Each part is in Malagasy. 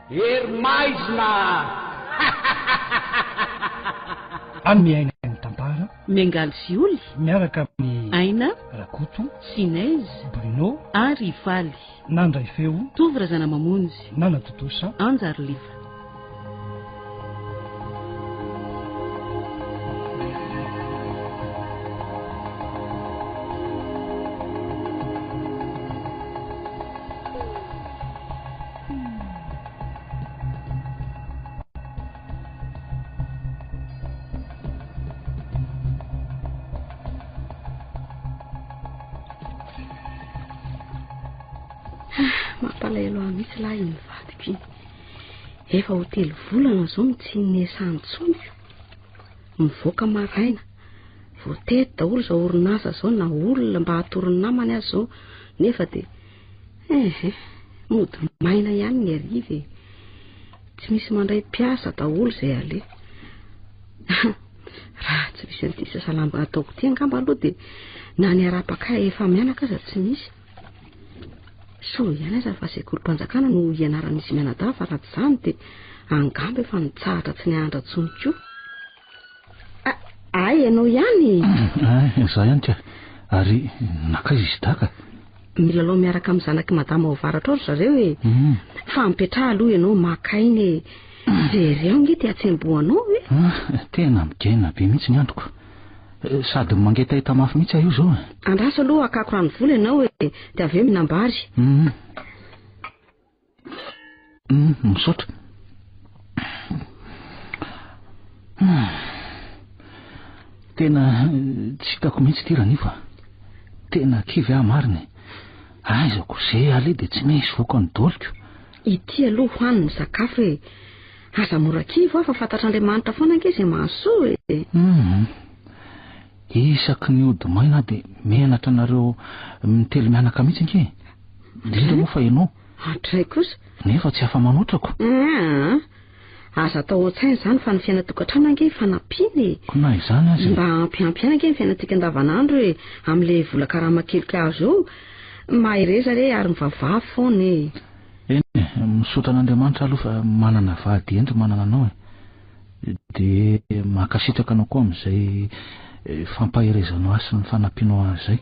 Hermaizina Amiaina ny tampara Mengaly Sioly miaraka amin'ny Aina Rakoto Sinez Bruno ary Faly Nandray feo Tovrazana Mamonjy Nana Totosa Anjary Liva. Mampalahelo ahy mihitsy lahy iny vadiko iny. Efa ho 3 volana zao mitsinnesany tsony. Mivoaka maraina. Voatety daholo zao orinasa zao na olona mba hatorin'ny namany azy zao nefa dia mody maina ihany ny ariva. Tsy misy mandray piasa daholo zay ale. Raha tsy misy an'ity sasalamba ataoko ty angamba aloha dia na ny arapaka efa mianaka aza tsy misy. Soa ihany aza fa sekolim-panjakana no ianaran'izy mianadahy fa raha tsy izany dia angamba efa nitsahatra tsy niandra tsony koa. Ay ianao ihany. Za ihany tia ary nakaiza izy daka. Milalao miaraka amin'ny zanaky madama Ovaratra oatra zareo e. Fa mipetraha aloha ianao makainy jereo nge ty atsembohanao e. Tena migaina be mihitsy ny androko. Sady mangetaita mafy mihitsy io zao. Andraso aloha akako rano vola ianao e dia avy eo minambary. Misaotra. Tena tsy hitako mihitsy ty raha nifa. Tena kivy ahy mariny. Aizako zay ale dia tsy misy voka ny doloko. Ity aloha hoaniny sakafo e. Aza mora kivo fa fantatr'Andriamanitra foana ange izay mahasoa e. Isaky ny ody maina dia menatra nareo mitely mianaka mihitsy ange. Indrindra moa fa ianao. Hatray kosa. Nefa tsy afa manotrako. Aza atao ohatsainy izany fa ny fiainatokantrano ange fanampiany. Na izany azy. Mba ampiampiana ange ny fiainantsika andavanandro e amin'ilay vola karama kelikely zao. Mahireza re ary mivavah foana e. Misaotra an'Andriamanitra aloha fa manana vady endry manana anao e. Dia makasitraka anao koa amin'izay fampahirezanao azy sy ny fanampianao azy zay.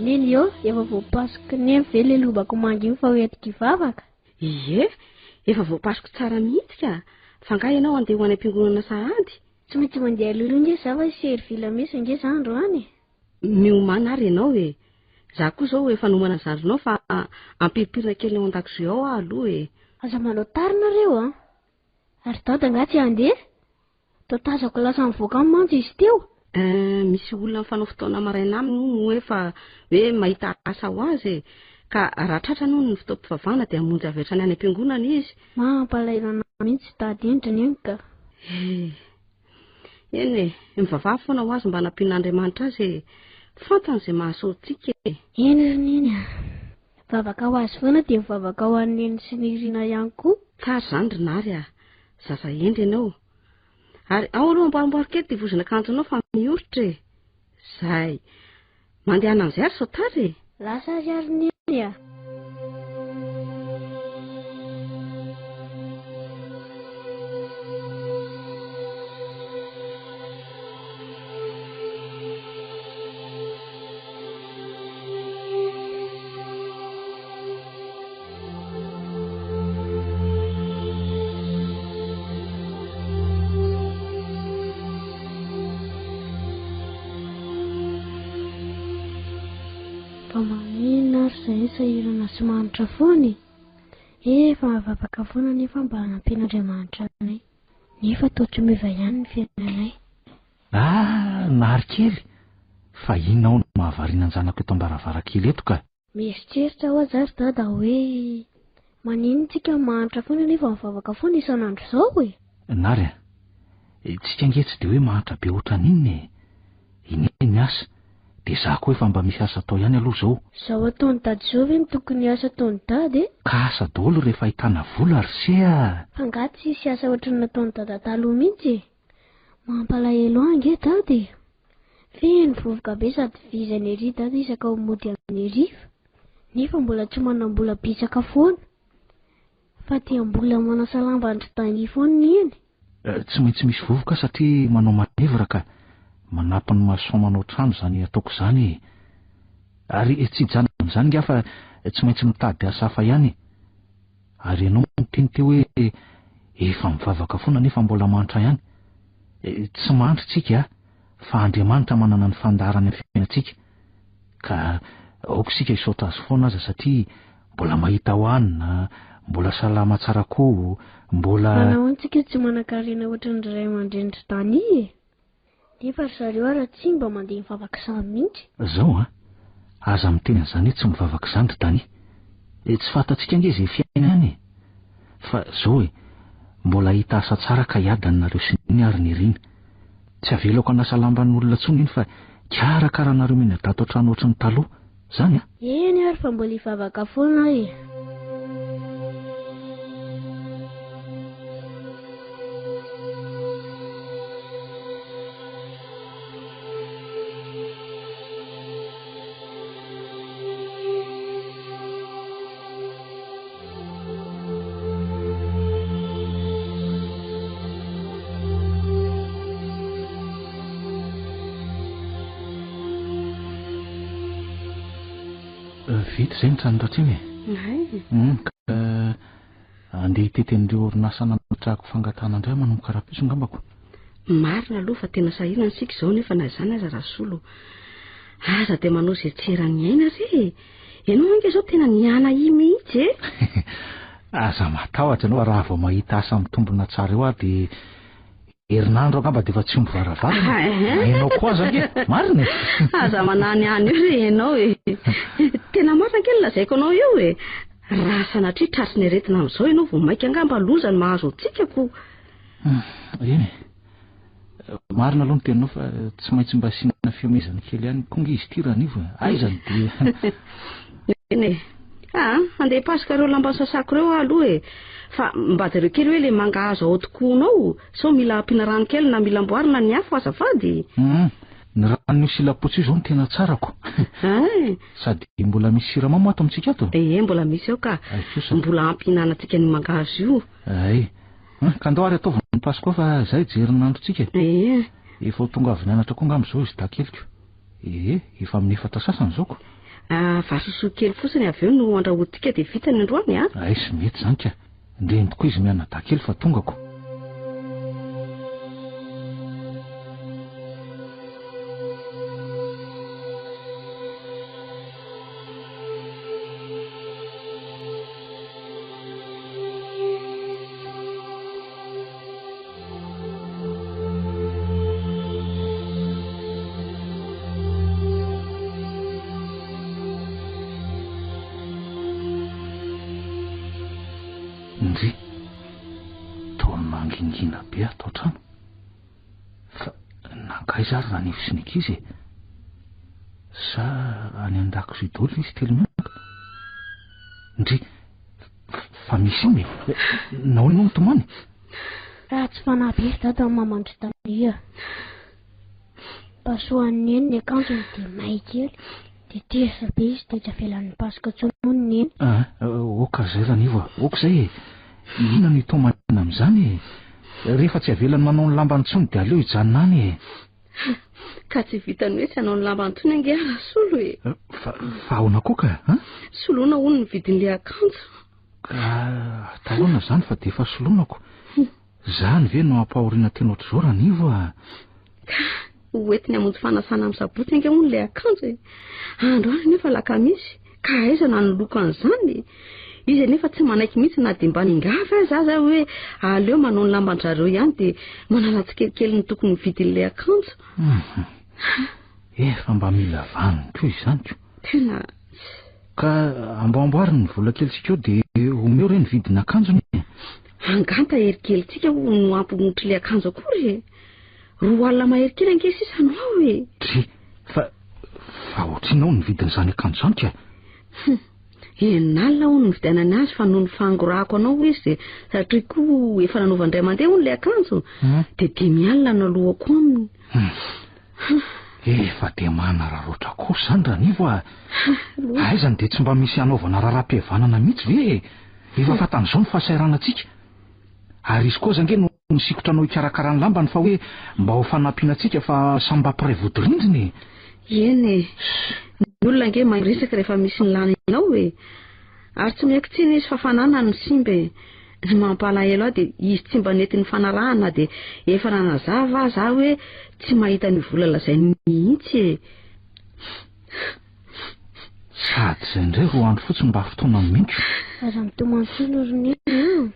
Neny eo, efa voapasoko ny vele lobako manginy fa hoentiko ivavaka. Ie, efa voapasoko tsara mihitsy ka. Fa nga ianao andeha ho any am-piangonana sahady. Tsy maintsy mandeha lolo nge za fa servila mesa nge za androany. Miomana ary ianao e. Za koa zao efa nomana zandrinao fa ampiripirina kely ao an-dakozia ao aho aloha e. Aza manao tarinareo a. Ary dada nga tsy andeha. Totazako lasa mivoaka amin'ny manjo izy teo. Misy olona mifanao fotoana maraina aminy no efa hoe mahita asa ho azy ka raha tratra no ny fotoam-pivavahana dia hamonjy avy hatrany any am-piangonana izy. Mampalahelo mihitsy tady endriny eny ka. Eny e, mivavaha foana ho azy mba hanampian'Andriamanitra azy fantany izay mahasoantsika e. Eny eny a. Vavaka ho azy foana dia mivavaka ho an'ny sy ny Irina ihany koa. Tsara izany rinary a. Zaza endry ianao. Ary ao aloha amboarimboary kely dia vozina kanjonao fa mioritra e. Zay. Mandeha an'izay ary sao tara e. Lasa azy ary neny a. Maninona ary izay sahirana sy manitra foana efa mavavaka foana nefa mba hanampian'Andriamanitra anay nefa toa meva ihany ny fiainanay. Narikely fa inona no mahavariana ny zanako eto am-baravarakely eto ka. Mieritreritra ho azy dada hoe maninona tsika manitra foana nefa mivavaka foana isan'andro izao e. Nary tsika nge tsy de hoe mahatra be ohatran'inny iny ny asa de za koa efa mba misy asa atao ihany aloha zao. Zaho ataony dady zao ve ny tokony asa ataony dady e? Ka asa daholo rehefa ahitana vola ry sea. Fa nga tsy hisy asa ohatrany nataony dada taloha mihitsy. Mampalahelo ange dady. Feno vovoka be sady vizany ery dady isaka ho mody amin'ny rifa. Nefa mbola tsy manam-bola bitsaka foana. Fa tiam-bola manasa lamba andro-tany foana eny. Tsy maintsy misy vovoka satria manao manevra ka manampy ny mahasomanao trano zany ataoko zany. Ary tsy hijana amin'izany nga fa tsy maintsy mitady asa hafa ihany. Ary ianao miteny teo hoe efa mivavaka foana nefa mbola mantra ihany. Tsy mantra tsika fa Andriamanitra manana ny fandarany amin'ny fiainantsika. Ka aoka sika isaotra azy foana aza satria mbola mahita hoanina, mbola salama tsara koa, mbola... Manahoantsika tsy manan-karena ohatran'ny ray aman-drenitra tany e. Nefa ry zareo ara tsy mba mandeha mivavaka izany mihitsy. Zao aza miteny an'izany hoe tsy mivavaka izany ry tany. Tsy fantatsika nge izay fiaina ihany. Fa zao mbola hita asa tsara ka hiadanareo sy ny ary ny rina. Tsy avelako anasa lamban'ny olona tsony iny fa karakarana mihitsy dato ohatrany ohatrany taloha zany Eny ary fa mbola hivavaka foana e. Vita izay ny tranondratriny andeha hiteten'ireo orinasa nametrahako fangatana indray manomboka rahapiso ngambako. Marina aloha fa tena sahirana sika izao nefa na izany aza rasolo. Aza dia manao izay tseran'ny aina re. Ianao ange izao tena niana mihitsy e. Aza matahotra ianao raha vao mahita asa mitombona tsara eo aho dia herinandro angamba dia efa tsy omby varavara. Ianao koa aza ange marina. Aza manany any io re ianao e. Tena marina kely lazaiko anao io e. Raha sanatria tratsy ny aretina amin'izao ianao vao maika angamba loza ny mahazo antsika. Eny marina aloha ny teninao fa tsy maintsy mba sinana fiomezana kely ihany konga izy ty raha nivo aizany dia eny andeha pasika ireo lambany sasako ireo aloha e. Fa mbadireo kely hoe le mangahazo ao tokoanao sao mila ampiana rano kely na mila amboarina ny afo azafady. Ny rano silapotsy io zao ny tena tsarako. Sady mbola misy siramamy ato amintsika ato. Mbola misy ao ka mbola ampihinanantsika ny mangahazo io. Ka andao ary ataovana ny pasika fa izay jerinandrotsika. Efa ho tonga avy nianatra koa ngamba izao izy dakeliko. Efa amin'ny 4 sasany izao ko. Vasosoa kely fotsiny avy eo no andrahoantsika dia vita ny androany sy mety izany ka. Ndrendriko izy miana dakely fa tongako. Ndry taony mangingina be atao trano fa nankaiza ary raha nivo sy nikizy sa any an-dakozia daholo izy telo mianaka. Ndry fa misy iny nahoana no tomany raha tsy fanahy be dada mamandro tania pasohan'ny eny ny akanjony dia may kely dia tesa be izy dia tsy avelan'ny pasika tsonony eny. Oka zay raha nivo oka izay inona ny tomany amin'izany rehefa tsy avelany manao ny lamba ntsony dia aleo hijanona any ka tsy vitany hoe tsy hanao ny lamba ntsony ange rasolo e. Fa ahoana koa ka soloana hono ny vidin'ilay akanjo. Ka talaona izany fa dia efa soloanako. Zany ve no ampahoriana tena ohatr'izao raha nivo hoentiny hamonjy fanasana amin'ny sabotsy ange hono ilay akanjo e. Androany nefa lakamisy ka aiza na ny loko an'izany. Izy nefa tsy manaiky mihitsy na dia mba ningava aza hoe aleo manao ny lamban-drareo ihany dia manala tsikelikely ny tokony vidin'ilay akanjo. Efa mba mila vaniny koa izany ko. Tena ka amboamboary ny vola kely sika eo dia omeo re ny vidina akanjony. anganta erikelyntsika ho no ampimotra ilay akanjo akory. Roa alina maherikely ange sisa anao e. Dry, fa ohatrinao ny vidin'izany akanjo zany ka. Enalina ho ny vidianany azy fa noho ny fangorahako anao izy satria koa efa nanaovandray mandeha ho n'ilay akanjo dia 5,000 nalohako aminy. Efa dia manararoatra kosa zany raha nivo a. Aizany dia tsy mba misy anaovana raharaham-pihavanana mihitsy ve? Efa fatan'izao ny fahasahiranantsika. Ary izy koa zange no nisikotra hikarakara ny lambany fa hoe mba ho fanampianantsika fa samy mba hampiray vodi-rindriny. Eny ny olona ange maniresaka rehefa misy ny laninao e. Ary tsy maiky tsiny izy fafanana ny simbe. Ny mampalahelo aho dia izy tsy mba nety ny fanarahana dia efa nanazava aza hoe tsy mahita ny vola lazainy mihitsy e. Sady izay indray roa andro fotsiny mba fotoana mihitsy. Aza mitomantsono ronery.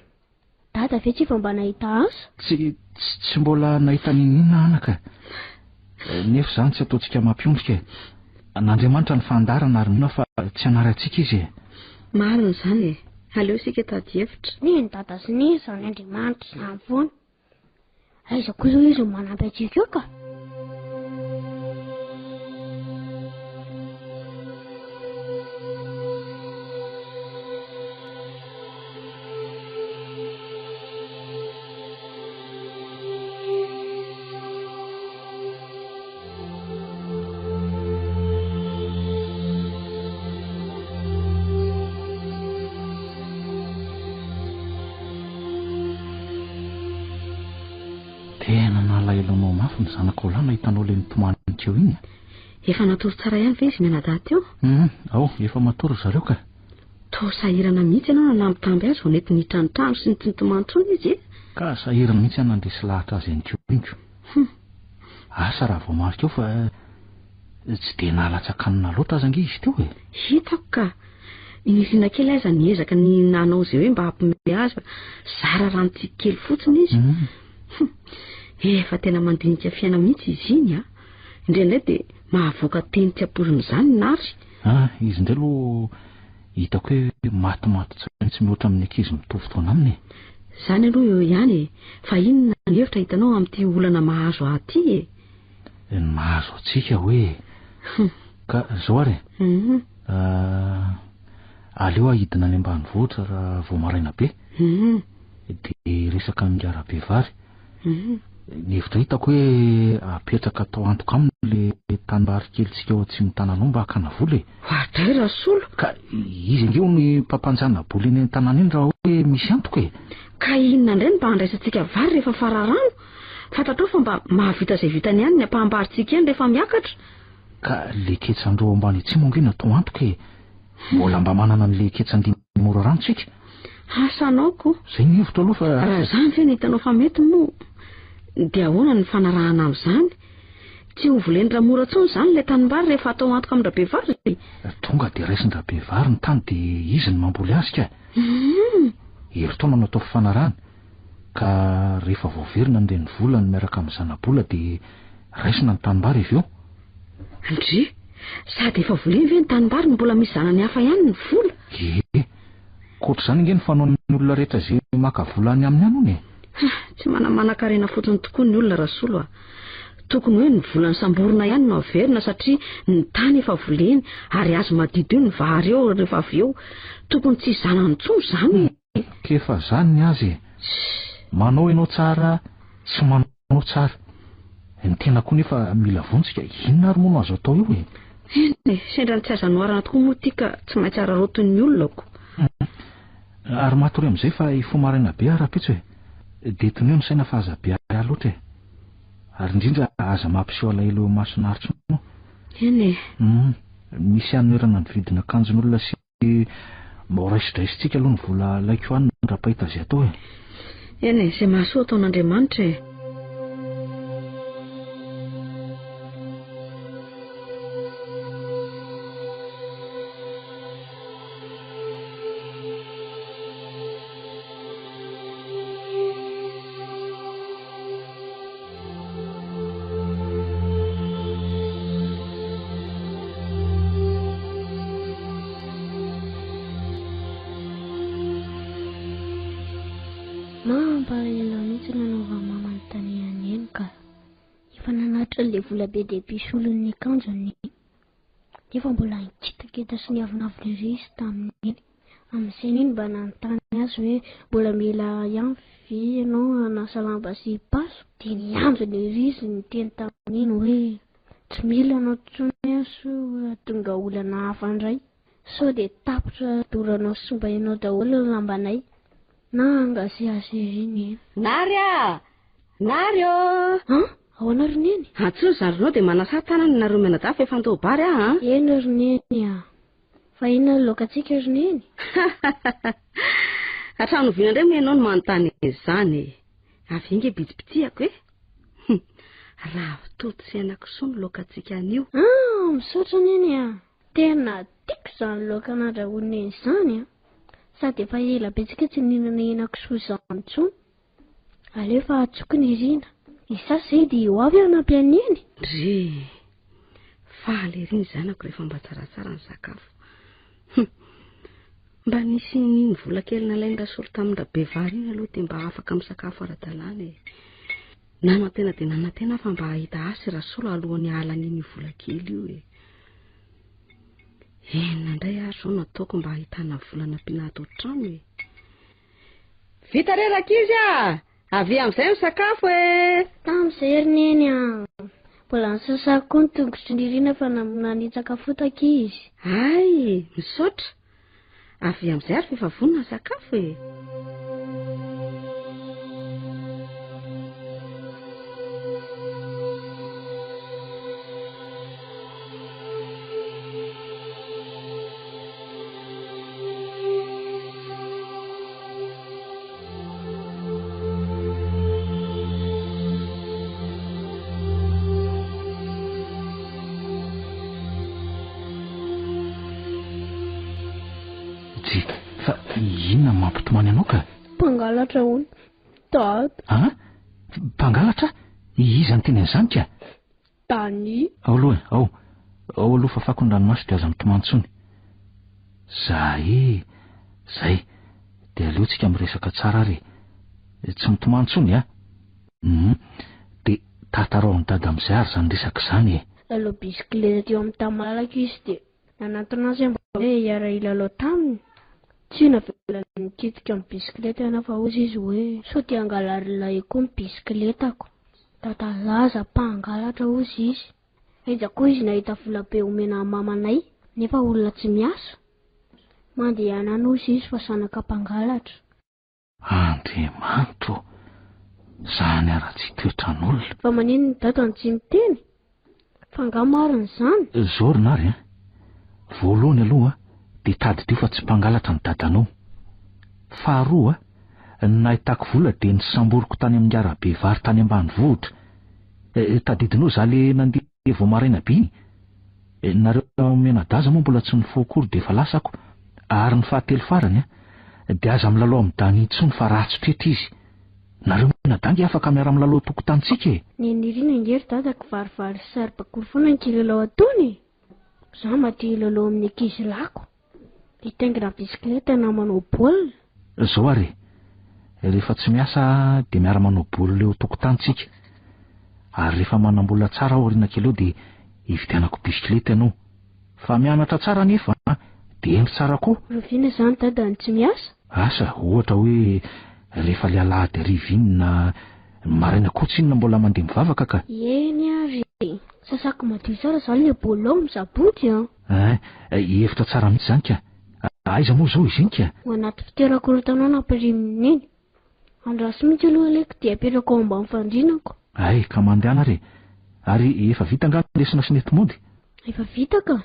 Dada ve tsy efa mba nahita asa? Tsy mbola nahita ninina anaka. Nefa izany tsy ataontsika mampiondrika. N'Andriamanitra ny fandarana ary mino fa tsy hanary antsika izy. Marina izany e. Aleo isika tady hevitra. Ny dada sy ny izany Andriamanitra izany foana. Aiza koa izao izy manampy antsika eo ka? Tena nalaelanao mafy ny zanakao lahy nahitanao ilay nitomanikeo iny. Efa natoro tsara ihany ve izy mianadaty eo? Ao, efa matoro zareo ka. Toa sahirana mihitsy ianao nanambitamby azy vao nety nitranotrano sy nitontomantsony izy e. Ka sahirana mihitsy anandresy lahatra azy an'keo inko. Asa raha vao marika eo fa tsy dia nalatsakanina loatra aza ange izy teo e. Hitako ka. Inirina kely aza niezaka ny nanao izay hoe mba hampime azy fa zara ranontsika kely fotsiny izy. Efa tena mandinika fiaina mihitsy izy iny a. Indrindray dia mahavoaka teny tsy ampoizina izany nary. Izy indray aloha hitako hoe matimaty tsy mihoatra amin'ny ankizy mitovy fotoana aminy. Izany aloha eo ihany e. Fa inona ny hevitra hitanao amin'ity olana mahazo aty e? Ny mahazo atsika hoe ka zao ary aleo ahidina any ambanivohitra raha vao maraina be dia resaka mingara-be vary. Ny hevitra hitako hoe apetraka atao antoka aminy le tanimbary kelyntsika eo atsimo tananao mba hakana vola e. Hoadray rasolo. Ka izy ange ny mpampanjana boly eny an-tanana eny raha hoe misy antoka e. Ka inona indray mba handraisantsika vary rehefa fararano? Fantatrao fa mba mahavita izay vitany ihany ny ampahambarintsika eny rehefa miakatra. Ka le ketsan-dreo ambany atsimo ange natao antoka e. Mbola mba manana n'le ketsan-dimy mora rano tsika. Asanao ko. Izay ny hevitra aloha fa raha izany ve ny hitanao fa mety moa dia ahoana ny fanarahana amin'izany? Tsy ho voleny ramora intsony izany ilay tanimbary rehefa atao antoka amin'ny Rabevary. Tonga dia raisin'ny Rabevary ny tany dia izy ny mamboly azy ka. Herintaona no atao fifanarahana. Ka rehefa voaverina n'ireny volany miaraka amin'ny zanabola dia raisina ny tanimbary avy eo. Ndry, sady efa voleny ve ny tanimbary ny mbola misy zanany hafa ihany ny vola? Koatra izany nge ny fanaon'ny olona rehetra izay maka volany aminy ihany hony. Tsy mana-manan-karena fotsiny tokoa ny olona rasolo a. Tokony hoe ny volany samborina ihany no averina satria ny tany efa voleny ary azo madidy io ny vary eo rehefa avy eo. Tokony tsy zanany intsony izany. Kefa zany ny azy. Manao ianao tsara, tsy manao tsara. Ny tena koa nefa mila vontsika inona ary moa no azo atao io e. Sendra tsy aza noarana tokoa moa ity ka tsy maintsy araroton'ny olona ko. Ary matory amin'izay fa ifomaraina be ara-pitsy hoe dia tony eo ny saina fa aza be loatra e. Ary indrindra aza mampiseho alahelo eo mahafinaritra moa. Eny misy anoerana ny vidina akanjon'olona sy mba raisidraisitsika aloha ny vola laiko any raha pahita izay atao e. Eny izay mahasoa ataon'Andriamanitra e. Mampalahelo mihitsy nanaova mama ny tany eny ka efa nanatra le vola be dia bisolon'ny akanjony. Nefa mbola nikitakita sy ny avinaviny iry izy tamin'iny. Amin'izay iny mba nanontany azy hoe mbola mila ihany ve ianao hanasa lamba sy paso, dia nianjona iry izy niteny tamin'iny hoe tsy mila anao tsony so tonga olana hafa indray, so dia tapotra doranao sy mba ianao daholo ny lambanay na angasiasiriny. Nary Ahoana roneny? Atso zaronao dia manasa tanany nareo menadafa efa andao-bary Eny roneny fa inona lokatsika roneny? Hatrano vina indray moa ianao no manontany izany. Avy inge bitsipitiako raha vitoto sy anankisoa ny lokatsika anio. Misaotra neny tena tiako izany loka nandrahoana izany sady efa ela betsika tsy nihinana henan-kisoa izany intsony. Aleo fa atsokony irina. Isasy dia ho avy anampy aneny. Ry faly ery ny zanako rehefa mba tsaratsara ny sakafo. Mba nisy ny vola kely nalainy rasolo tamin'ny Rabevary iny aloha dia mba afaka amin'ny sakafo ara-dalàna. Nanantena dia nanantena fa mba ahita asy rasolo alohan'ny halan'iny vola kely io Enina indray ary zao nataoko mba ahitana vola nampiana ato trano Vita reraka izy avy amin'izay ny sakafo Tamin'izay erineny mbola nisasako koa ny tongotry ny rina fa nanitsaka fotaka izy. Ay, misaotra. Avy amin'izay ary efa vonona ny sakafo Fa inona mampitomany anao ka? Mpangalatra hono. Dada. Mpangalatra? Iza ny teny an'izany ka? Tany. Ao aloha fa fako ny ranomasy dia aza mitomany tsony. Zay dia aleotsika miresaka tsara ary. Tsy mitomany tsony dia tatarao ny dada amin'izay ary izany resaka izany Lalao bisikileta teo amin'ny tany malalaka izy dia nanantona azy mba hoe hiara ilalao taminy. Tsy navelany nikitika ny bisikileta iana fa ozy izy hoe sao tia angalarylay koa ny bisikletako. Tatalaza mpangalatra ozy izy. Aiza koa izy nahita vola be omena mamanay nefa olona tsy miasa. Mandeha anana ozy izy fa sanaka mpangalatra. Andriamanitro, zany ara-tsy toetran'olona. Fa manino ny dadany tsy miteny? Fa nga marina izany. Zao rinary voalohany aloha dia tadidio fa tsy mpangalatra ny dadanao. Faharoa nahitako vola dia nisamboriko tany amin'ny Rabevary tany ambanivohitra. Tadidinao za le nandeha vao maraina be iny. Nareo menadaza moa mbola tsy nifoakory dia efa lasako. Ary ny fahatelo farany dia aza milalao amin'ny dany intsony fa ratsy toetra izy. Nareo menadangy afaka miara milalao tokotantsika Nenirina ingery dadako varivary sary bakoly foana ny kilalao ataony. Za maty lalao amin'ny ankizy lako. Hitaingina bisikileta na manao baolina. Zao ary rehefa tsy miasa dia miara manao baolina eo tokotantsika. Ary rehefa manambola tsara aoriana kely eo dia hividianako bisikileta ianao. Fa mianatra tsara nefa dia endry tsara koa. Roviana izany dadany tsy miasa? Asa ohatra hoe rehefa le alahady ariva iny na maraina kotsiny mbola mandeha mivavaka ka. Eny ary sasako madio tsara izany le baolina ao misabotsy Hevitra tsara mihitsy izany ka. Aiza moa zao izy iny ka? Ho anaty fitoeran-korotanao nampirimina iny. Andraso mihitsy aloha aleko dia apetrako ao ambany fandrinako. Ay, ka mandehana ary. Ary efa vita nga lesona sy nentimody? Efa vita ka.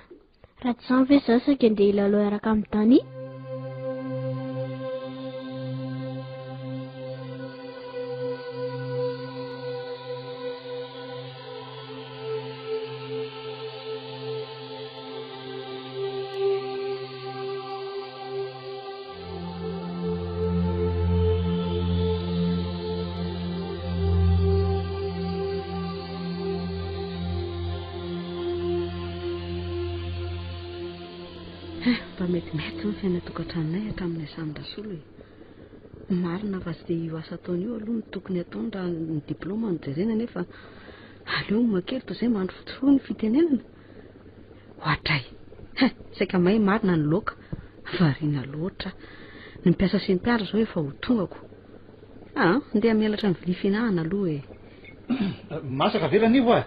Raha tsy izany ve sasaka andeha hilalao iaraka amin'ny tany. Mba metimety ny fiaina tokantranonay hatraminay samy rasolo Marina fa tsy dia io asa ataony io aloha ny tokony ataony raha ny diploma no jerena nefa aleo makely toy izay mandro fotofo ny fitenenana. Ohatray, saika mahay marina ny loaka, variana loatra. Ny mpiasa sy ny mpiara izao efa ho tongako. Ndeha mielatra ny vilia fihinahana aloha e. Masaka vera nivo a.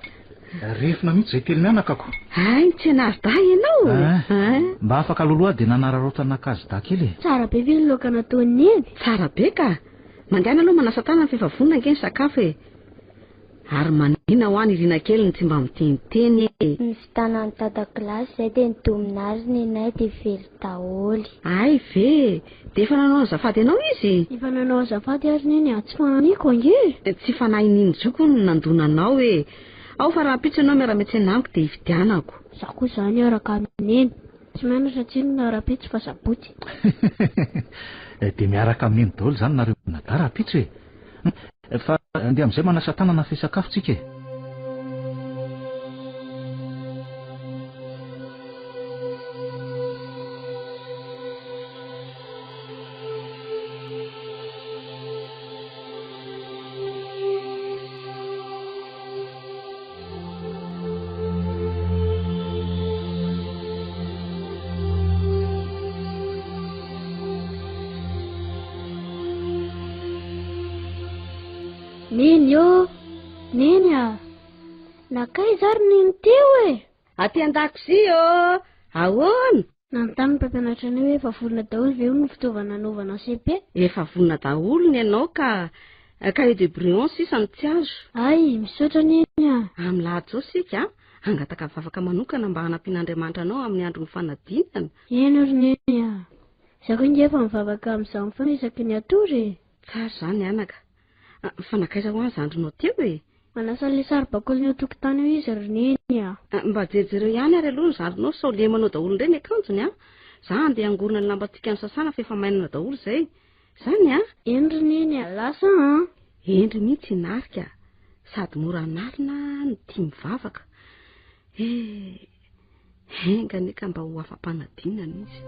Refina mihitsy izay telo mianakako. Ay, tsy anary-day ianao. Mba afaka loloa dia nanararotana kazy-da kely. Tsara be ve ny loaka nataony eny? Tsara be ka. Mandehana aloha manasa tanana ny fehivavonina ange ny sakafo e. Ary manina ho any Irina kely ny tsy mba miteniteny e. Ny vitanany tata kilasy izay dia nidominazy ny nay dia very daholo. Ay ve, dia efa nanao azafady ianao izy? Efa nanao azafady ary neny tsy fananiko ange. Tsy fanahy niny joko no nandonanao e. Ao fa raha pitso ianao miara-miantsena amiko dia hividianako. Za koa izany araka amineny. Tsy mianatra tsiny na raha-pitso fa sabotsy. Dia miaraka amin'iny daholo izany nareo nadara raha-pitso e. Fa andeha amin'izay manasa tanana fisakafo tsika e. Neny io, neny a. Nakay zary neny teo e. Aty an-dakozia ô. Ahoana? Nanontany ny mpampianatra anay hoe efa volona daholo ve ny fitaovana anaovana CP? Efa volona daholo ny ianao ka cahier de brouillon sisa no tsy azo. Ay, misaotra neny a. Amin'ny lahady zao sika angataka vavaka manokana mba hanampian'Andriamanitra anao amin'ny andron'ny fanadinana. Eny ry neny a. Za koa inge efa mivavaka amin'izany foana isaky ny atory e. Tsara izany anaka. Fa nakaiza ho azy andronao teo e. Manasa le sary-bakoly ny tokotany eo izy ry neny a. Mba jerijero ihany ary aloha ny zandrinao sao lemanao daholo indray ny akanjony a. Za andeha angorona ny lambantsika ny sasana fa efa mainana daholo izay. Zany a. Eny ry neny a, lasa a. Endry mihitsy hinarika. Sady mora narina ny tia mivavaka. Henga neka mba ho afa-panadinana izy.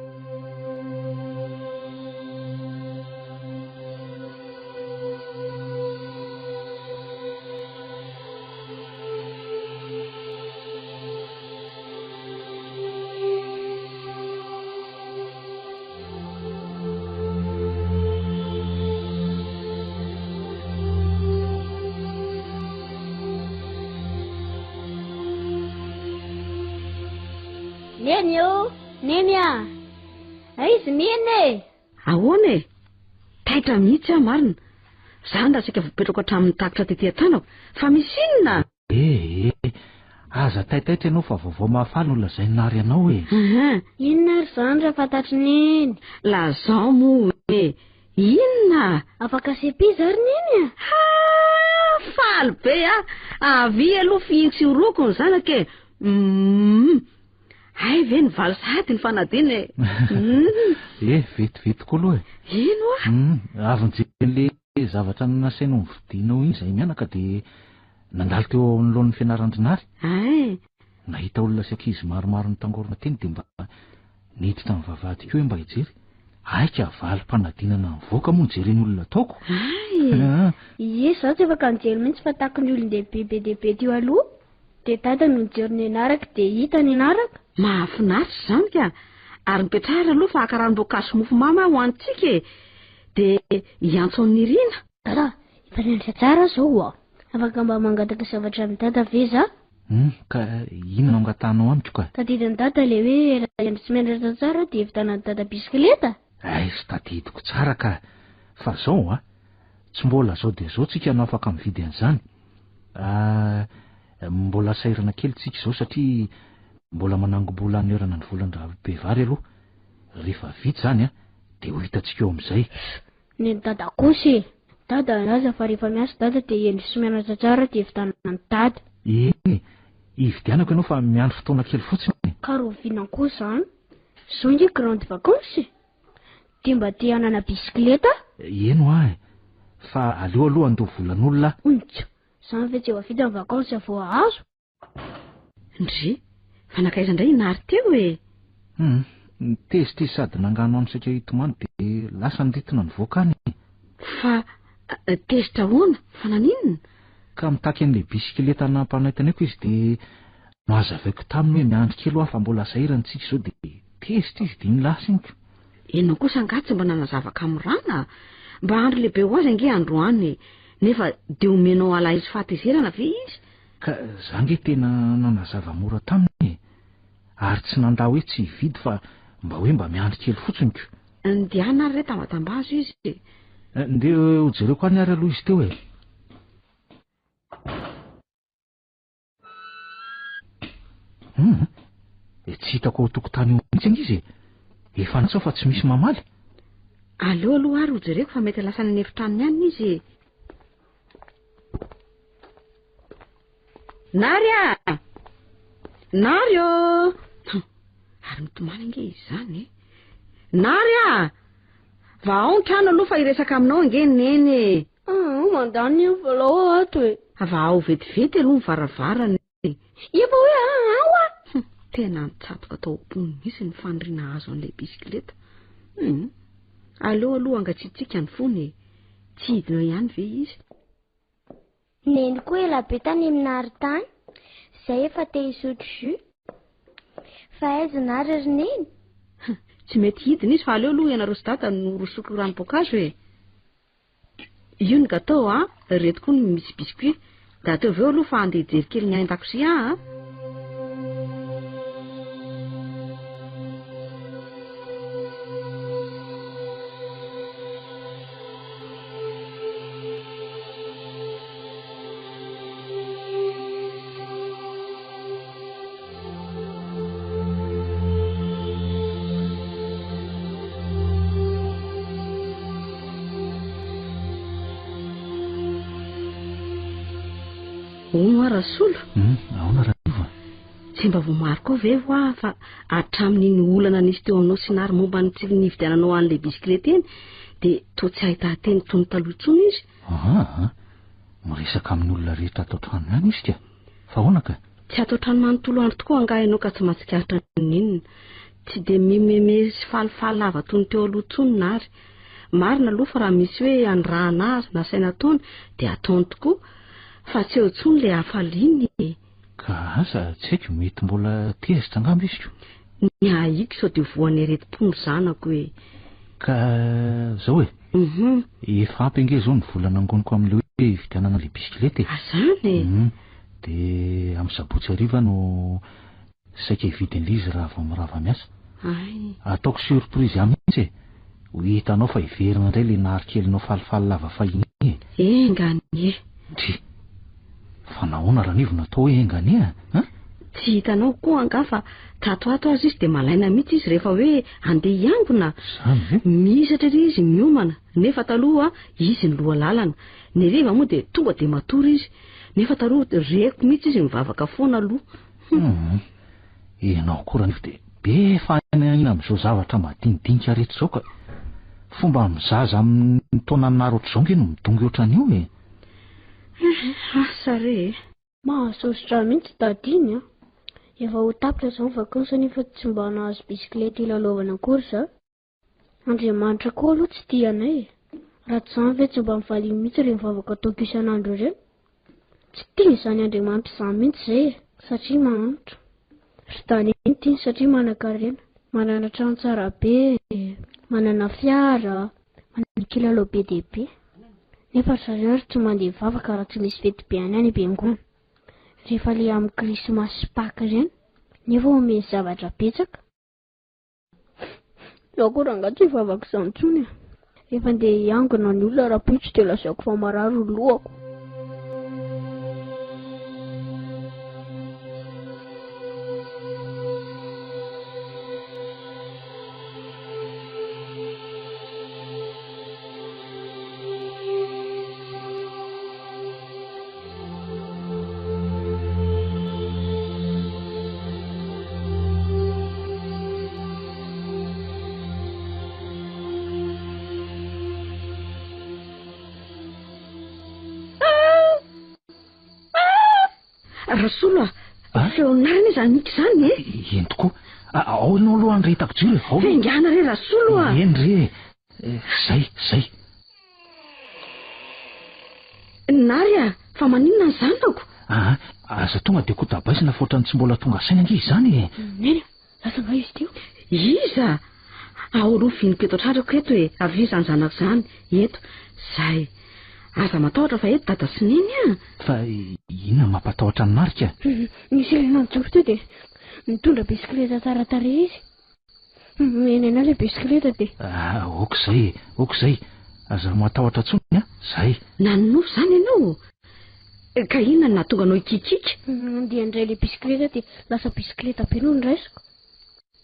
Neny io, neny a. Aizy neny e. Ahoana e? Taitra mihitsy a marina. Zany raha sika vopetrako hatramin'ny takitra tetỳ an-tanako. Fa misy inona? Aza taitaitra ianao fa vaovao mahafaly no lazainy nary ianao e. Inona ry zany raha fantatry neny? Lazao moa e. Inona? Afaka CP zary neny a. Faly be a. Avy aloha fihintsy oroko ny zanaka e. Ay ve ny valo sady ny fanadina e. Vetivety koa aloha e. Ino a? Avy nijery zavatra nasainao nividinao iny izay mianaka dia nandalo teo anoloan'ny fianaran-drinary. Ay. Nahita olona sy ankizy maromaro nitangorona teny dia mba niditra ny vavahady keo mba hijery. Aika valim-panadinana nivoaka moa nijereny olona ataoko. Ay. Ie, za tsy afaka nijery mihitsy fa tahaka ny olon-dehibe be dehibe teo aloha. Dia tata no nijery ny anaraka dia hita ny anaraka. Mahafinaritra izany ka. Ary mipetrahara aloha fa haka-ranom-boankazo mofo mamy ho antsika e. Dia hiantso amin'ny Irina. Tata, efa nianatra tsara zao a. Afaka mba mangataka zavatra amin'ny tata ve za? Ka inona angatanao amiko ka? Tadidin'ny tata le hoe raha endry tsy mianatra tsara dia evitanan'ny tata bisikileta. Ay, sy tadidiko tsara ka. Fa zao a, tsy mbola zao dia zao tsika no afaka mividy an'izany. Mbola sairana kely tsika izao satria mbola manango-bola anerana ny volan-draha be vary aloha. Rehefa vita zany a, dia ho hitantsika eo amin'izay. Neny tata kosa. Tata laza fa rehefa miasa tata dia endry sy mianatra tsara dia evitanan'ny tata. Hividianako ianao fa miandry fotoana kely fotsiny. Ka roviana koa zany. Zao nge grande vacances. Dia mba tia hanana bisikileta? Eno a, fa aleo aloha andoha volan'olona. Zany ve tsy eo vita ny vacances vao azo? Ndry, fa nakaiza indray nary teo e. Nitezitra sady nangano any saika hitomany dia lasa niditona ny voakany. Fa tezitra hoana fa naninona? Ka mitaky an'ilay bisikileta nampanentaneko izy dia mahazavaiko taminy hoe miandry kely ho afa mbola sahirantsika izao dia tezitra izy dia nilasiniko. Enao kosa angatsy mba nanazavaka mirana. Mba andro lehibe ho azy ange androany nefa dia omenao ala izy fahatezerana ve izy? Ka zange tena nanazava mora taminy ary tsy nanda hoe tsy hividy fa mba hoe mba miandry kely fotsiny ko. Ndiana ary re tambatambazo izy. Ndeha hojereko any ary aloha izy teo e. Tsy hitako ao tokotany eo mihitsy angizy e. Efa natsao fa tsy misy mamaly. Aleo aloha ary hojereko fa mety lasa ny efitranony ihany izy. Narya! Naryo! Ary mitomany ange izy zany e. Narya! Va ao ny trano aloha fa iresaka aminao ange neny. Mandany eo valao ato e. Va ao vetivety aloha mivaravarana. Efa hoe ao a. Tena nitsatoka tao am-pony misy ny faniriana azo an'ilay bisikileta. Aleo aloha angatsitsika ny fony. Tsy hidinao ihany ve izy? Neny koa ela be tany amin'ny haritany. Zay efa te hisotro jus. Fa aiza nary ry neny? Tsy mety hidina izy fa aleo aloha ianareo sy dada no rosoko ranom-boankazo e. Io ny gâteau a, reto koa ny misy biscuit. Da teo aveo aloha fa andeha hijery kely ny an-dakozia a. Rasolo. Ahona Raniva. Tsy mba voamary koa ve hoa fa hatramin'iny olana nisy teo aminao Sinary momba ny tsy nividiananao an'ilay bisikileta eny dia toa tsy ahita teny tony taloha intsony izy. Miresaka amin'ny olona rehetra atao trano ihany izy ka. Fa ahoana ka? Tsy atao trano manontolo andro tokoa angaha ianao ka tsy mahatsikaritra ninona. Tsy dia mimeme sy falifaly lava tony teo aloha intsony nary. Marina aloha fa raha misy hoe andrahana azy na saina taona dia ataony tokoa. Fa tsy eo intsony ilay hafaliany. Ka asa tsy haiko mety mbola tezitra angamba izy ko. Ny haiko sao dia voan'ny retim-pony zanako e. Ka zao e. Efa ampy ange zao ny volana angoniko amin'ilay hoe hividianana ilay bisikileta e. Azany e. Dia amin'ny sabotsy hariva no saika hividy an'izy raha vao mirava miasa. Ataoko surprise amin'ny mihitsy e. Ho hitanao fa hiverina indray ilay narikelinao falifaly lava fahiny e. Engany e. Fa nahoana Ranivo natao hoe engany e? Tsy hitanao koa angaha fa tato azy izy dia malaina mihitsy izy rehefa hoe andeha hiangona. Misatra iry izy miomana. Nefa taloha izy ny loha lalana. Ny hariva moa dia tonga dia matory izy. Nefa taloha reko mihitsy izy mivavaka foana aloha. Enao koa Ranivo dia be fanahina amin'izao zavatra madinidinika rehetra izao ka. Fomba mizaza amin'ny taona naro ohatr'izao nge no midongy ohatran'io e. Sare. Mahasositra mihitsy dadiny a. Efa ho tapitra izao vakansa nefa tsy mba nahazo bisikileta ilalaovana akory za. Andriamanitra koa aloha tsy tianay. Raha tsy izany ve tsy mba mivaliana mihitsy ireny mivavaka ataoko isan'andro ireny. Tsy tia izany Andriamanitra izany mihitsy izay satria mahantra. Ry daniny tiany satria manan-karena. Manana trano tsara be, manana fiara, manana kilalao be dia be. Nefa zareo ary tsy mandeha mivavaka raha tsy misy fety be any am-piangona. Rehefa ilay amin'ny Krismasy sy Paka ireny, nefa omeny zavatra betsaka. Izaho koa raha tsy hivavaka izany intsony. Rehefa andeha hiangona ny olona raha poitsy dia lazaiko fa marary lohako. Rasolo feonarina izany mika izany e. Eny tokoa. Ao ianao aloha any retako jiro e. Fengana re Rasolo Eny re. Zay. Nary fa maninona ny zanako? Aza tonga dia kotabaisina fotrany tsy mbola tonga saina ange izany. Neny, lasa nga izy teo. Iza? Ahoro viniko eto tratrako eto hoe avy izany zanako izany. Eto, zay. Aza matahotra fa eto dada sy neny Fa inona mampatahotra ny Marika? Nisy elana nijoro teo dia mitondra bisikileta tsara tarehy izy. Eny ana ilay bisikileta dia. Okizay. Aza matahotra tsony zay. Nanonofo zany ianao? Ka inona no nahatonga anao ikikika? Dia indray ilay bisikileta dia lasa bisikileta be no niraisiko.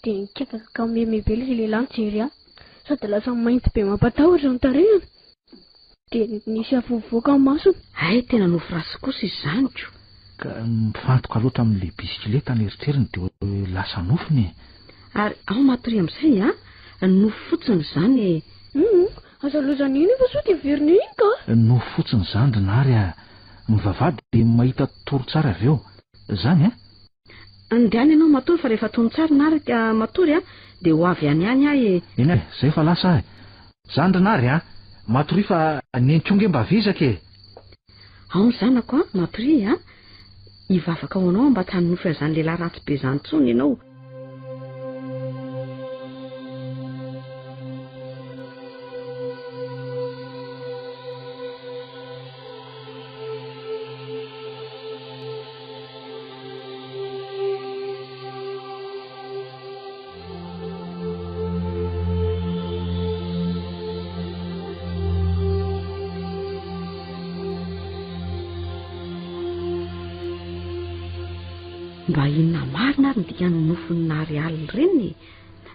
Dia nikakaka kameme be ilay lehilahy nijery ahy. Sady lasa mainty be mampatahotra ny tarehiny. Dia nisy avovoaka amin'ny masony. Ay, tena nofo rasy kosa izanyko. Ka mifantoka loatra amin'ilay bisikileta ny eritreritany dia lasa nofony. Ary ao matory amin'izay nofo fotsiny izany. Aza lozany iny fa sao dia verina iny ka. Nofo fotsiny izany Nary mivavady dia mahita toro tsara avy eo. Zany Andeany ianao matory fa rehefa tony tsara Nary matory dia ho avy any ahy. Eny zay fa lasa zany Nary matory fa nentonge mba vizaka Ao ny zanako matory hivavaka ao anao mba tsy hanofo izany lehilahy ratsy be izany tsony ianao. Mba inona marina ary ndika ny nofony Nary alina ireny.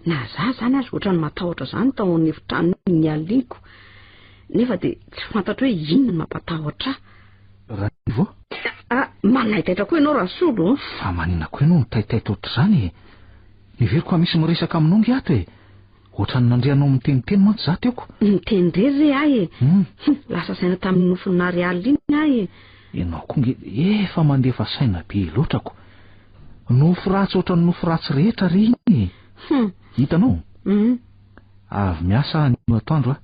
Na za zany azy ohatrany matahotra zany tao amin'ny efitrano ny aliko. Nefa dia tsy fantatra hoe inona mampatahotra. Ranivo? Manaitaitra koa ianao Rasolo. Fa manina koa ianao nitaitaitra ohatr'izany. Niveriko misy miresaka aminao nge ato ohatrany nandrianao miteniteny mantsy za teoko. Nitendrery ahy lasa saina tamin'ny nofony Nary alina iny ahy. Ianao koa nge efa mandefa saina be loatrako. Nofo ratsy ohatrany nofo ratsy rehetra reny. Hitanao? Avy miasa anio atoandro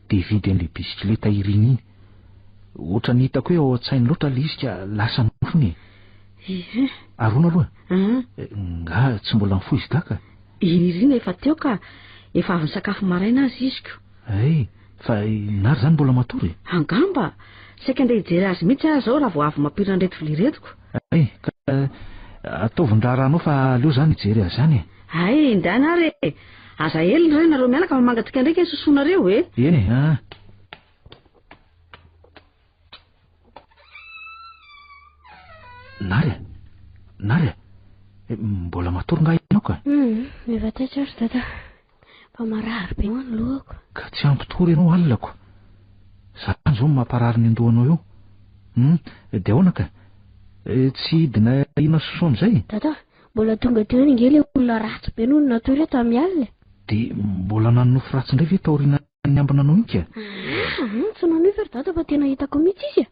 dia vidy an'ilay bisikileta iriny iny. Ohatrany hitako hoe ao an-tsainy loatra ilay izy ka lasa nofony. Arona aloha. Nga tsy mbola mifoy izy daka. Irina efa teo ka efa avy ny sakafo maraina azy iziko. Fa Nary zany mbola matory. Angamba saika andeha hijery azy mihitsy aho zao raha vao avy mampirina an'ireto vilia-retiko. Ataovin-draha ranao fa aleo zany hijery azy zany. Indany ary aza hely ray nareo mianaka fa mangatsika ndraiky ny sosoanareo Eny Nary mbola matory nga ianao ka? Efa taitra ary dada. Fa marary be ny lohako. Ka tsy ampitory ianao alilako. Zany zao mamparary ny andohanao eo. Dia ahoana ka? Tsy hidina ina sosoa amin'izay? Dada, mbola tonga teo ny ngely olona ratsy be noho natory eto amin'ny alina. Dia mbola nanofo ratsy indray ve taoriana ny ambina anao iny ka? Tsy nanofo ary dada fa tena hitako mihitsy izy.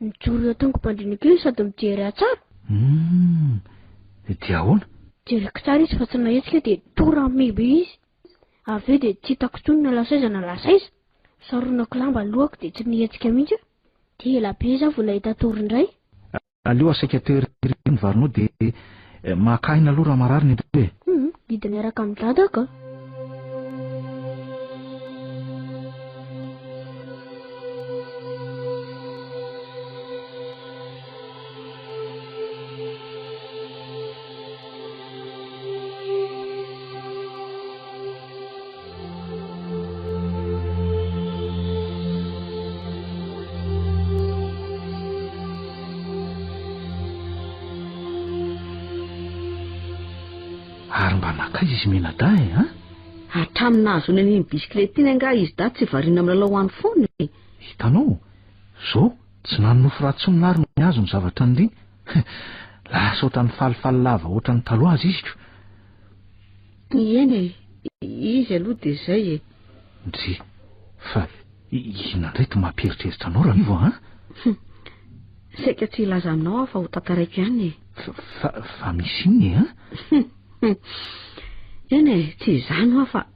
Mijoro eo tongo-pandrinika io sady mijery tsara. Dia ahoana? Jereko tsara izy fa tsy nahetsika dia tora mebe izy. Avy eo dia tsy hitako tsony na lasaiza na lasaiza. Saronako lamba lohako dia tsy nihetsika mihitsy. Dia ela be izy vao nahita tory indray. Aleo asaika tery ny varinao dia makahina aloha raha marary ny hoe. Hidina araka amin'ny dada ka. Ary mba nakaiza izy menada Hatramin'ny nahazoana an'iny bisikileta iny anga izy da tsy variana amin'ny lalao any foana. Hitanao? Zao tsy nanofo ratsy ny Nary no niazo ny zavatra niriny. Lasa ohatrany falifaly lava ohatrany taloha azy izy. Eny izy aloha dia izay Ndry, fa inona indray ty mampieritreritra anao raha ivo saika tsy ilaza aminao aho fa ho tantaraiko ihany Fa misy iny Eny tsy izany aho fa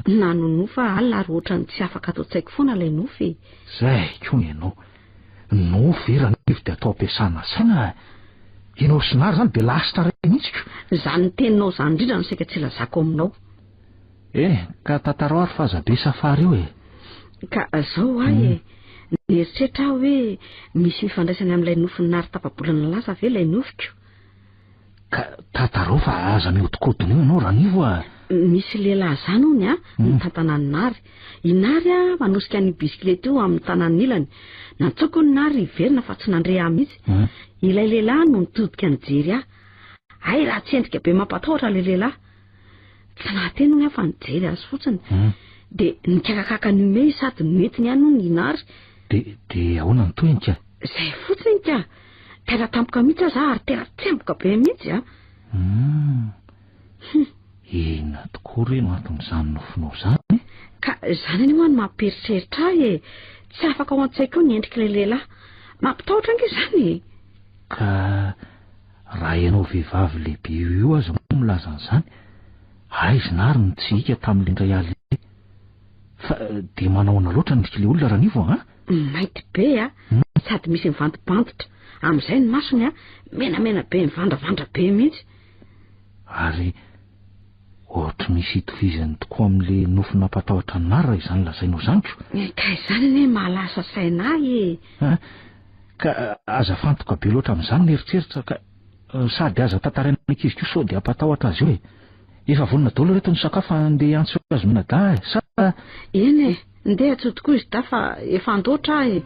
nanonofa alina ary ohatrany tsy afaka atao tsaiko foana ilay nofo Zay koa ianao. verana ivy dia atao ampiasana saina. Ianao Sinary zany dia lasitra ray mihitsy. Zany teninao zany indrindra no sika tsy lazako aminao. Ka tantara ary fa azabe safary eo Ka zao ahy nieritreritra aho hoe misy mifandraisany amin'ilay nofony Nary tapabolana lasa ve ilay nofiko. Ka tantara fa aza mihodinkodina eo ianao ranivo Misy lehilahy zany hony mitantana ny Nary. I Nary manosika ny bisikilety io amin'ny tanany ilany. Nantsoko ny Nary hiverina fa tsy nandre ahy mihitsy. Ilay lehilahy no nitodika nijery ahy. Ay raha tsy endrika be mampatahotra ilay lehilahy. Tsy nahateny hono aho fa nijery azy fotsiny. Dia nikakakaka ny ome sady nentiny ihany hono i Nary. Dia ahoana ny toenika? Zay fotsiny ka. Tena tampoka mihitsy aza ary tena tsemboka be mihitsy Ina tokoa reno aton'izany nofinao zany. Ka zany any hoany mamperitreritra ahy tsy afaka ao an-tsaiko eo ny endrik'ilay lehilahy. Mampitahotra ange zany Ka raha ianao vehivavy lehibe io aza moa milaza an'izany, aizy Nary ny tsy hika tamin'ilay indray alina. Fa dia manaona loatra nydik'ilay olona ranivo mainty be sady misy mivandibandotra. Amin'izay ny masony menamena be mivandravandra be mihitsy. Ary ohatry misy itovizany tokoa amin'ilay nofy nampatahotra ny Nary raha izany lazainao zaniko. Ka izany anie mahalasa saina ahy Ka aza fantoka be loatra amin'izany ny eritreritra ka sady aza tantaraina ankizy koa sao dia ampatahotra azy eo Efa vonina daholo reto ny sakafo andeha antso azy minada sa eny ndeha atso tokoa izy da fa efa andoatra ahy.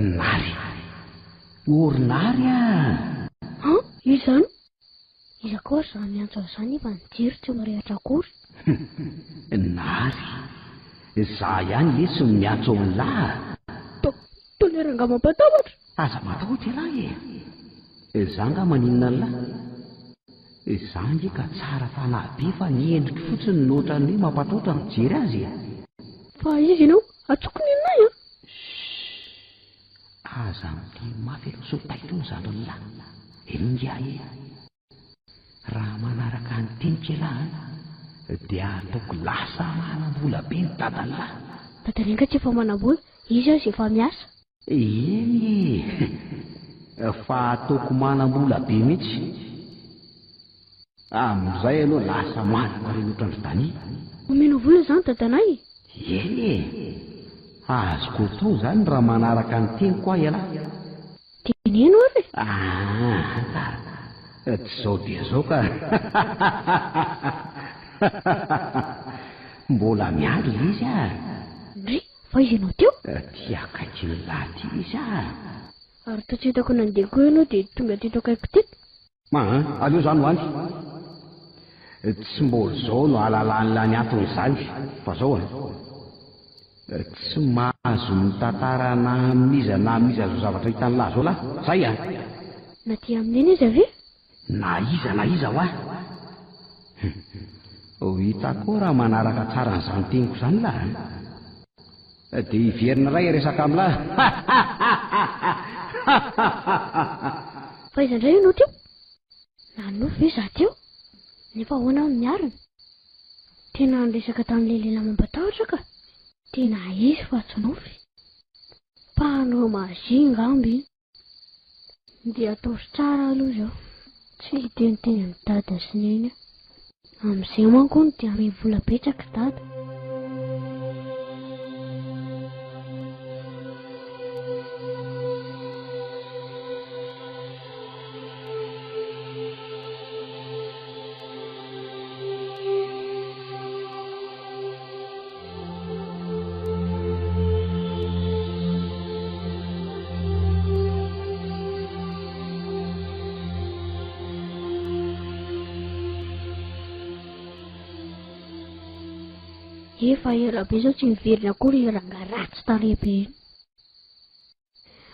Nary orinary izany iza koa zany antso izany efa nijery tsy mirehatra akory. Nary za ihany lesy miantso amin'ny lahy. Toleranga mampatahotra. Aza matahotra lahy za nga maninona ny lahy. Za nge ka tsara fanahy be fa ny endrika fotsiny nohatra ny mampatahotra mijery azy. Fa izy ianao atsokony anay aza mity mafy so taitony zany lahy. Enonga raha manaraka ny tenika lahy dia ataoko lasa manam-bola be ny dadalahy. Dadalenga tsy efa manam-bola, izy azy efa miasa. Eny fa ataoko manam-bola be mihitsy. Amin'izay aloha lasa manana reny ohatran'ny dani. Omena vola zany dadanay. Eny azoko tao zany raha manaraka ny teniko ahy alahy. Teneno ary tsy zao dia zao ka. Mbola miady izy Ndry, fa izy ianao teo? Tiakaiky ny laty izy Ary toa tsy hitako nandeha koa ianao dia tonga teto akaiko teto. Aleo zany hoany. Tsy mbola zao no alalan'la ny antony izany fa zao tsy mahazo ny tantara na miza zao zavatra hitany lahy zao lahy. Zay Na ty amineny izy ave? Na iza ho hitako raha manaraka tsara n'izany teniko zany lahy. Dia iverina ray resaka amin'lahy. Fa iza indray ianao teo? Nanofy ve za teo? Nefa ahoana amin'ny arina? Tena niresaka tamin'ilay lehilahy mampatahotra ka? Tena izy fa tsy nofy. Mpanao mazinga amby. Dia ataosy tsara aloha zao. Tsy hiteniteny amin'ny dada sy neny. Amin'izay manko no dia ame vola betsaka dada. Efa ela be zao tsy miverina akory rangaha ratsy tarehy be.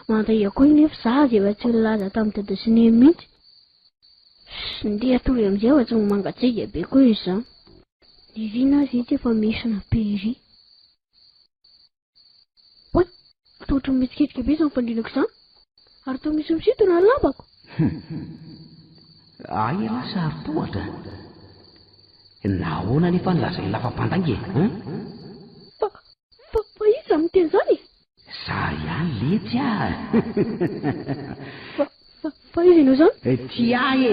Mantay koa nefa za dia tsy nilaza tamin'ny dada sy ny mihitsy. Ndeha atory amin'izay fa tsy mangatsiaka be koa izy izany. Ny riana azy itsy efa mesina be ry. Oy, atao ohatran'ny mitsiketrika be izany fandrinako izany. Ary toa misy misintona ny lambako. Ay lasa ary tohatra. Nahoana nefa nilazay lafam-pandangy Fa iza miteny izany? Za ihany letsy Fa izy ianao izany? Ty ahy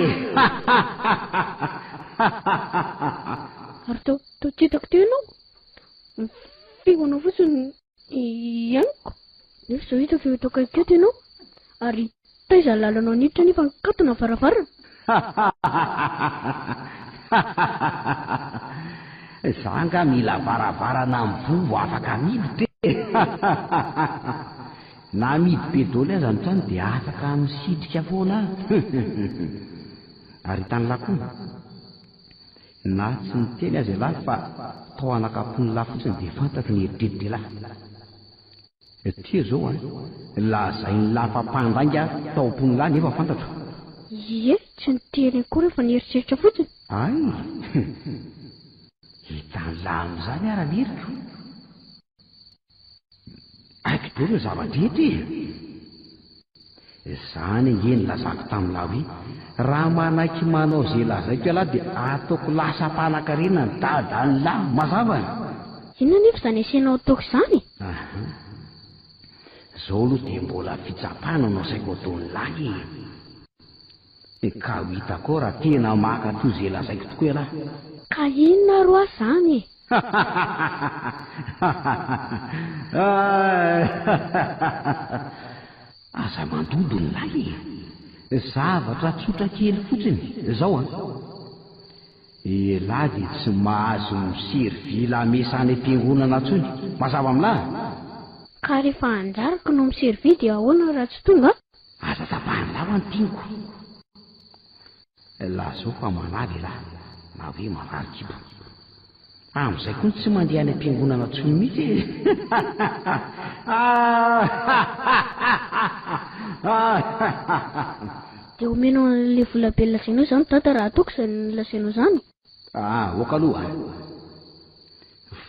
Ary tao tsy hitako teo ianao. Fihoanao fotsiny ianiko. Nefa izao hitako eto akaiky ianao. Ary taiza lalanao niditra nefa nikatona varavarana. Za nga mila varavarana mivovo afaka miditra. Na midy be daholo aza ny trano dia afaka misitrika foana. Ary tany lakoa na tsy niteny azy lahy fa tao anakapony lahy fotsiny dia fantako ny eritreritry lahy. Tia zao lazay ny lafam-pandangy taopony lahy nefa fantatro. Ie, tsy niteny akory fa nieritreritra fotsiny. Ay, hitany lahy amin'izany ara nieriko. Aiko daholo ny zavadrehetra. Izany eny lazako tamin'lahy hoe raha manaiky manao izay lazaiko lahy dia ataoko lasa mpanankarena ny dadan'ny lahy mazava. Inona nefa izany asianao ataoko izany? Zao aloha dia mbola fitsapana no asaiko ataon'ny lahy. Ka ho hitako raha tena maka toy izay lazaiko tokoa lahy. Ka inona ro azany? Aza mandodo ny lahy. Zavatra tsotra kely fotsiny zao lahy dia tsy mahazo miservy lamesany am-piangonana intsony. Mazava amin'lahy. Ka rehefa anjarako no miservy dia ahoana raha tsy tonga? Aza tapahany lahy ny tiako. Laha zao fa manavy lahy na hoe marary kibo. Amin'izay koa tsy mandeha any am-piangonana intsony mihitsy. Dia omenao an'ilay vola be lasainao izany dada raha ataoko izay lasainao izany. Oka aloha.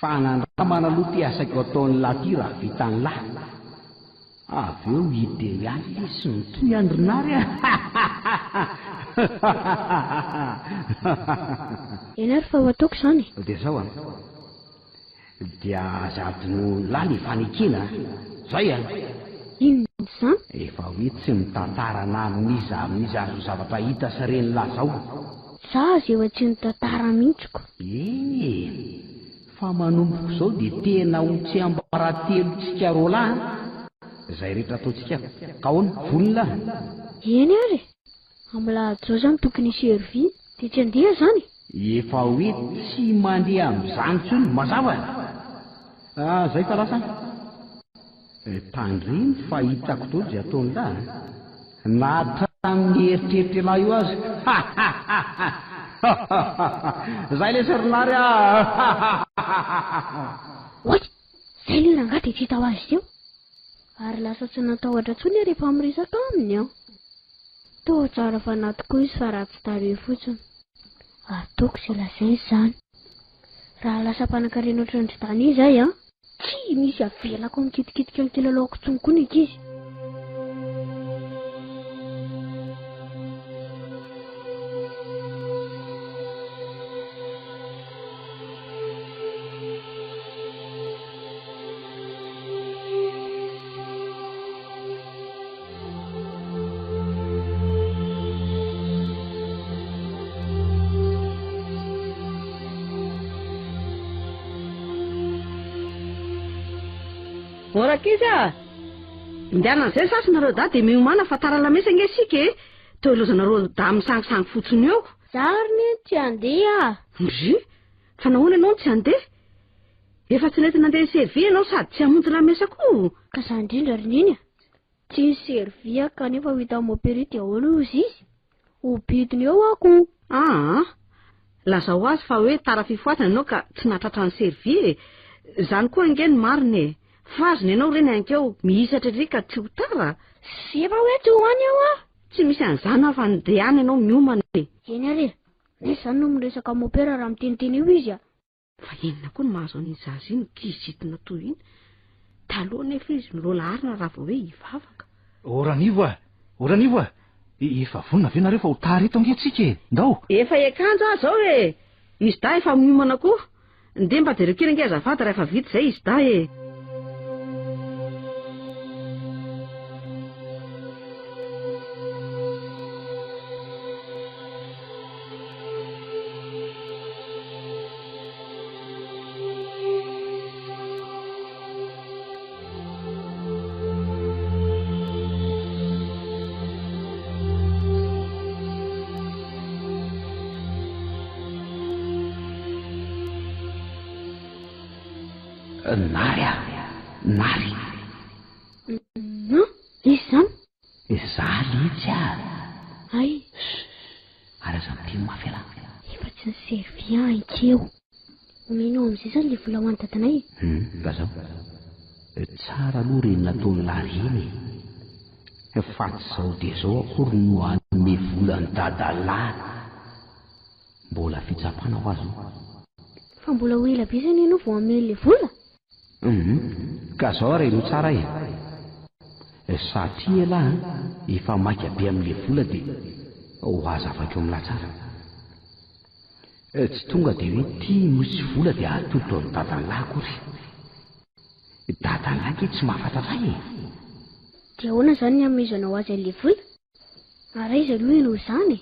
Fanandramana aloha ty asaiko ataon'ny lahy ty raha vitan'ny lahy. Avy eo idealy sy mitoy andrinary. Eny ary fa ho ataoko izany. Dia zao dia azadino lahy ny fanekena. Zay Inona izany? efa hoe tsy mitantarana amin'iza azo zavatra hita sy reny lahy zao. Za azy efa tsy nitantara mihitsiko. Fa manomboko zao dia tena ho tsy ambarantelontsika roa lahy. Zay rehetra ataontsika ka hoana volony lahy. Eny ary amin'ny lahady zao izany tokony servy dia tsy andeha izany. Efa hoe tsy mandeha amin'izany intsony mazava. Zay fa lasa tandreny fa hitako daholo izay ataony lahy. Na tamin'ny eritreritry lahy io azy. Zay le serinary Oy, zay le rangaha dia tsy hita ho azy teo. Ary lasa tsy natahotra intsony rehefa miresaka aminy aho. Toa tsara fanahy tokoa izy fa raha tsy tarehy fotsiny. Ataoko izay lazainy izany. Raha lasa mpanankarena ohatran'ny tany izay tsy misy avelako mikitikitika ny kilalaoko intsony koa ny ankizy. Ora kiza indiana an'izay sasynareo da dia miomana fa taralamesa nge sika teo ilozanareo da misangisangy fotsiny eo. Zariny tsy handeha. Fa nahoana ianao tsy handeha? Efa tsy nety nandeha servy ianao sady tsy hamonjy lamesa koa. Ka za indrindra rininy tsy ny servy kanefa ho hita moperi dia ahoana izy izy? Ho bidiny eo ako. Laza ho azy fa hoe tara fifoatana ianao ka tsy natratra ny servy. Zany koa nge ny mariny. fazony ianao reny ankeo mihisatra ry ka tsy ho tara. Sy efa hoe tsy hoany aho a. Tsy misy an'izany afa ndeany ianao miomana e. Eny are, nisy zany no miresaka mopera raha miteniteny io izy a. Fa enina koa no mahazo an'iny zaza iny kizitina toy iny. Taloha nefa izy milola arina raha vao hoe hivavaka. Oranivo a, efa vonona ve nareo fa ho tara eto angentsika e, ndao. Efa ekanjo aho zao e. Izy da efa miomana koa. Nde mba de rekely nge azafady rehefa vita zay izy da e. Nary. Izy zany? Zaly itsy a. Ay. Ara zany tino mafy ala. Efa tsy niservy ankeo. Omeno amin'izay zany le vola ho any dadanay. Mba zao. Tsara aloha reny nataony lary iny. Faty zao dia zao akory no hanome vola ny dadalahy. Mbola fitsapana ho azy. Fa mbola ho ela be zany ianao vao hamely le vola? Ka zao reny tsara e. Satria lahy efa maika be amin'le vola dia ho azy afaka eo amin'ny latsara. Tsy tonga dia hoe tia misy vola dia atoto ny dadalahy akory. Dadalahy ke tsy mahafantatra e. Dia ahoana zany ny hamezanao azy an'le vola? Ara izy aloha ianao izany.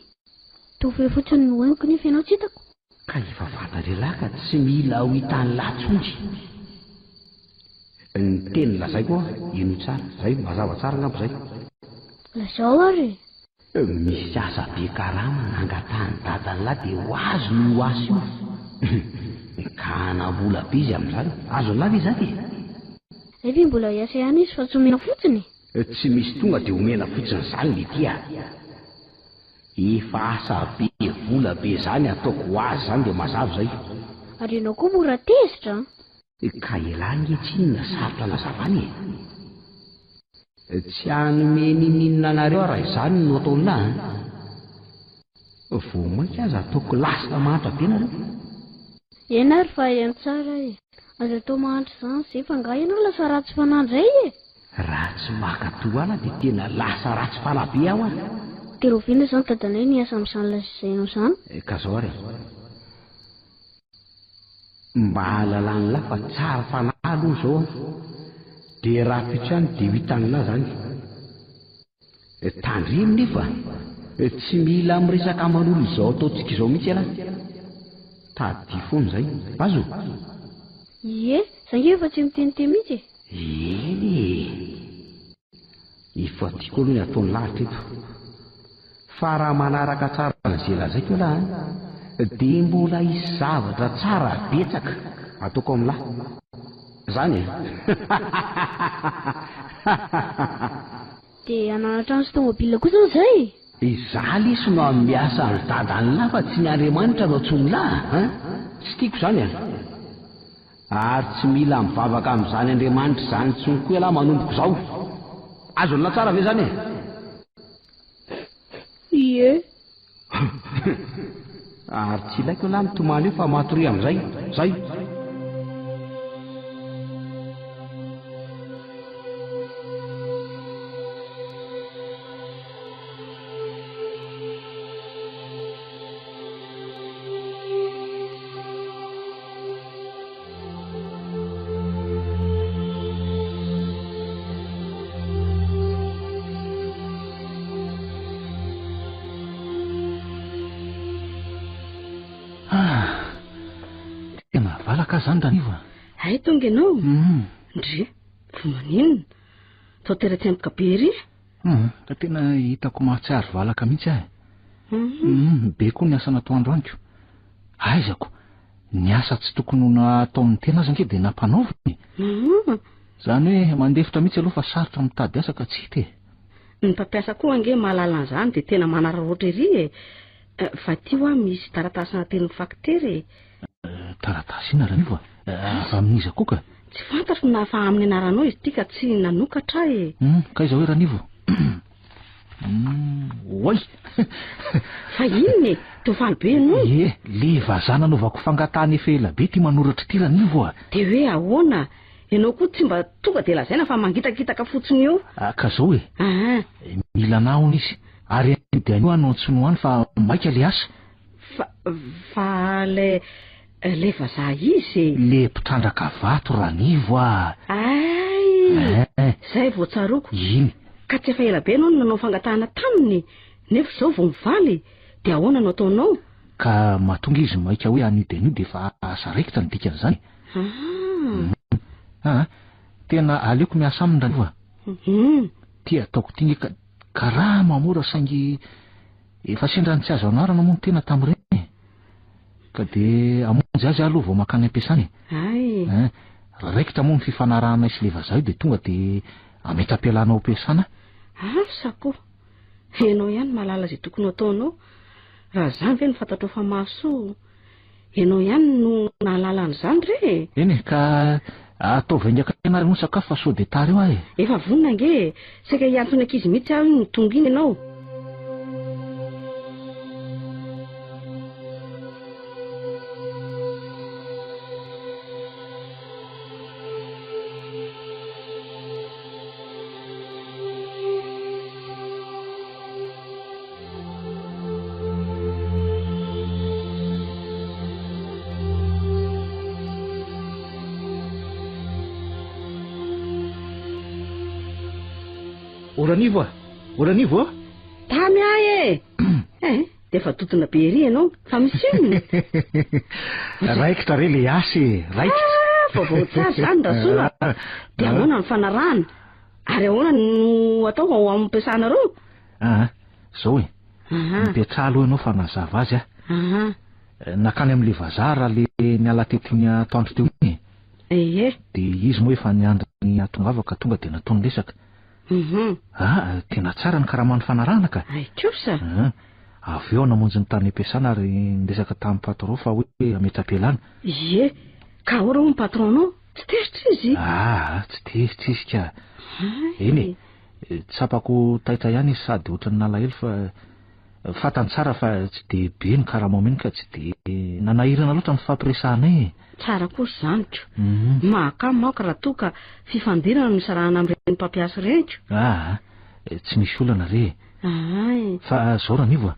Toa fotsiny no haingo nefa ianao tsy hitako. Ka efa fantatra lahy ka tsy mila ho hitan'ny latsongy. Ny teny lazaiko ino tsara, zay mazava tsara ngamba zay. Lazao ary. Misy asa be karama nangatahany dadalahy dia ho azo no ho azy io. Ka hanambola be izy amin'izany, azo lava izy zany. Nefa mbola hiasa ihany izy fa tsy omena fotsiny. Tsy misy tonga dia omena fotsiny izany le tia. Efa asa be vola be zany ataoko ho azy zany dia mazava zay. Ary ianao koa mora tezitra. Ka elangetsinona sarotra nazavany e. Tsy hanome ninina anareo raha izany no ataony lahy. Vao mainka aza ataoko lasa mahatra be nareo. Ena ary fa ihany tsara e. Aza atao mahantra izany zay fa nga ianao lasa ratsy fanandray e. Ratsy makatoa ala dia tena lasa ratsy fanabe aho a. Terovina zany dadanay ny asa amin'izany lazainao izany. Ka zao ary. Mba halalany lahy fa tsara fanahy aloha zao dia raha fitrany dia ho hitany lahy zany. Tandremo nefa tsy mila miresaka aman'olo izao ataontsika izao mihitsy ala. Tady foana zay azo. Ie, zany efa tsy miteniteny mihitsy. Eny efa tiako aloha ny ataony lahatra eto. Fa raha manaraka tsara n'izay lazaiko lahy dia mbola hisy zavatra tsara betsaka ataoko amin'lahy zany e. Dia ananatra ny tômôbila kosa zay. Izaly iso no amin'ny miasa ny dadan'lahy fa tsy ny Andriamanitra no antsony lahy. Tsy tiako zany e. Ary tsy mila mivavaka amin'izany Andriamanitra izany tsony koa lahy manomboko zao. Azonina tsara ve zany e? Ie. Ary tsy ilaiko lahy mitomany eo fa matory amin'izay. Zay. Valaka zany Ranivo. Ay tonga ianao. Ndre, vomaninona. Tao tera-tsemboka be ery. Da tena hitako mahatsiaro valaka mihitsy ahy. Be koa ny asa natao androaniko. Aizako, ny asa tsy tokony nataon'ny tena aza anke dia nampanaoviny. Zany hoe mandefitra mihitsy aloha fa sarotra mitady asa ka tsy hita e. Ny mpampiasa koa ange mahalala an'izany dia tena manararaotra ery e. Fa tio misy taratasy naten'ny faktery e. Taratasy ina Ranivo. Avy amin'iza koa ka? Tsy fantatro na fa amin'ny anaranao izy ity ka tsy nanokatra e. Ka iza hoe Ranivo? Oay! Fa inona e? Tovaly be ianao? Le vazaha nanaovako fangatahana efa ela be ty manoratra ty Ranivo a. De hoe ahoana? Ianao koa tsy mba tonga de lazaina fa mangitakitaka fotsiny eo. Ka zao e. Mila naona izy. Ary de anio anao antsonoany fa maika le asa. Fa le vazaha izy. Le mpitrandraka vato Ranivo a. Zay vao tsaroko. Iny. Ka tsy efa ela be ianao nanao fangatahana taminy. Nefa zao vao mivaly. De ahoana no ataonao? Ka mahatonga izy maika hoe anio de fa asa raikitra ny dikan'izany. Tena aleoko miasa aminy Ranivo a. Ty ataoko ty nge ka raha mamora saingy efa sendrany tsy azo anarana moa tena tamin'ireny. Ka de amonjy azy aloha vao makany am-piasany. Raikitra moa ny fifanarahana isy le vazaha io de tonga de ametam-pialana ao am-piasana. Sako. Ianao ihany mahalala izay tokony ataonao. Raha zany ve ny fantatrao fa mahasoa. Ianao ihany no nahalala an'izany re. Eny ka atao vaingaka ianarana sakafo fa sao de tara eo ahy. Efa vonona nge. Saika hiantsona ankizy mihitsy aho ny tonga iny ianao. Ranivo a? Tamy ahy e. De fa totona be ery ianao. Fa misy inona? Raikitra re le asa e. Raikitra. Vaovao tsara zany Rasoa. De ahoana ny fanarahana? Ary ahoana no atao ao amin'ny ampiasanareo? Zao e. Mipetraha aloha ianao fa nazava azy a. Nakany amin'le vazaha raha le niala tetiny atoandro teo iny. De izy moa efa niandry ny atongava ka tonga de nataony lesaka. Tena tsara ny karamany fanarahana ka. Kosa. Avy eo namonjy ny tany am-piasana ary niresaka tamin'ny patron fa hoe ametra-pialana. Ka ahoana moa ny patronao? Tsy tezitra izy? Tsy tezitra izy ka. Eny tsapako taitra ihany izy sady ohatran'ny nalahelo fa fantany tsara fa tsy de be ny karamao miny ka tsy de nanahirana loatra ny fampiresahanay. Tsara kosa zany ko. Mahakamo mako raha toa ka fifandirana no isarahana amin'ireny mpampiasa ireny ko. Tsy misy olana re. Fa zao Ranivo a.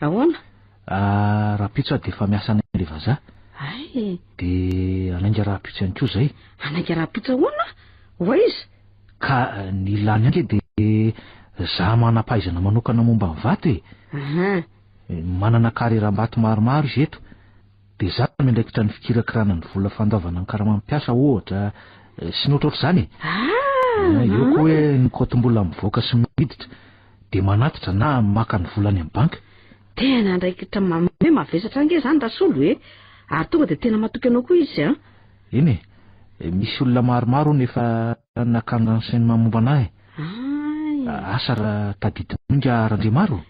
Ahoana? Raha pitso de efa miasa anay le vazaha. De anainga raha pitso ihany koa zay. Anainga raha pitso ahoana? Hoy izy. Ka ny lany ange de za manam-pahaizana manokana momba ny vato e. Manana kareram-bato maromaro izy eto. De za mindraikitra ny fikirakirana ny vola fandaovana ny karamam-piasa ohatra sy ny ohatrohatr'izany. Eo koa hoe ny kotim-bola mivoaka sy miditra de manatitra na maka ny volany amin'ny banka. Tena ndraikitra hoe mavesatra ange zany Rasolo e. Ary tonga de tena matoky anao koa izy Eny misy olona maromaro nefa nakana enseignement momba anahy. Asa raha tadidiny Ingarandrimaro.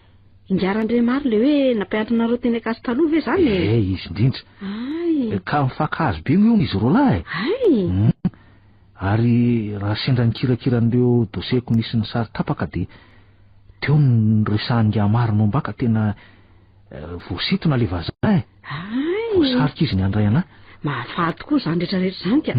Ingarandrimaro le hoe nampianatranareo teny akasy taloha ve zany izy indrindra. Ka mifankahazo be io izy roa lahy. Ary raha sendra nikirakiran'ireo dosieko nisy ny sary tapaka de teo ny resahan'nga maro nombaka tena voasitona le vazaha voasarika izy ny andray anahy. Mahafaty koa zany rehetrarehetra zany ka.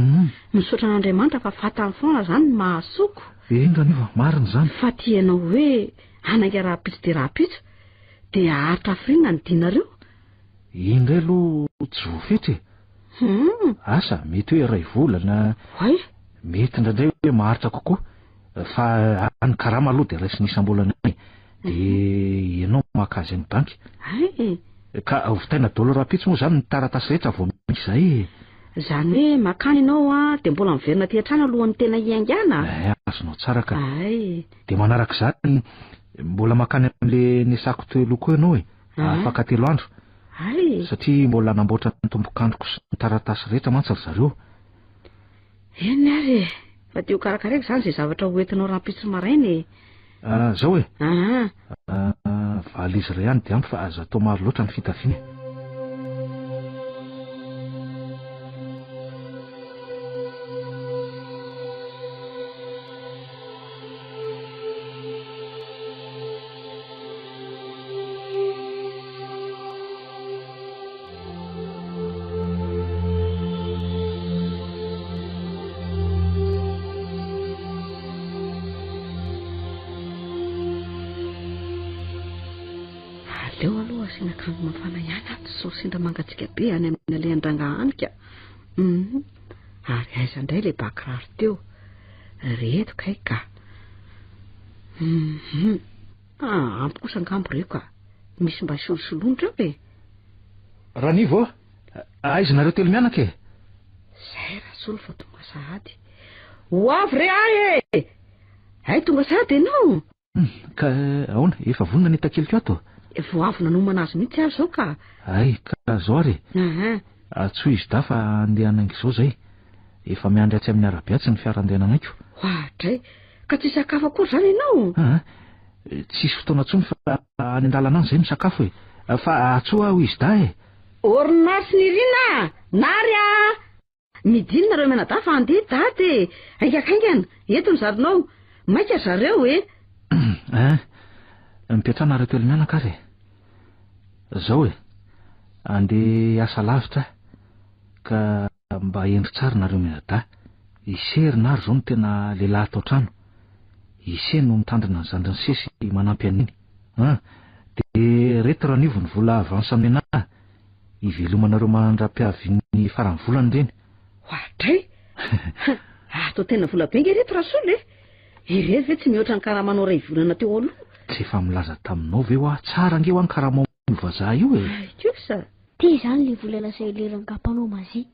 Misaotra an'Andriamanitra fa fatany foana zany mahasoko. Ranivo marina zany. Fa tianao hoe anainga raha pitso de raha pitso de aharitra afrina ny dinareo. Indray aloha tsy voafetra asa mety hoe ray volana. Mety indraindray hoe maharitra kokoa fa any karama aloha de raisy nisam-bolana any de ianao makazy amin'ny banky. Ka ovitaina daholo raha pitso moa zany ny taratasy rehetra vao misy zay. Zany hoe makany ianao de mbola miverina ty an-trano alohan'ny tena hiaingana. Azonao tsara ka. De manaraka zany mbola makany amin'le nisako teo loko ianao afaka 3 andro. Satria mbola namboatra ny tombokandroko sy ny taratasy rehetra mantsy ry zareo. Eny ary fa teo karakaraiko zany zay zavatra hoentinao raha pitso marainy. Zao valy izy ray ihany de ampy fa aza atao maro loatra ny fitafiana. Leo aloha asiana kanjo mafana ihany ato so sendra mangatsika be any amin'ny alehan-drangahanika. Ary aiza indray ilay bakiraro teo. Reto kay ka. Ampy kosa angambo reo ka. Misy mba solosoloandra e. Ranivo, aiza nareo telo mianaka e? Zay Rasolo fa tonga sahady. Ho avy re ahy e! Ay tonga sahady ianao. Ka ahoana, efa vonona ny takeliko ato? Vao avy nanomana azy mihitsy aho zao ka. Ay, ka zao ary. Atsoa izy da fa andeha anaingo izao zay. Efa miandry atsy amin'ny arabiatsy ny fiara andeha anaingo. Hoatray, ka tsy sakafo akory zany ianao? Tsisy fotoana tsony fa any an-dalana any zay misakafo e. Fa atsoa ho izy da e. Orinasy ny rina! Nary a! Midiny nareo menada fa andeha dady. Aingakaingana, eto ny zaronao. Maika zareo e. Mipetrana nareo telo mianaka ary. Zao e. Andeha asa lavitra ka mba endry tsara nareo menada. Iserina ary zao no tena lehilahy atao trano. Ise no mitandrina ny zandriny sesy manampy an'iny. De reto Ranivo ny vola avansa amin'ny anahy. Ivelomanareo mandra-piavin'ny farany volany reny. Hoatray? Atao tena vola benga reto Rasolo e. Ireto ve tsy mihoatra ny karamanao ray volana teo aloha? Tsy efa milaza taminao ve hoa tsara angeo any karamao vazaha io e. Kosa. Ty zany le volana say lerany kapanao mazy.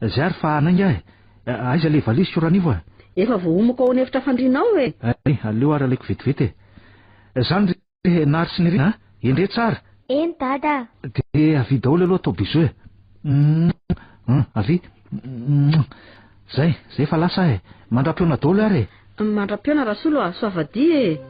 Zay ary fa anainga e. Aiza le valisy Ranivo e. Efa voahomako ao an'efitra fandrinao e. Ay, aleo ary aleko vetivety e. Zany re nary sy ny rina, endre tsara. Eny dada. De avi daholo aloha atao biso e. Avi. Zay fa lasa e. Mandra-piona daholo ary e. Mandra-piona Rasolo a, soavady e.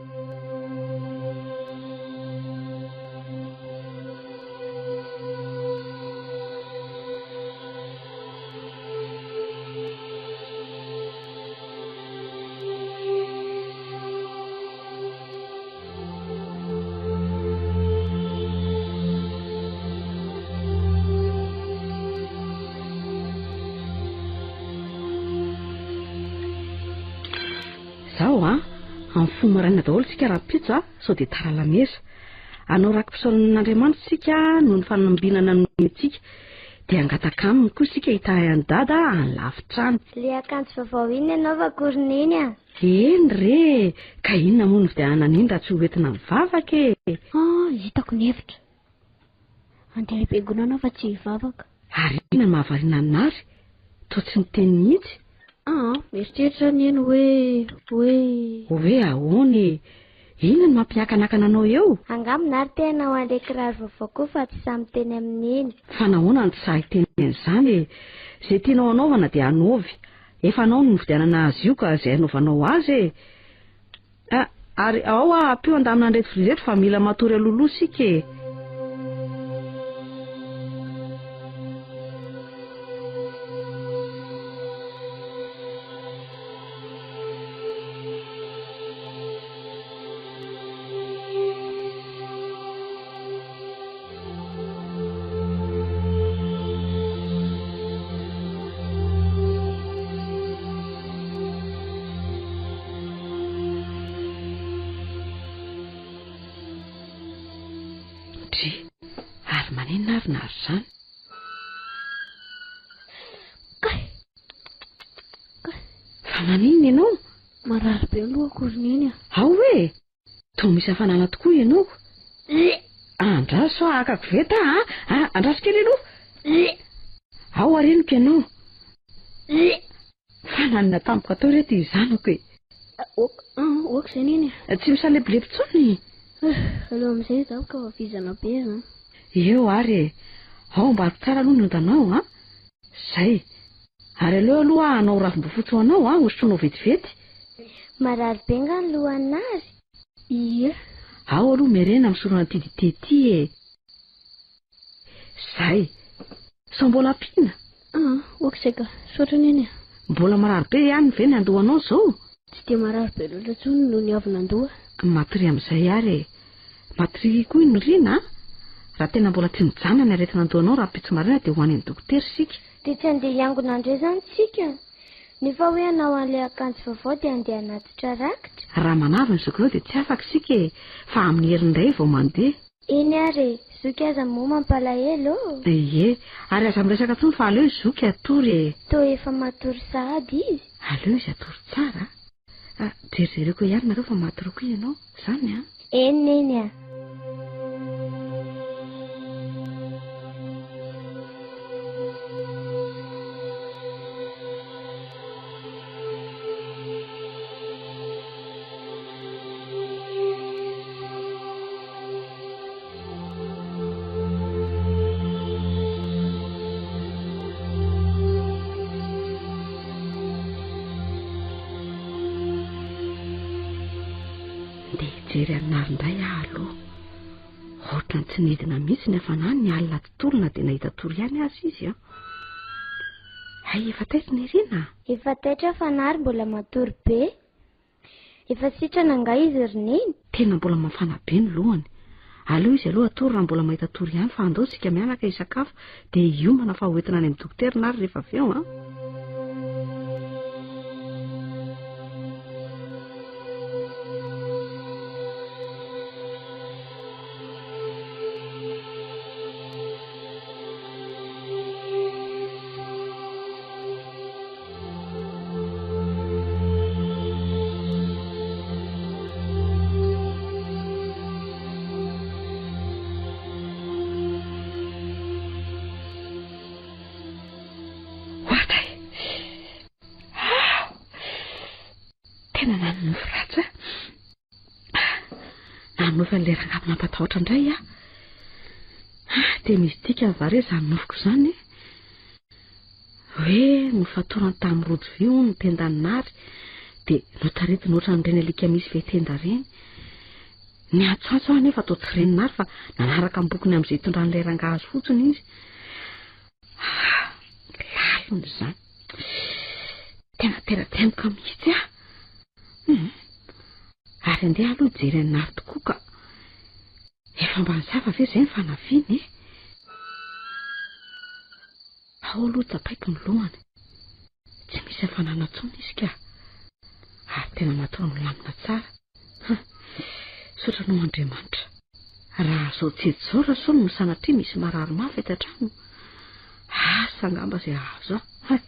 Zao amin'ny fomaraina daholo tsika raha-pitso sao dia tara lamesa. Anao raky mpisaoran'Andriamanitra sika noho ny fanambinana nonetsika. Dia angataka aminy koa sika hitahay any dada any lafitrany. Le akanjo vavao iny ianao fa koroniny a. Eny re, ka inona moa no vidianana iny raha tsy hoentina mivavaka e. Hitako ny hevitra. Andeha hibegonana fa tsy hivavaka. Ary inona ny mahavariana anary? Toa tsy niteny mihitsy. Mieritreritra ny eny hoe ahoany? Inona ny mampiakanakana anao eo? Angamba ary tena ho andeha kiraro vavao koa fa tsy samy teny amin'iny. Fa nahoana ny tsy sahy teny izany e? Zay tianao anaovana dia anaovy. Efa anao no nividianana azy io ka zay anaovanao azy e. Ary ao ampio andamina anreto frireto fa mila matory aloloha sika e. Ary manenina ary nary zany. Fa nanenina ianao? Marary be aloha koroniny a. Ao e, toa misy hafanana tokoa ianao. Andraso akako veta andraso kely aloha. Ao areniko ianao. Fa nanina tampoka atao reto izanako e. Oka zay niny a. Tsy misalebolebo tsony. Aleo amin'izay zaho ka vizana be zany. Eo ary e. Ao mbariko tsara aloha ny ondanao Zay. Ary aleo aloha anao ravim-bofotsy ho anao hosotroanao vetivety. Marary be nga ny lohanazy. Ie. Ao aloha merena misorona tiditety e. Zay. Sao mbola ampiana? Oka zay ka, sotra niny a. Mbola marary be ihany ve ny andohanao zao? Tsy dia marary be loatra tsony noho ny avy nandoha. Matory amin'izay ary e. Matory koa ny rina raha tena mbola tsy mijanona ny aretina andohanao raha pitso marina dia ho any ny dokotera sika. Dia tsy andeha hiangona andre zany tsika. Nefa hoe anao an'ilay akanjo vavao dia andeha hanatitra rakitra. Raha manavy ny zokinao dia tsy afaka sika e. Fa amin'ny herin'iray vao mandeha. Iny ary zoky aza moa mampalahelo. Ie, ary aza miresaka tony fa aleo zoky atory e. Toa efa matory sahady izy. Aleo izy atory tsara. Jerijereko ihany nareo fa matoroko ianao zany a. Eny a. Jery anarindray aloha ohatra ny tsy nidina mihitsy ny hafanany ny alina tontolona dia nahita tory ihany azy izy a. Hay efa taitra ny rina. Efa taitra fanary mbola matory be. Efa sitrana nga izy roneny. Tena mbola mafana be ny lohany. Aleo izy aloha atory raha mbola mahita tory ihany fa andao sika mianaka isakafo dia hiomana fa hoentina any amin'ny dokotera nary rehefa avy eo a. Tena nanofo ratsa. Nanofo an'ilay rangavo nampatahotra indray a. Dia misy tika ny vare izany nofoko izany hoe nofatorany tamin'ny rojo vy hono ny tendanary dia notaretiny ohatran'ny ireny alika misy fehtenda ireny. Ny antsoantso aho nefa atao tsy reninary fa nanaraka ny bokony amin'izay hitondran'ilay rangahazo fotsiny izy. Lalony izany. Tena tempoka mihitsy a. Ary andeha aloha jery anary tokoa ka efa mba nizava ve izay ny fanaviany e. Ao aloha tsapaiko ny lohany. Tsy misy hafanana intsony izy ka. Ary tena matory milamina tsara. Sotra no Andriamanitra. Raha zao tsejo zao raha no sanatria misy marary mafy eto an-trano. Asa angamba izay azo aho.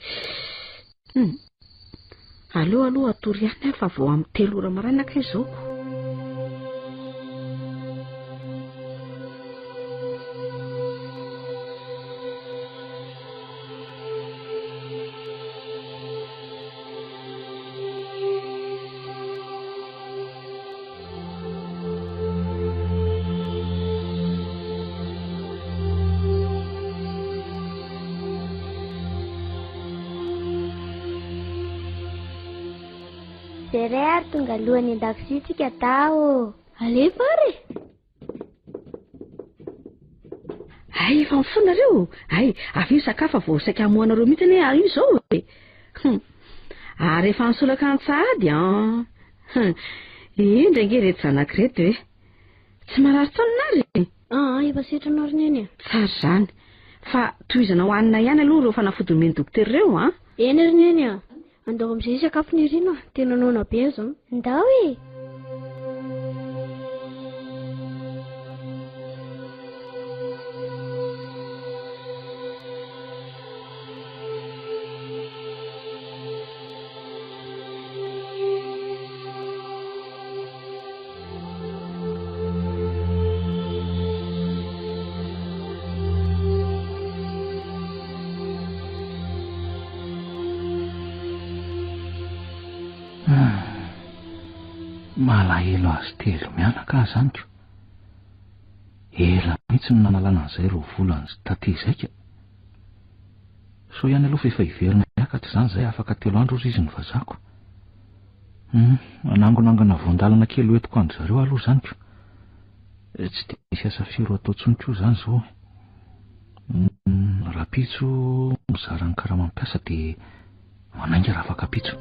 Aleo aloha atory ihany fa vao amin'ny 3 ora maraina ka izao. Jery ary tonga alohan'ny an-dakozia tsika tao. Alefa ary. Ay, efa mifonareo. Ay, avy io sakafo vao saika hamoanareo mihitsy anie io izao e. Ary efa nisolaka ny sahady an. Indra nge reto zanak'ireto e. Tsy marary tsony nary. Efa sitrana roneny. Tsara izany. Fa tohizana hoanina ihany aloha ireo fanafody men'ny dokotera ireo a. Eny roneny a. Andao amin'izay sakafo ny rino tena nona be zao. Ndao e. Malahelo azy telo mianaka ahy zany ko. Ela mihitsy ny nanalana an'izay roa volana taty izay ka. So ihany aloha fa efa hiverina miakatra izany izay afaka 3 andro ozy izy ny vazako. Anangonangana voandalana kely hoetiko andro zareo aloha zany ko. Tsy dia misy asa firy atao tsony koa izany izao. Raha pitso mizara ny karaha mampiasa dia manainga raha afaka pitso.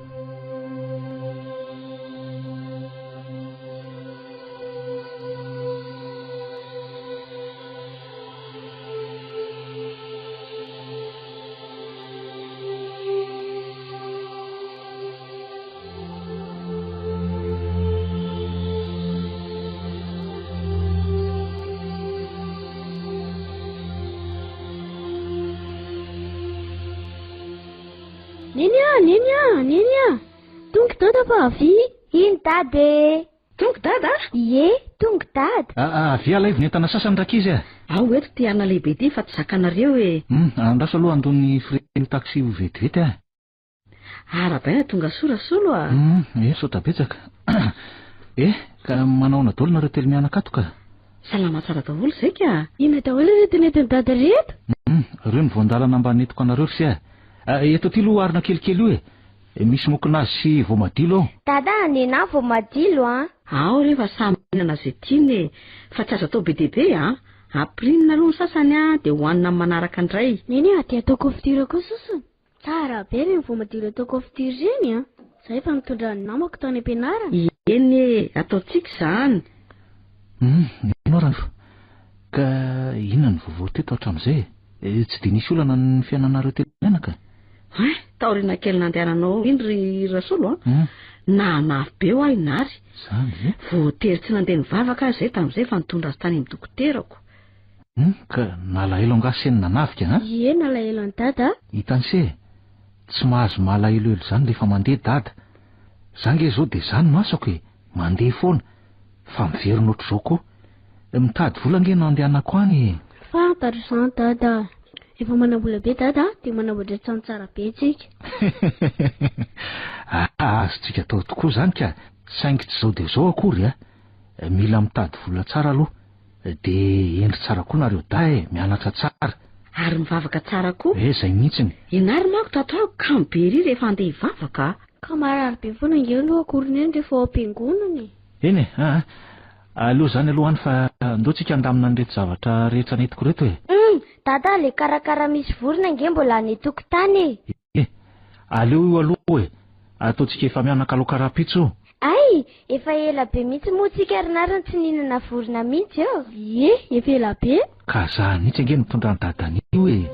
Neny tonga dada fa avy. Iny dady? Tonga dada? Ie, tonga dada. Avy alaivo ny entana sasany rakizy e. Ao eto ty ana lehibe ty fa tsy zakanareo e. Andraso aloha andony fren'ny taxi vetivety e. Arabaina tonga sorasolo a. Sota betsaka. Ka manao na daholo nareo telo mianakato ka. Salama tsara daholo zay ka. Ina daholo retinetiny dada reto. Reo ny voandalana mba netiko anareo ry se. Eto ty lo arina kelikely io e. Misy mokonazy sy voamadilo ao. Dada, nena voamadilo a. Ao rehefa samy mihinana zay tiany fa tsy azo atao be dehibe a. Ampirinina aloha ny sasany a dia hohanina amin'ny manaraka indray. Neny dia atao kofitira koa sasany. Tsara be reny voamadilo atao kofitira reny a. Zay fa mitondra ny namako tany am-pianarana. Eny ataontsika izany. Neno rano. Ka inona ny vaovao teto hatramin'izay? Tsy dia nisy olana ny fiainanareo telo mianaka. Taoriana kely nandehananao iny ry Rasolo a. Nanafy be ho ahy nary. Zany voatery tsy nandeha nivavaka zay tamin'izay fa nitondra azy tany amin'ny dokoterako. Ka nalahelo angasy nanafika ha? Ie, nalahelo any dada. Hitanse, tsy mahazo malaheloelo zany rehefa mandeha dada. Zange zao dia zany masako e, mandeha foana. Fa miverina ohatr'izao koa. Mitady vola nge no andehanako any. Fantatra izany dada. Efa manambola be dada dia manamboatra trano tsara be tsika. Azotsika atao tokoa zany ka. Saingy tsy zao dia zao akory a. Mila mitady vola tsara aloha. Dia endry tsara koa nareo day mianatra tsara. Ary mivavaka tsara koa. Zay mihitsiny. Inary manko tatoako ka mibery rehefa andeha hivavaka. Ka marary be foana nge aloha akory neny rehefa ao am-piangonana. Eny aloha zany aloha any fa andeotsika andamina an'ireto zavatra rehetra netiko reto e. Dada, le karakara misy vorona nge mbola ny tokotany e. Aleo io aloha e. Ataontsika efa mianaka aloha karapitso. Ay, efa ela be mihitsy moa tsika rinariny tsy nihinana vorona mihitsy eo. Ie, efa ela be. Ka za nitsy ange mitondra ny dadany io e.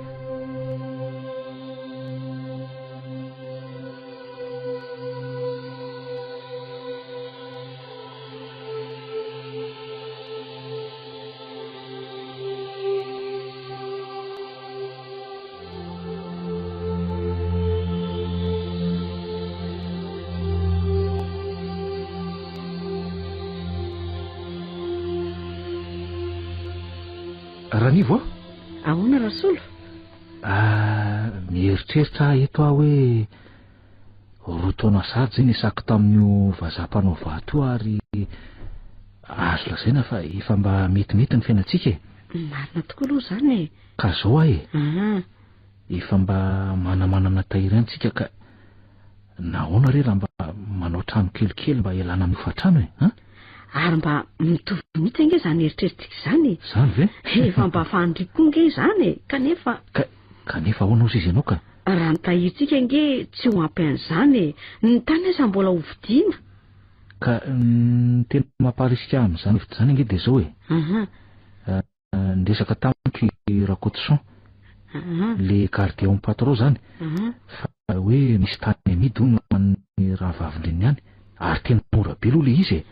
Ranivo? Ahoana Rasolo? Mieritreritra eto aho hoe roa taona sady zay nisako tamin'io vazaha-panao vato ary azo lazaina fa efa mba metimety ny fiainantsika e. Marina tokoa aloha zany e. Ka zao ahy efa mba manamanana tahirantsika ka nahoana re raha mba manao trano kelikely mba ialana amin'ny hofa-trano e. Ary mba mitovy mihitsy nge zany eritreritsika izany. Zany ve? Efa mba fandriako koa nge izany e. Kanefa ahoana ozy izy ianao ka? Raha ny tahiritsika nge tsy ho ampy an'izany e. Ny tany aza mbola hovidiana. Ka tena mamparisika amin'izany vidy zany nge dia zao e. Ndesaka tamiko Rakotoson. Le gardien patron zany. Fa hoe misy tany amidy hono ny raha vavindreny ihany. Ary tena mora be aloha le izy e.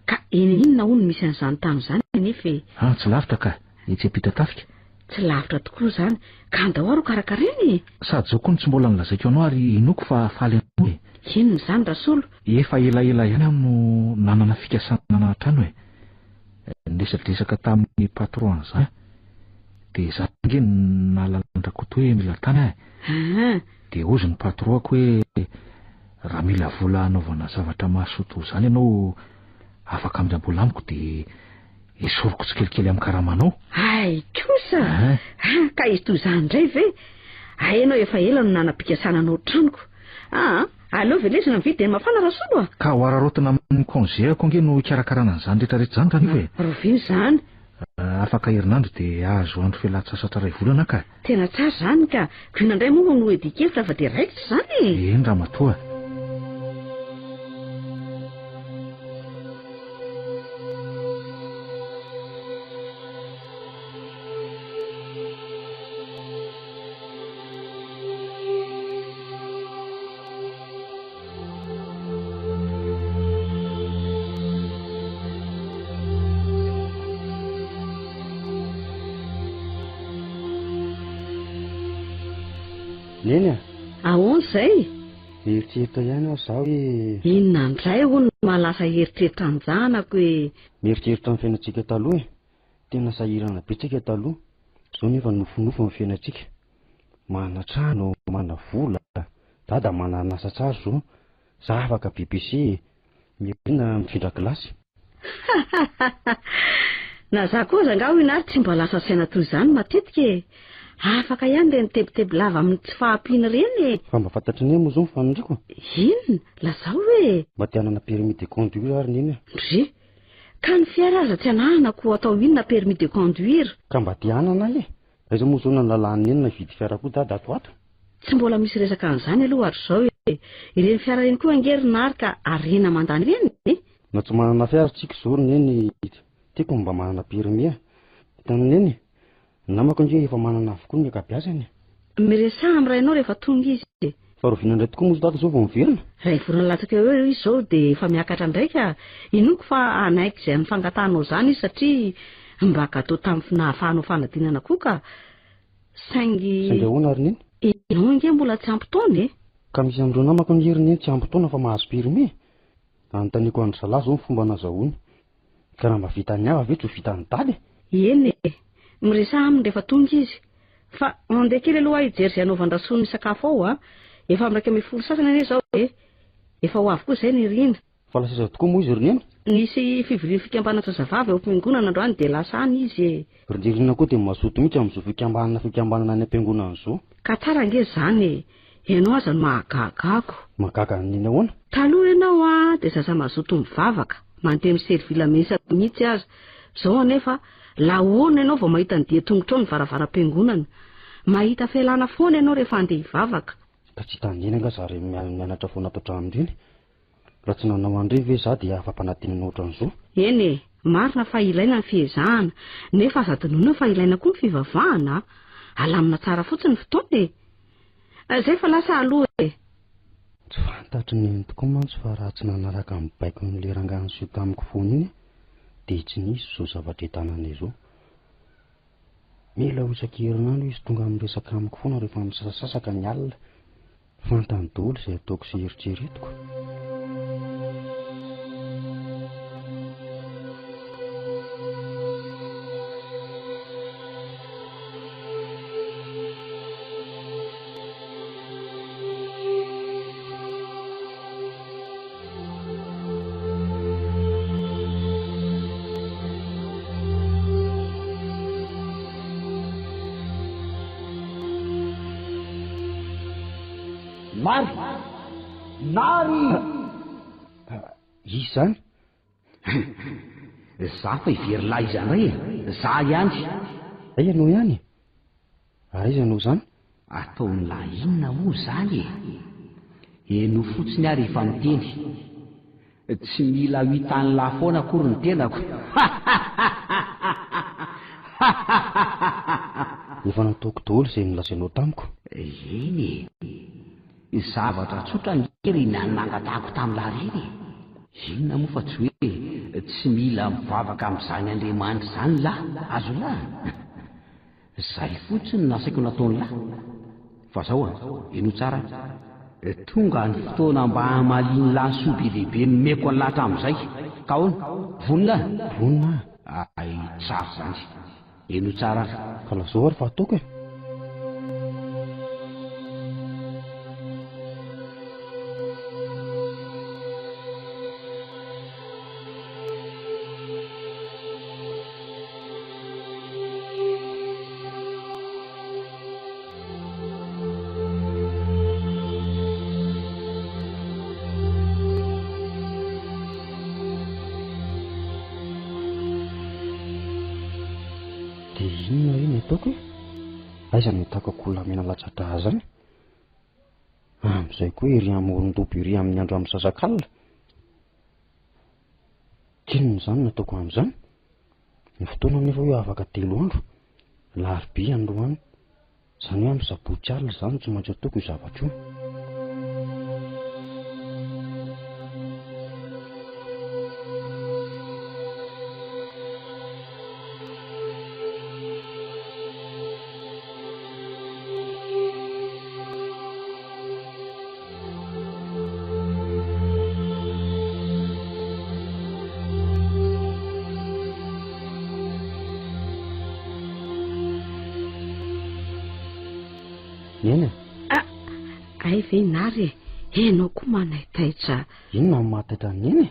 Ka inona hono misy an'izany tany zany nefa e. Tsy lavitra ka, etsy ampita tafika. Tsy lavitra tokoa zany. Ka andao aro karakareny. Sady zao koa tsy mbola nilazaiko anao ary inoko fa faly anao e. Inona zany Rasolo? Efa elaela ihany aho no nanana fikasana trano e. Ndesadresaka tamin'ny patron zany. Dia za nge nalalandrakoto hoe mila tany ahy. Dia ozy ny patronako hoe raha mila vola anaovana zavatra mahasoto zany ianao afaka amindrambola amiko dia esoriko tsikelikely amin'ny karamanao. Ay kosa. Ka izy toy izany indray ve? Hainao efa ela no nanam-pikasana anao tranoko. Aleo velesina mividy dia mafana Rasolo. Ka ho ararotina amin'ny konzeako nge no ikarakarana an'izany rehetrarehetra zany ranivo e. Roviny izany. Afaka herinandro dia azo andro fialan-tsasatra iray volana ka. Tena tsara zany ka. Koina indray moa no edikevitra fa dia raikitra zany e. Eny raha matoa. Neny ahoana izay? Mieritreritra ihany aho zaho hoe inona indray hono mahalasa heritreritra anjanako hoe mieritreritra amin'ny fiainantsika taloha tena sahirana betsika taloha. Zao nefa nofonofo amin'ny fiainantsika. Mana trano, mana vola, dada mana nasa tsara zao. Za afaka BBC, miorina mifindra kilasy. Na za koa zanga ho inary tsy mba lasa saina toy izany matetika e. Afaka ihany le nitebiteby lava amin'ny tsy fahampiana reny. Fa mba fantatry ny moa zao mifanondriko. Inona? Lazao hoe Mba te hanana permis de conduire ary neny. ndry ka ny fiara aza tsy anahana ko atao inona permis de conduire. Ka mba te hanana e. Aiza moa zao nalalany neny na vidy fiara koa dada ato ato. Tsy mbola misy resaka an'izany aloha ary zao e. Ireny fiara reny koa angerina ary ka arena mandany reny e. Na tsy manana fiara tsika zao neny tiako mba manana permis. Hitany neny namako indray efa manana avokoa ny ankabeazany. Miresaha amin'ny rainao rehefa tonga izy. Fa roviana indray tokoa moa dada zao vao miverina. Ray vorona latsaka eo izy zao dia efa miakatra indraika. Inoko fa anaiky izay nifangatanao izany izy satria mba gatao tamin'ny nahafahanao fanadinana koa ka saingy ahoana ary neny? Ianao ange mbola tsy ampy taona e. Ka misy amin'ireo namako ny herin'ny eny tsy ampy taona fa mahazo permis. Anontaniako andry zalahy zao ny fomba nazahoany. Ka raha mba vitany ava ve tsy ho vitany daly? Eny e. Miresaha aminy rehefa tonga izy. Fa andeha kely aloha hijery izay anaovan-drasony sakafo ao a. Efa amin'ny 12 sasany anie izao e. Efa ho avy koa izay ny rina. Fa lasa tokoa moa izy rinena. Nisy fivoriana fikambanana zazavavy ao am-piangonana androany dia lasa any izy e. Rinjerina koa dia mazoto mihitsy amin'izao fikambanana any am-piangonana izao. Ka tsara ange izany e. Ianao aza no mahagagako. Mahagaga neny ahoana? Taloha ianao a dia zaza mazoto mivavaka. Mandeha miservila mihitsy mihitsy aza. Zao anefa lahoana ianao vao mahita ny dia tongotra ao ny varavara-piangonana. Mahita felana foana ianao rehefa andeha hivavaka. Ka tsy taneny anga zary mianatra foana ato an-trano. Raha tsy nanao andrey ve za dia afa-panadinana ohatran'izao. Eny e, marina fa ilaina ny fiezahana. Nefa aza dinoina fa ilaina koa ny fivavahana. Alamina tsara fotsiny fotoana e. Izay fa lasa aloha e. Tsy fantatry ny tokoa mantsy fa raha tsy nanaraka amin'ny baiko n'ilay rangahy niseho tamiko foana iny dia tsy nisy izao zavatra hitanana izao. Mila ho isan-kerinandro izy tonga amin'ny resaka amiko foana rehefa misasasasaka ny alina. Fantany daholo izay ataoko sy eritreretiko. Nary! Izy zany? Za fa ivery lahy izany ray e. Za ihany. Ay ianao ihany? Aiza ianao zany? Ataony lahy inona moa zany e? Eno fotsiny ary efa miteny. Tsy mila hitany lahy foana akory ny tenako. Efa nataoko daholo izay nolazainao tamiko. Eny e. Zavatra tsotra ny kery nanangatahako tamin'ny lareny. Inona moa fa tsy hoe tsy mila mivavaka amin'izany Andriamanitra izany lahy, azo lahy. Zay fotsiny nasaiko nataony lahy. Fa zao eno tsara. Tonga ny fotoana mba hamaliny lahy soa be lehibe nomeko ny lahatra amin'izay. Ka ahoana? Vonina? Vonina? Ay, tsara zany. Eno tsara. Ka lazao ary fa ataoko e. Inona iny ataoko e? Aiza no hitako akolamena latsatra zany? Amin'izay koa ery amoron-dobo ery amin'ny andro amin'ny sasakalina. Kinona izany nataoko amin'izany? Ny fotoana nefa hoe afaka 3 andro. Larobia androany. Izany hoe amin'ny sabotsy alina izany tsy maintsy ataoko io zavatra io. Neny ay ve nary enao koa manaytaitra. Inona ny mahataitra neny?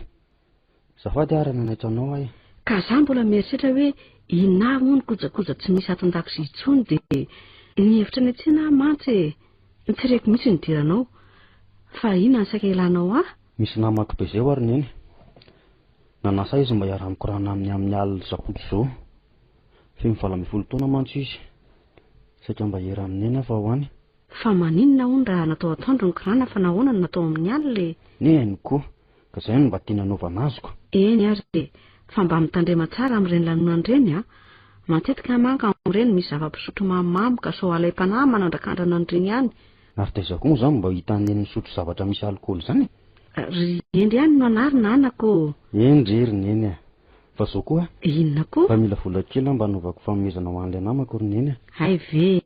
Zafady ary nanaitra anao ay. Ka za mbola mieritreritra hoe ina moa ny kojakoja tsy misy ato an-dakozia intsony dia ny hevitra ny atsina mantsy tsy reko mihitsy ny diranao. Fa ina ny saika ilanao Misy namako be zay ho ary neny. Nanasa izy mba hiara-mikorana amin'ny alina zakoto izao. Fe mivala mifolo taona mantsy izy. Saika mba hiera amineny afa ho any. Fa maninona hono raha natao atoandro ny korana fa nahoana no natao amin'ny alina? Neny koa, ka izay no mba tiana naovana azy koa. Eny ary fa mba mitandrema tsara amin'ireny lanonan'ireny matetika manka amin'ireny misy zava-pisotro mamimamy ka sao alay-panahy manandrakandrana an'ireny ihany. Ary taiza koa izany mba hitan'ny misotro zavatra misy alikaoly izany. Ry endry ihany no anarina anako. Endry neny fa zao koa. Inona koa? Fa mila vola kely mba anaovako fanomezana ho an'ilay namako ry neny. Hay ve,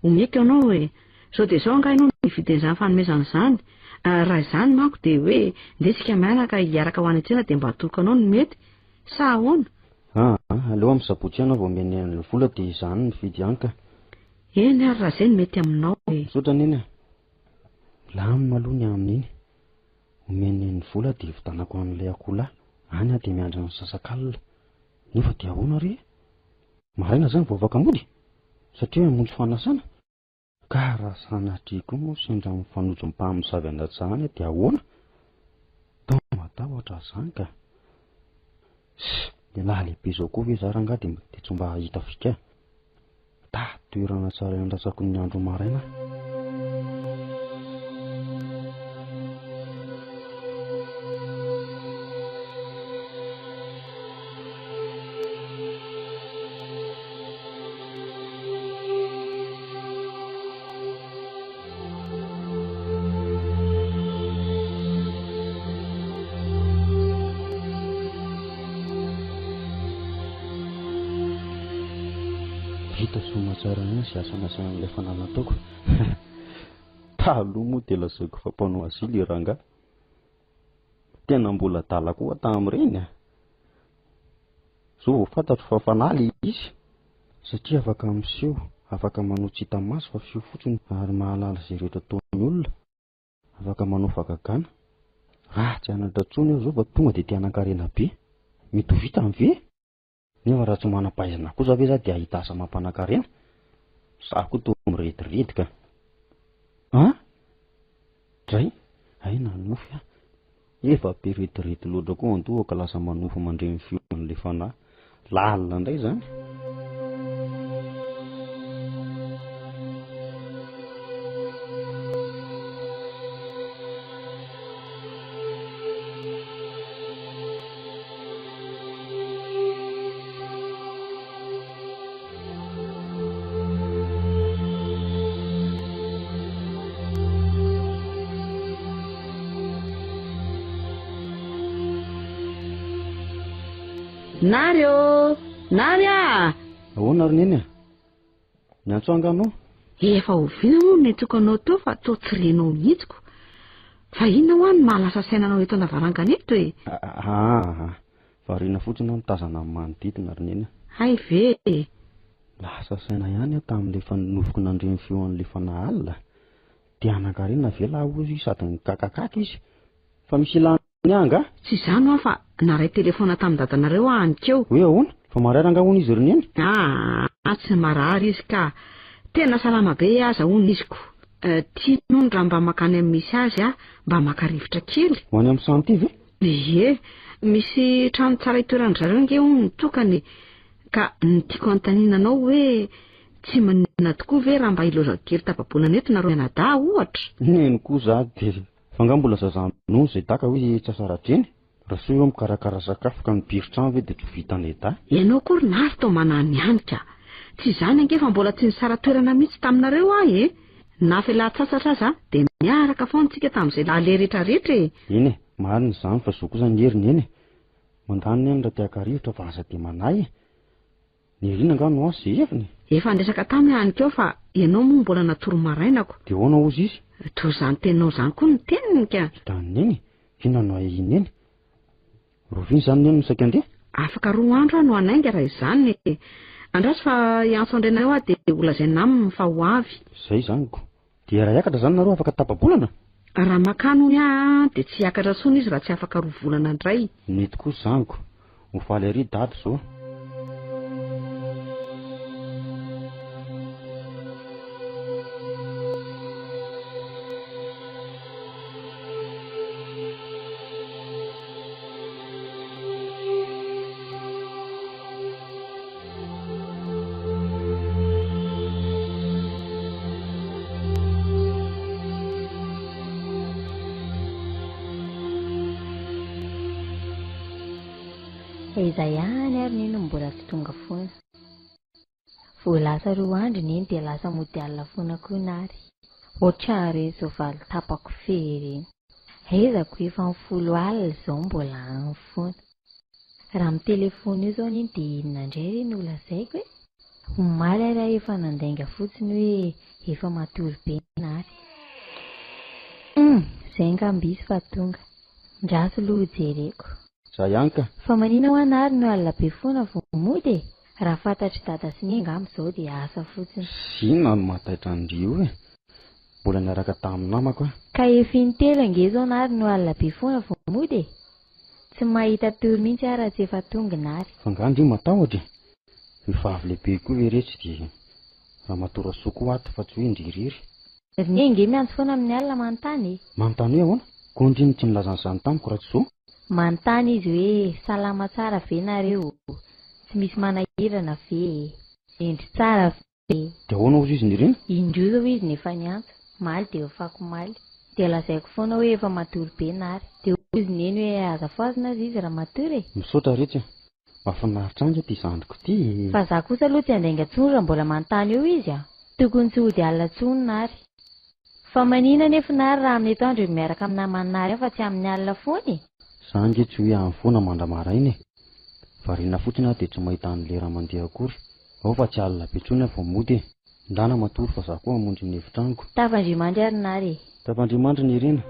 omeko ianao sao dia zao angahy ianao nividin'izany fanomezana izany. Raha izany manko dia hoe ndesika miaraka hiaraka ho any an-tsena dia mba atokanao no mety. Sa ahoana? Aleo amin'ny sabotsy ianao vao omeny ny vola dia izany ny vidy ihany ka. Eny ary raha izay no mety aminao. Misaotra neny lamina aloha ny amin'iny. Omeny ny vola dia vidanako an'ilay akoholahy. Any dia miandra ny sasakalina. Nefa dia ahoana ry? Maraina izany vao afaka mody satria hoe hamonjy fanasana. Ka raha sanatria moa sendra mifanojo mpamosavy an-datsahany dia ahoana? Tao matahotra izany ka. Dia laha lehibe izao koa ve zara angaha dia tsy mba hahita fika. Toerana tsara iandrasako ny andro maraina. Vita somatsara ina sy asanasa amin'ilay fananataoko. Taloha moa dia lazaiko fa mpanao asily ranga. Tena mbola dala koa tamin'ireny. Zao vao fantatro fa fanaly izy satria afaka miseho, afaka manao tsy hita maso fa fio fotsiny ary mahalala izay rehetra ataon'ny olona. Afaka manao vagagana. Raha tsy anatra tsony aho zao fa tonga dia tianan-karena be. Mety ho vita ve? Nefa raha tsy manam-pahaizana kosa ve za dia ahita asa mampanankarena. Za koa toa mirediredy ka. Dray, aina ny nofy efa be rediredy loatra koa antoa ka lasa manofo mandreny fio an'ilay fanahy. Lalina indray izany. Nary Ahoana ry neny? Miantso anganao? Efa oviana moa ny antsokanao teo fa toa tsy renao mihitsiko. Fa inona ho any mahalasa sainanao eto an-davarangana eto e? Variana fotsiny mitazana amin'ny manodidina ry neny. Hay ve? Lasa saina ihany tamin'ilay fanofoko nandreny fio an'ilay fanahy alina. Dia anan-karena ve laha ozy sady nikakakaka izy. Fa misy ilana anga? Tsy izany fa naray telefona tamin'ny dadanareo anikeo. Hoe ahoana? Fa marary anga hono izy ry neny? Tsy marary izy ka. Tena salama be aza hono iziko. Tia nono raha mba makany amin'ny misy azy mba maka-rivotra kely. Ho any amin'ny santy ve? Ie, misy trano tsara hitoeran'ny zareo nge hono nitokany. Ka nitiako antaninanao hoe tsy maninona tokoa ve raha mba ilozako kely tapaboana neto nareo anada ohatra. Neny koa za dia fa nga mbola zazany nono izay daka hoe tsy asaratreny. Raha soa eo mikarakara sakafo ka mipiry trano ve dia tsy vitan'ilay da. Ianao koa ry nary tao manany ihany ka. Tsy izany ange fa mbola tsy nisara toerana mihitsy taminareo e. Na fialan-tsasatra aza dia miaraka foana tsika tamin'izay lahle rehetrarehetra e. Eny marina izany fa zao kosa ny heriny eny. Mandany any raha tiaka rivotra fa aza dia manahy. Ny rina nga no azy izay efiny. Efa andresaka taminy ihany keo fa ianao moa mbola natoro marainako. Dia ahoana ozy izy? Toa izany teninao izany koa ny teniny ka. Vitan'ny eny, fihinanao ahiny eny. Roviny izany eny misaika andeha? Afaka 2 andro no anainga raha izany. Andraso fa iantso andraina eo dia ho lazaina aminy fa ho avy. Izay izany ko. dia raha hiakatra izany nareo afaka tapa-bolana? Raha makano ny dia tsy hiakatra tsony izy raha tsy afaka roa volana indray. Mety koa zaniko ho faly ary daty zao. Izay ihany ary nino mbola tsy tonga foana. Vao lasa 2 andro neny dia lasa mody alina foana koa nary. Ohatrany izao valo tapako fery. Ezako efa 10 alina izao mbola any foana. Raha amin'ny telefona io izao neny dia inona indray reny ho lazaiko hoe omaly ary efa nandainga fotsiny hoe efa matory be nary. Izay ngambisy fa tonga. Ndraso loha jereko. Za ihany ka. Fa manina ho anary no alina be foana vao mody e. Raha fantatry dada sy ny angamba izao dia asa fotsiny. Inona no mahataitra andrio e? Mbola niaraka tamin'ny namako a. Ka efa intelo ange izao nary no alina be foana vao mody e. Tsy mahita tory mihitsy ary tsy efa tonga nary. Fa ngandry matahotra. Vehivavy lehibe koa veretsy dia raha matora soa koa ato fa tsy hoe indriry. Ny enge miantso foana amin'ny alina manontany e. Manontany hoe ahoana? Kondriny tsy nilazan'izany tamiko raha tsy izao. Manontany izy hoe salama tsara ve nareo? Tsy misy manahirana ve? Endry tsara ve? Dia ahoana ozy izy nireny? Indro zao izy nefa niantso. Maly dia efako maly. Dia lazaiko foana hoe efa matory be nary. Dia ozy neny hoe azafoazina azy izy raha matory e. Misaotra retsy. Mahafinaritra anjo ty zandriko ty. Fa za kosa aloha tsy handainga tsony raha mbola manontany eo izy a. Tokony tsy hody alina tsony nary. Fa manina nefa nary raha amin'ny etoandro miaraka amin'ny namany nary fa tsy amin'ny alina foana e. Za nge tsy hoe amin'ny foana mandramaraina e. Variana fotsiny aho dia tsy mahita ny lera mandeha akory. Ao fa tsy alina be tsony vao mody e. Ndana matory fa za koa hamonjy ny hevitraniko. Tapandriamanitra ary nary e. Tapandriamanitra ny irena.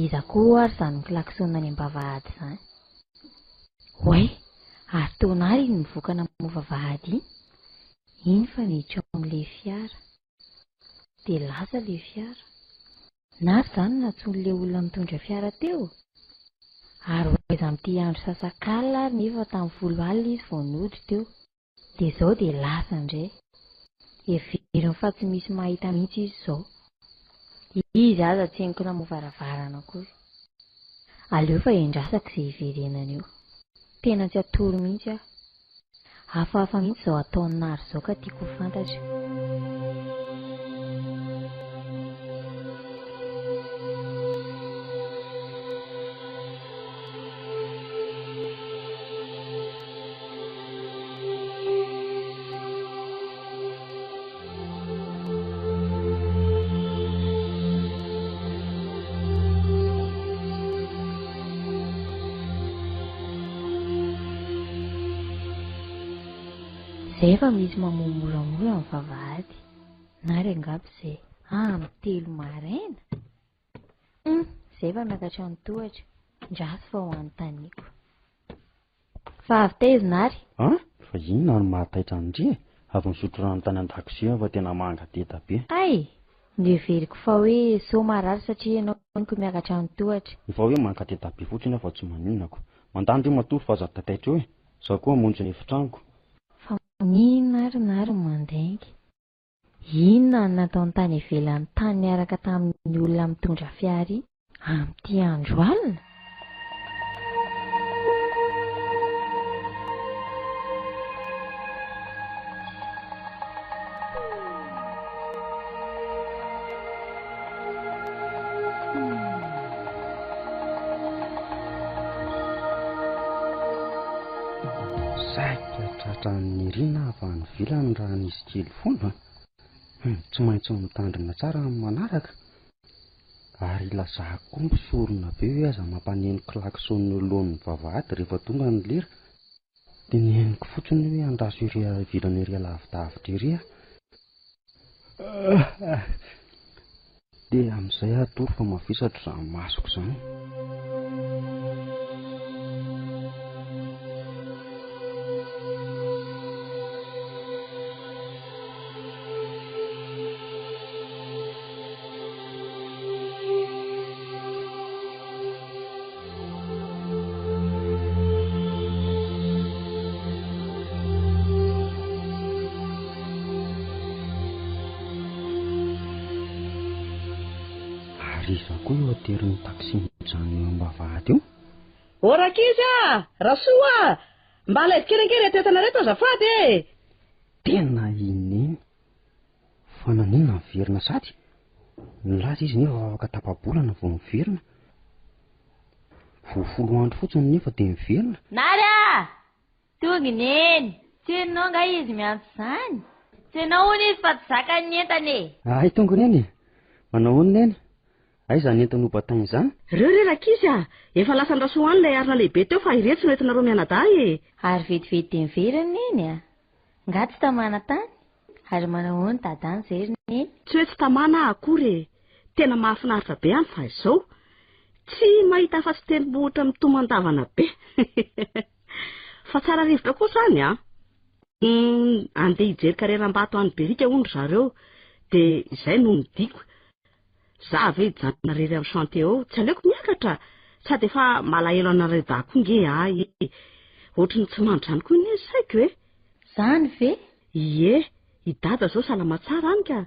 Iza koa ary izany mikilaksona any am-bavahady izany. Oay, ary taonary iny mivokana amin'ny vavahady iny. Iny fa niditra amin'ilay fiara. Dia lasa ilay fiara. Nary izany natson'ilay olona mitondra fiara teo. Ary oaiza amin'ity andro sasakalina ary nefa tamin'ny 10 alina izy vao nodry teo. Dia izao dia lasa indray. Heveriny fa tsy misy mahita mihitsy izy izao. Izy aza tsy henoko namoa varavarana akory. Aleo fa endrasako izay hiverenana eo. Tena tsy atory mihitsy aho. Hafahafa mihitsy izao ataony nary izao ka tiako ho fantatra. Izay efa misy mamomoramora amin'ny vavahady. Nary angamba izay. Amin'ny 3 maraina. Izay efa miakatra ny tohatra. Ndraso fa ho anontaniako. Fa avy taiza nary? Fa inona no mahataitra andry e? Avy misotro rano tany an-dakozia fa tena mangadeta be. Ay, neveriko fa hoe so marary satria ianao niko miakatra ny tohatra. Efa hoe mangadeta be fotsiny fa tsy maninako. Mandany ry matory fa aza tataitra hoe. Za koa hamonjy ny hevitraniko. Inona ary nary mandainga? Inona no nataony tany ivelan'ny tany niaraka tamin'ny olona mitondra fiara iny? Amin'ity andro alina? Saika tratra ny rina avy any vilany raha nisy kely foana. Tsy maintsy mitandrina tsara amin'ny manaraka. Ary ilazako koa misorona be hoe aza mampaneno klakson'ny alohan'ny vavahady rehefa tonga ny lera. Dia niheniko fotsiny hoe andraso iry vilana iry lavidavitra iry aho. Dia amin'izay atoro fa mavesatra izany masoko izany. Iza koa eo aterin'ny taksi mijano eo am-bavahady io. Rakizy Rasoa, mba alaivo kelikely atetana reto azafady e. Tena ineny. Fa naninona miverina sady? Nilaza izy nefa afaka tapa-bolana vao miverina. Voafolo andro fotsiny nefa dia miverina. Nary tonga neny, tsy enao nga izy miantso izany. Tsy enao hono izy fa tsy zakany ny entany e. Ay, tonga neny. Manao hono neny? Aiza ny entany ho batainy izany? Reo Rakizy efa lasa Rasoa ilay arina lehibe teo fa ireto no entinareo mianadahy e. Ary vetivety dia miverina neny nga tsy tamana tany. Ary manao hono dadany zay neny. Tsy hoe tsy tamana akory e. Tena mahafinaritra be any fa izao. Tsy mahita afa-tsy tendrombohitra mitomandavana be. Fa tsara rivotra koa izany andeha hijery kareram-bato any Berika hono zareo. Dia izay no midiko. Za ve janona rery amin'ny chantier ao, tsy aleoko miakatra. Sady efa malahelo anareo dahako nge ohatrany tsy mandry izany koa ny saiko e. Zany ve? Ie, i dada zao salama tsara any ka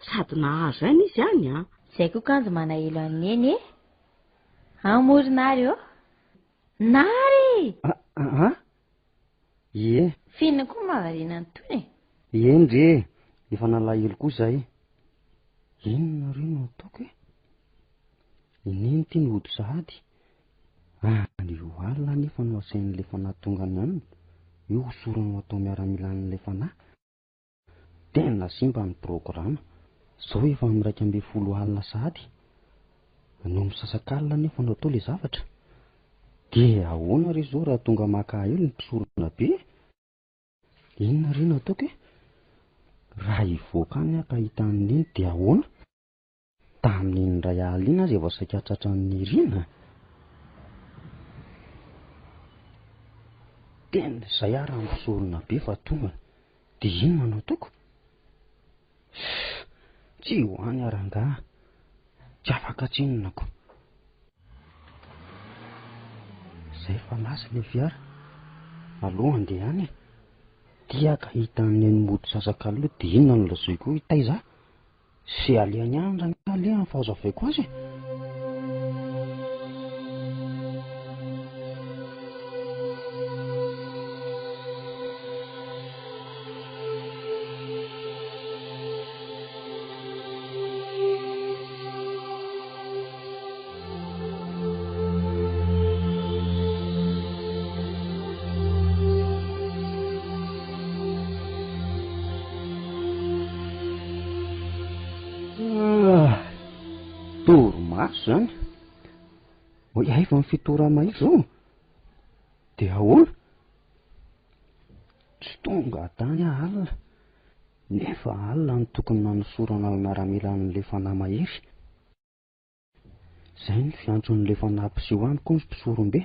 sady nahazo aina izy any Zay koa kanjo manahelo aneny e. Amorinary eo. Nary! Ie. Finina koa mahavariana ny toy e. Endre, efa nalahelo koa zay. Inona reo no ataoko e? Ineny ty ny hody sahady. Io alina nefa no asain'ilay fanahy tonga ny anina. Io sorana atao miaramila an'ilay fanahy. Tena simba ny programa. Zao efa amin'ny 12 alina sahady. No misasakalina nefa no atao ilay zavatra. Dia ahoana ry zao raha tonga maka eo ny mpisorona be? Inona reo no ataoko e? Raha hivoaka any aka hita an'iny dia ahoana? Tamin'iny ray alina azy efa saika tratran'ny irina. Tena izay raha misorona be fa tonga. Dia inona no ataoko? Tsy hoany arangaha. Tsy afaka tsinonako. Izay fa lasa ilay fiara. Aloha andeha any. Tiaka hitan'ny mody sasakalo dia inona no lazaiko hitaiza? Sy aliany andra ny aliany fa azo avaiko azy. Toromaso zany. Oi, efa ny fitorama izao. Dia ahoana? Tsy tonga tany alina. Nefa alina ny tokony nanosorana miaramila an'ilay fanahy mahery. Izay ny fiantson'ilay fanahy mpiseho any koa ny mpisorom-be.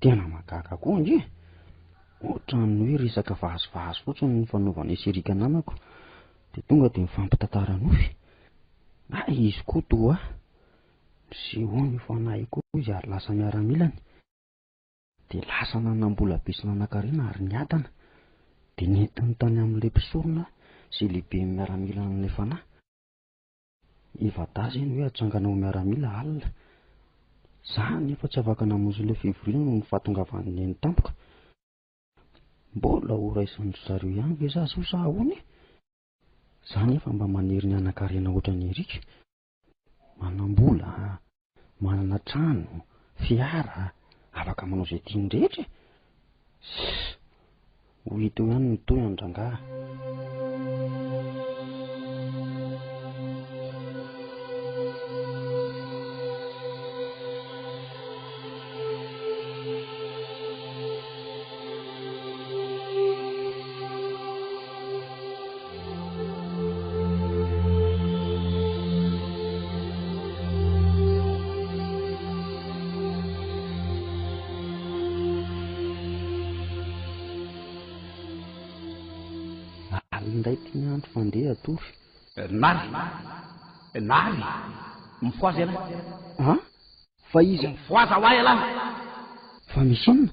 Tena mahagaga koa nge. Ohatran'ny hoe resaka vahazovahazo fotsiny ny fanaovana eserika namako. Dia tonga dia mifampitantara nofy. Izy koa toa misehoany fanahy koa izy ary lasa miaramilany. Dia lasa nanambola be sy nanankarena ary niadana. Dia nentiny tany amin'ilay mpisorona sy lehibe miaramila an'ilay fanahy. Ivadazy ny hoe atsangana ho miaramila alina. Zany efa tsy afaka namonjy ilay fivoriana no fahatongavan'ny eny tampoka. Mbola ho raisan'ny zareo ihany ve za sao sa ahoana e? Zany efa mba manery ny anankarena ohatran' ny Erika. Manambola, manana trano, fiara, afaka manao izay tiany rehetra. Ho hita ihany ny toy andrangaha. Alindray tiany andro fandeha atory. Nary mifoazy ialahy. Ha? Fa izy mifoaza ho ahy ialahy. fa misy inona?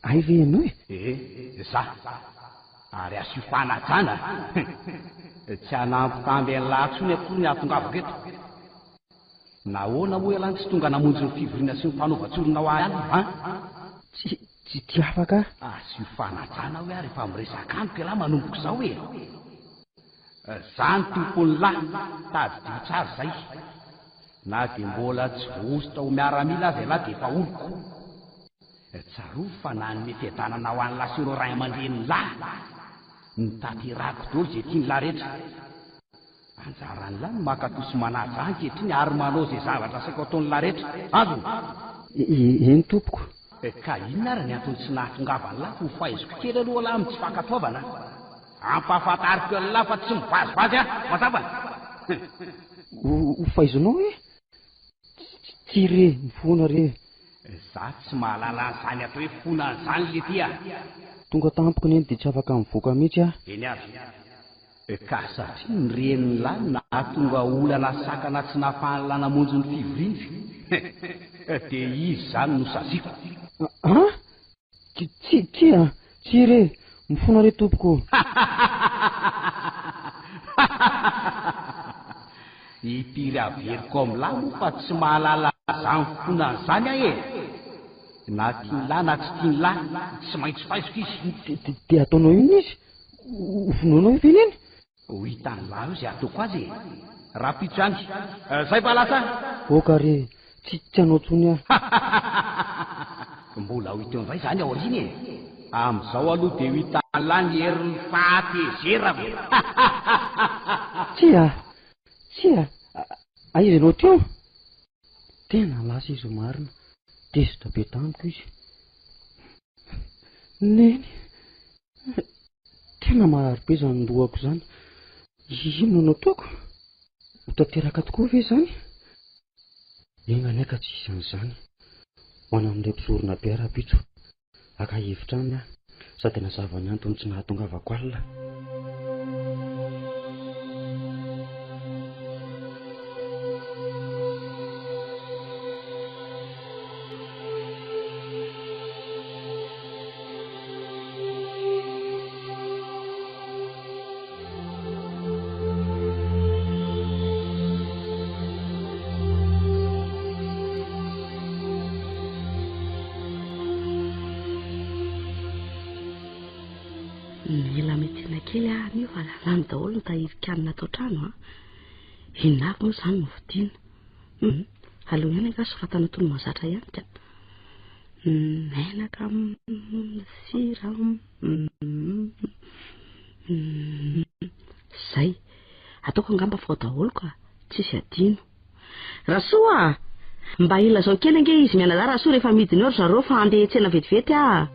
Ay ve ianao za ary asio fanajana. Tsy hanampy tamby an'lahatsony akory ny ahatongavako eto. Nahoana moa ialahy tsy tonga namonjy ny fivoriana sy ny fanaovatsorona ho ahy ihany ha? Tsy afaka. Asio fanajana hoe ary efa miresaka amiko ialahy manomboko izao hoe zany tompony lahy tady dio tsara zay. Na dia mbola tsy vosotra ho miaramila azy ialahy dia efa oloko. Tsaro fa na ny fiadanana ho an'ny lahy sy ireo ray aman-dreniny lahy nitaterako daholo izay tiany lahy rehetra. Anjarany lahy ny makatosy manaja ankehitriny ary manao izay zavatra saiko ataon'ny lahy rehetra. Azo eny tompoko. Ka inona ary ny antony tsy nahatongavany lahy ho fahaizoko kely aloha lahy amin'ny tsy fankatoavana. Ampahafantariko ny lahy fa tsy mivazivazy aho mazava. Ho fahaizonao hoe tsy re mifoana re. Za tsy mahalala an'izany atao hoe fona an'izany le ty ah. Tonga tampoko neny dia tsy afaka mivoaka mihitsy ah. Eny ary. Ka satria ny reniny lahy nahatonga olana sakana tsy nahafahany lahy namonjy ny fivoriana. Dia izy zany no saziko. Tsy re mifoana re tompoko. Itiry averiko amin'lahy moa fa tsy mahalala zany fona an'izany ahy e. Na tiany lahy na tsy tiany lahy tsy maintsy faiziko izy. Dia ataonao iny izy? Vonoanao ve neny? Ho hitan'ny lahy io izay ataoko azy e. Rapitso ihany. Zay fa lasa. Oka re tsy hanao tsony aho. Mbola ho hita eo amin'izay zany aoriana e. Amin'izao aloha dia ho hitan'ny lahy ny herin'ny fahatezera ve. Tsy aiza ianao teo? Tena lasa izy marina. Tezitra be tamiko izy. Neny tena mahary be izany lohako izany. Inona no ataoko? Ho tanteraka tokoa ve izany? Ena ny aka tsy izy an'izany. Ho anan'ilay mpisorona be Rapitso. Aka hevitra aminy aho sady nazava ny antony tsy nahatongavako alina. Mila metsena kely ah mio fa lalany daholo ny tahirikanina atao trano ah. Inavy moa izany no vidiana. Aleo ihany angaha soratana toy ny mahazatra ihany ka. Menaka sira zay ataoko angamba fao daholo ka tsisy adino. Rasoa mba ila zao kely ange izy mianadahy Rasoa rehefa midiny eo zareo fa andeha tsena vetivety ah.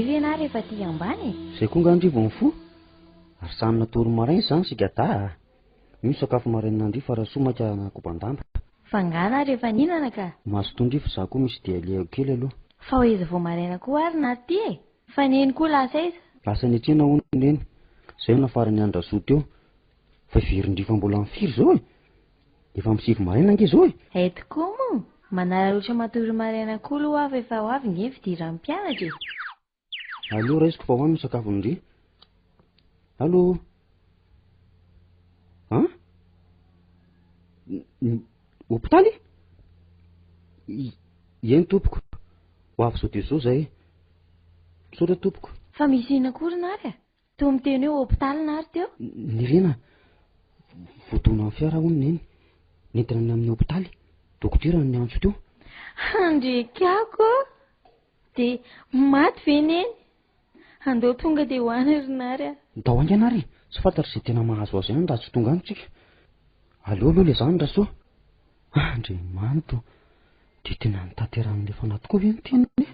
Ivena rehefa ty ambany? Izay koa ngandrivo ny fo. Ary samy natory maraina izany sigada. Io sakafo maraina andri fa Rasoa maka nakobandamba. Fa ngana rehefa ninana ka? Maso tondrivo za koa misy dia leo kely aloha. Fa hoeza vao maraina koa ary na ty e? Fa neny koa lasa iza? Lasa ny atrena hono neny. Zay nafarany andra zo teo. Fa verindrifa mbola mifiry zao e. Efa misivy maraina ange zao e. Eto koa moa manararaotra matory maraina koa aloha avy efa ho avy nge fidiran'ny mpianatra e. Allo raisiko fa hoany sakafo ndry. Allo. Hopitaly? Eny tompoko. Ho avy zao dia zao zay. Misaotra tompoko. Fa misy ina kory nary a? Toa miteny hoe hopitaly nary teo? Nirena. Voadona amin'ny fiara hono neny. Nentina ny amin'ny hopitaly. Dokotera ny antso teo. Andrekako. Dia maty ve neny? Andao tonga dia hoany ry nary a. Da hoany nary. Tsy fantatr' izay tena mahazo azy ihany raha tsy tonga antsika. Aleo aloha le zany raha soa. Andriamanito, dia tena nitanteran'ilay fanahy tokoa ve ny tenany?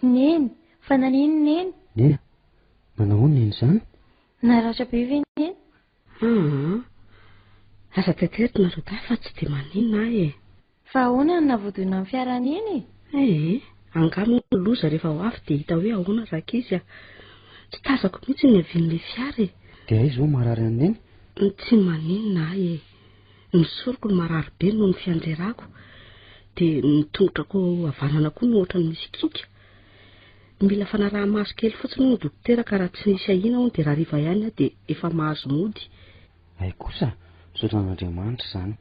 Neny, fa nanino neny? Nena, manao hono neny izany? Naratra be ve neny? Aza tetery nareo dahy fa tsy dia maninona ahy e. Fa ahoana no navoadona amin'ny fiara neny? Angano loza rehefa ho avy dia hita hoe ahoana raka izy a. Tsy tazako mihitsy ny havian'ilay fiara e. Dia aiza ho marary any neny? Tsy maninona ahy e. Ny soroko ny marary be noho ny fianjerako. Dia ny tongotrako havanana koa no ohatra ny misy kika. Mila fanaraha-maso kely fotsiny ny dokotera ka raha tsy nisy ahina hono dia raha riva ihany aho dia efa mahazo mody. Ay kosa, sotran'Andriamanitra izany.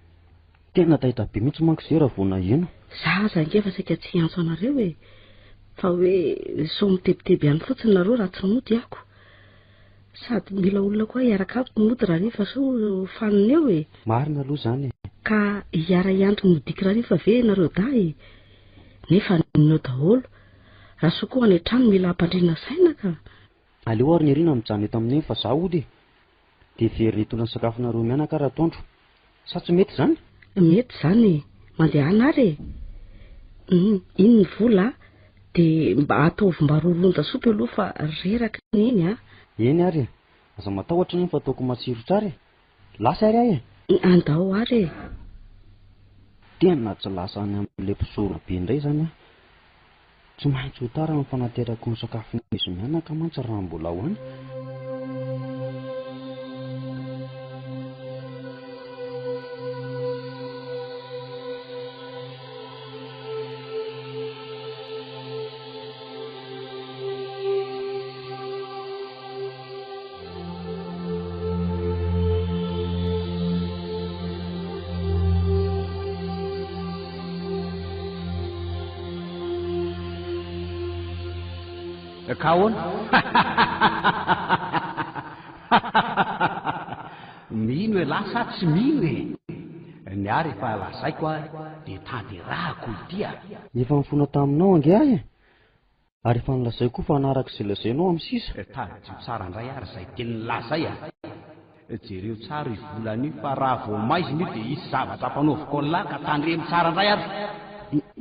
Tena tahita be mihitsy manko izay raha vao naheno. Zaza angefa saika tsy antso anareo e. Fa hoe sao mitebiteby ihany fotsiny nareo raha tsy mody ako. Sady mila olona koa hiaraka amiko mody raha riva sao faniny eo e. Marina aloha izany e. Ka hiara hiantry modiky raha riva ve nareo dahy. Nefa ninao daholo. Raha soa koa any an-trano mila hampandrina saina ka. Aleo ary ny ariana mijanona eto amin'iny fa zaho ody. Dia very hitona ny sakafonareo mianaka raha tondro. Sa tsy mety izany? Mety izany. Mandeha anary e. Iny ny vola dia mba ataovy mba roaronda sopy aloha fa reraka iny a. Eny ary e. Aza matahotra ny fa ataoko matsiro tsara e. Lasa ary ahy e. Andao ary e. Tena tsy lasa any amin'ilay mpisoro be indray izany a. Tsy maintsy ho tara amin'ny fanaterako ny sakafo izy mianaka mantsy raha mbola ho any. Kahoana? Mino e lasa tsy mino e. Ny ary efa lazaiko a dia tanterahako dia. Efa mifona taminao ange ahy e. Ary efa nilazay koa fa anaraka izay lazainao amin'ny sisa. Tady tsara indray ary izay teny nilazay a. Jereo tsara i volany fa raha vao maiziny dia isy zavatra mpanaoviko an'lahy ka tandremo tsara indray ary.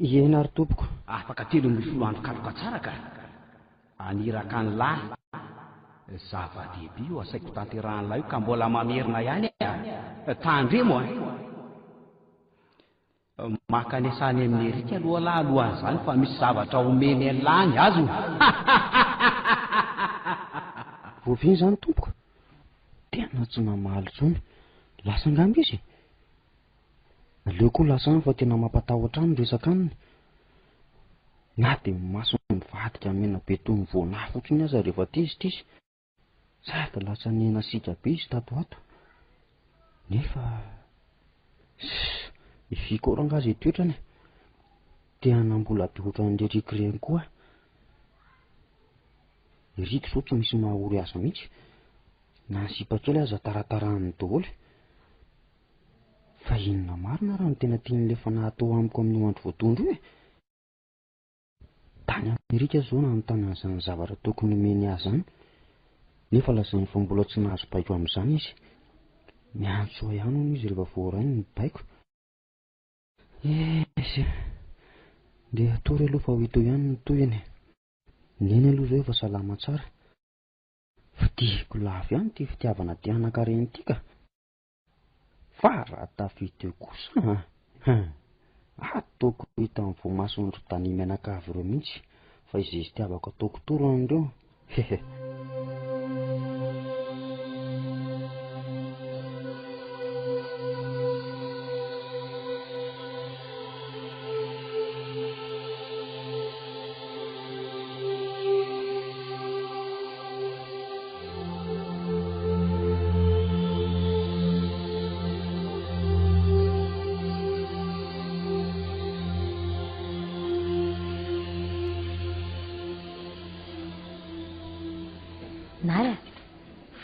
Eny ary tompoko. Afaka telo amin'ny folo andro kaloka tsara ka. Aniraka ny lahy. Zava-dehibe io asaiko tanterahan'lahy io ka mbola mamerina ihany a. Tandremo a. Maka ny asany amin'ny erika aloha lahy alohan'izany fa misy zavatra omeny an'lany azo. Voaviny izany tompoko. Tena tsy namaly intsony. Lasa angamba izy. Aleo koa lasa any fa tena mampatahotra any resaka aminy. Na dia maso mivadika mena be toy ny voanahy fotsiny aza rehefa tizitry. Sady lasa nena sika be izy tato ato. Nefa ifiko rangazy toetrany. Te hanambola be ohatran'ilay riko ireny koa. Riko izao tsy misy mahaory azy mihitsy. Na ny sipa kely aza taratarahan'ny daholo. Fa inona marina raha ny tena tian'ilay fanahy atao amiko amin'ny andro voatondro io e. Tany amin'ny rika izao nanontany an'izany zavatra tokony omeny azy izany. Nefa lazainy fa mbola tsy nahazo baiko amin'izany izy. Miantso ihany hono izy rehefa voarainy ny baiko. Dia atory aloha fa ho ito ihany ny toyany. Neny aloha izao efa salama tsara. Fidiko lafo ihany ty fitiavana ty anankareny ity ka. Fa raha tafity eo kosa ataoko hita amin'ny voamasondro tany mianakavy ireo mihitsy. Fa izay izy tiavako ataoko toro an'ireo.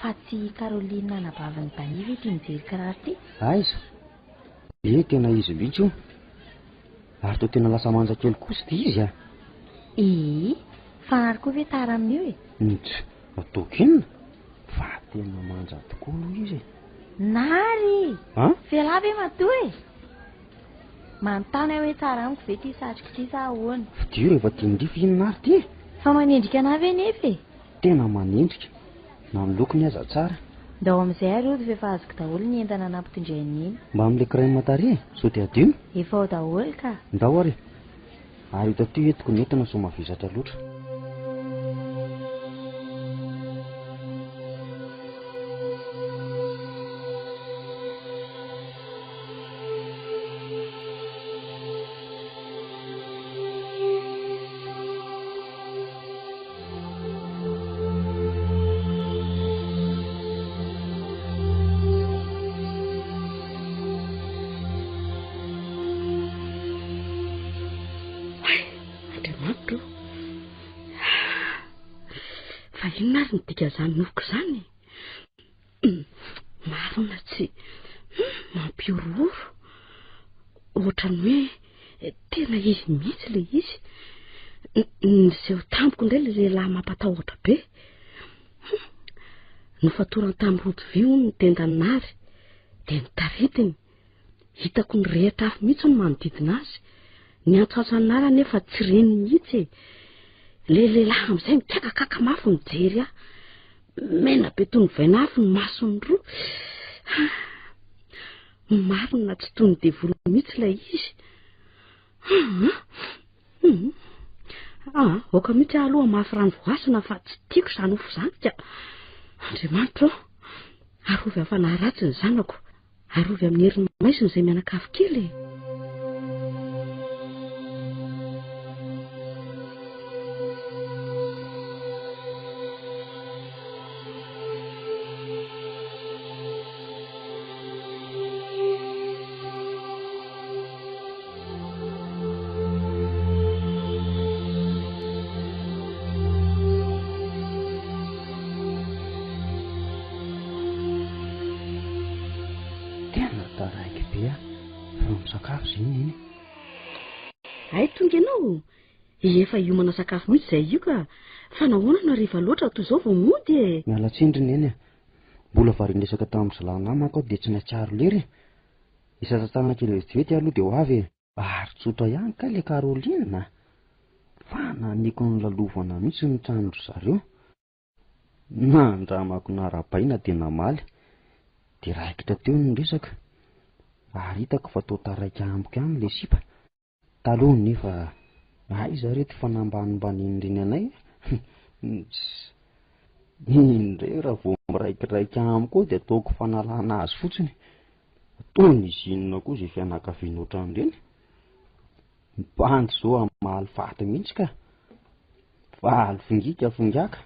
fa tsy Caroline nanabavan'ny Baniva ity mijery kiraro ity. Aiza? Tena izy mihitsy io. Ary toa tena lasa manja kely kosa ity izy fanary koa ve tara amin'io Tokinina fa tena manja tokoa aloha izy. Nary fela ve matoa manontany hoe tsara amiko ve ty satrika ty sa ahoana? Fidio rehefa tiandrify inona ary ty fa manendrika ana ve nefa tena manendrika na ny lokony aza tsara. Ndao amin'izay ary ody efa azoko daholo ny entana nampitondrainy iny. Mba amin'ilay crème matare sao dia adino efa ao daholo ka. Ndao ary ary hita ty entiko ny entana so mavizatra loatra. Fa inona ary nydika zany nofoko zany? Marina tsy mampiororo ohatrany hoe tena izy mihitsy le izy. Izay ho tampoka indray le lehilahy mampatahotra be. Nofatorany tamin'ny rotovy hono ny tendany nary dia nitaritiny. Hitako ny rehatra afo mihitsy no manodidina azy. Ny antsoatsany nary anefa tsy reny mihitsy. Le lehilahy amin'izay mikakakaka mafy mijery aho. Mena be toy ny vaina afo ny masony roa. Marina tsy toy ny devoly mihitsy ilay izy. Oka mihitsy aho aloha mafy rano voasana fa tsy tiako izany ofo izany ka. Andriamanitra arovy afana ratsy ny zanako. Arovy amin'ny herin'ny maisiny izay mianakavy kely. Ay tonga ianao. Efa hiomana sakafo mihitsy izay io ka. Fa nahoana na rehefa loatra toy izao vao mody Miala tsindriny eny mbola varinesaka tamin'ny zalanamako aho dia tsy natsiaro lery. Isasatana kely vetivety aloha dia ho avy ary tsotra ihany ka le Caroline. Fa naniko ny lalovana mihitsy ny trandro zareo. Nandramako narabaina dia namaly. Dia raikitra teo ny resaka. Ary hitako fa tao taraika amiko ihany le sipa. Taloha nefa aiza reto fanambanimbaninyireny anay. Indray raha vao miraikiraika amiko dia ataoko fanalana azy fotsiny. Ataony izy inona koa izay fianakaviana ohatran'ireny. Mibandy izao amin'ny mahaly faty mihitsy ka. Valy fingika fingaka.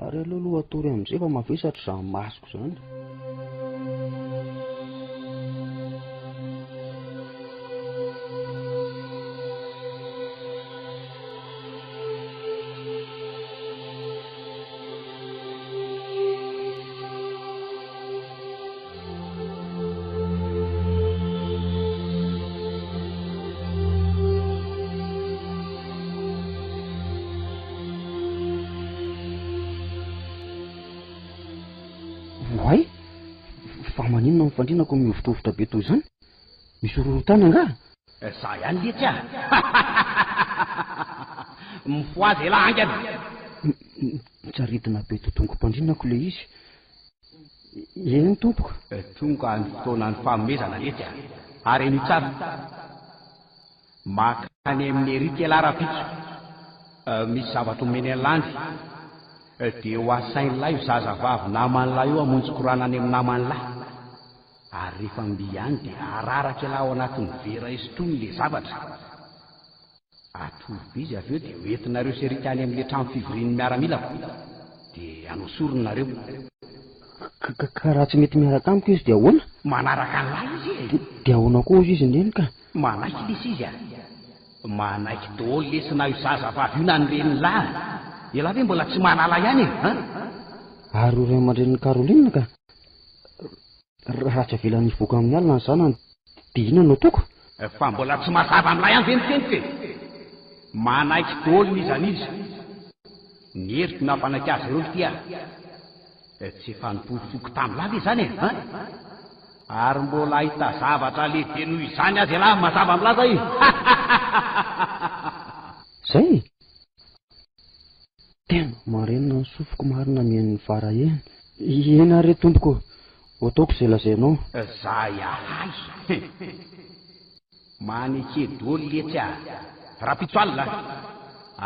Ary aloha atory amin'izay fa mavesatra izany masoko izany. Way, fa maninona mifandrinako miovotovitra be toy izany? Misy horohotana angaha? Za ihany letsy mifoazy ela angana. Mitsaridina be totongo mpandrinako le izy. Eny tompoko. Tonga ny fotoana ny fanomezana letsy ary ny tsara. Makany amin'ny erika elarapitso. Misy zavatra omeny landy. Dia ho asain'lahy io zazavavy naman'lahy io hamonjy korana any amin'ny naman'lahy. Ary rehefa mbiany dia araraka elahy ao anatin'ny vera esotrony le zavatra. Atory izy avy eo dia hoentinareo serika any amin'ile trano fivorian'ny miaramilako. Dia anosoronareo. Ka raha tsy mety miaraka amiko izy dia ahoana? Manaraka an'lahy izy. Dia ahoana koa izy indreny ka? Manaiky lesy izy manaiky daholo lesina io zazavavy io na ny reniny lahy. Ela ve mbola tsy manala ihany Ary ray aman-dreniny Karolinina ka raha tsy avelan'ny voaka amin'ny alina ny zanany dia inona no ataoko? Fa mbola tsy mazava amin'ilay any veniteniko e. Manaiky daholo nizanizy. Ny heriko nafanaka azy ireo tia. Tsy efa nipofofoky tamin'ilay izany e. Ary mbola ahita zavatra lehibe noho izany azy lahy mazava milaza io. Zay? Tena marenina ny sofiko marina mihain'ny varaheny. Ena re tompoko, ataoko izay lazainao. Zay ahay. Maneke daholo letsy rapitsoalina.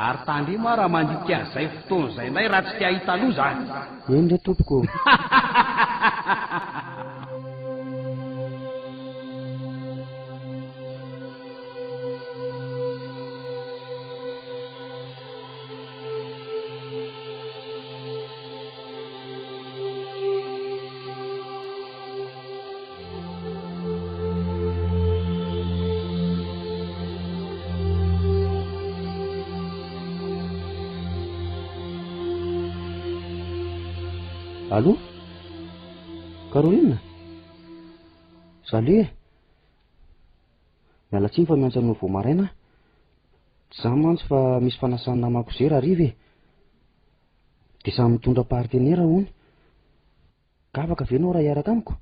Ary tandremo raha mandika an'izay fotoana izay nay raha tsy tia hita loza. Eny re tompoko. Allô? Karolinina? Salut. Miala tsiny fa miantso anao vao maraina. Zaho mantsy fa misy fanasana namako zera hariva e. Dia samy mitondra partenera hony. Ka afaka ve ianao raha hiaraka amiko?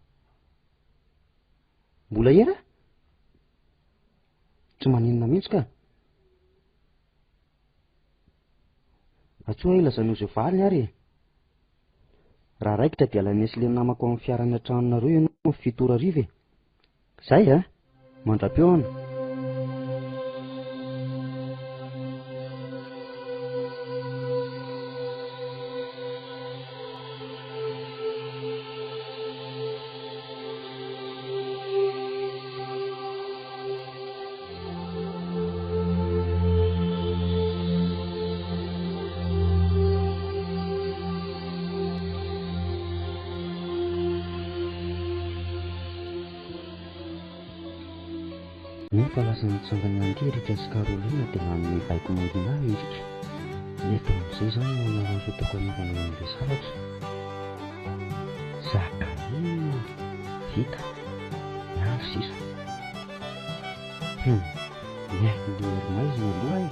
Mbola era? Tsy maninona mihitsy ka? Atsoa ilazanao izay valiny ary. Raha raikitra dia alanesy ilay namako amin'ny fiarany an-tranonareo ianao amin'ny 7 ora hariva e. Zay a? Mandra-peo ana. Nefa lasa nitsangana an'ity Erika sy Karolinina dia manome baiko mangina ahy Erika. Neto amin'izay izany no nanarotako anaovana an'ilay zavatra. Zaka vita miandry sisa. Miaiky ilay herimaizina aloha ahy.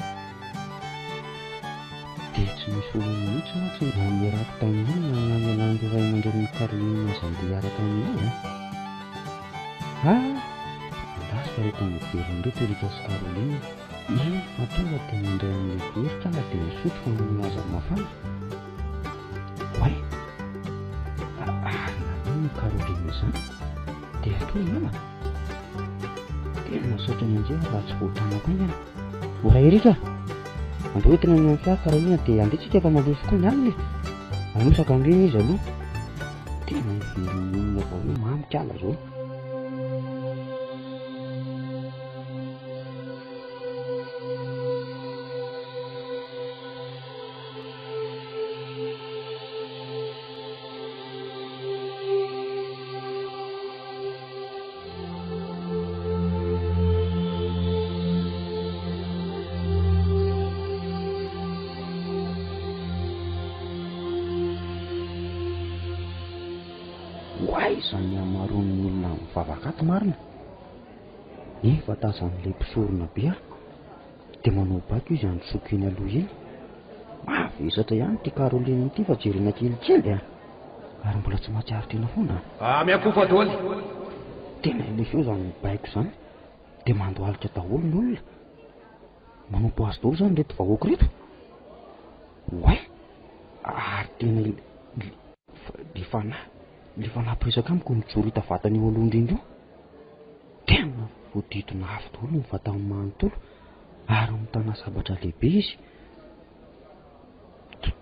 Dia tsy misy olona mihitsy mantsy mba miaraka tamin'iny nanan'ilay ray aman-dreniny Karolinina izay dia hiaraka amin'ilay rehefa miveriny reto Erika sy Karolinina. Fa tonga dia mindray amin'ilay veritra ka dia misotro fa milaza mafana. Way! Nanao Karolinina izany dia atao iana. Tena nasaotra ny anjera raha tsy voatanako aingana. Ora Erika! Andeo tena ny amin'ny fiara Karolinina dia andetsika fa maloso koa ny alina. Anosaka amin'ireny izy aloha. Tena miveriny olona vao hoe mamikala zao. Way izany hamaroan'ny olona mivavakato marina. Fa tazan'ilay mpisorona be aho dia manao baiko izy androsoko eny aloha eny. Mavesatra ihany ity Karolinina ity fa jerena kelikely ary mbola tsy mahatsiaro tena foana. Miakofa daholo. Tena ilay feo izany baiko izany dia mandohalika daholo ny olona. Manompo azy daholo izany reto vahoaka reto. Way! Ary tena le fanaporesaka amiko mijoro hita vatany eo aloha indrindra io. Tena voadidina afo daholo ny vatany manontolo ary mitana sabatra lehibe izy.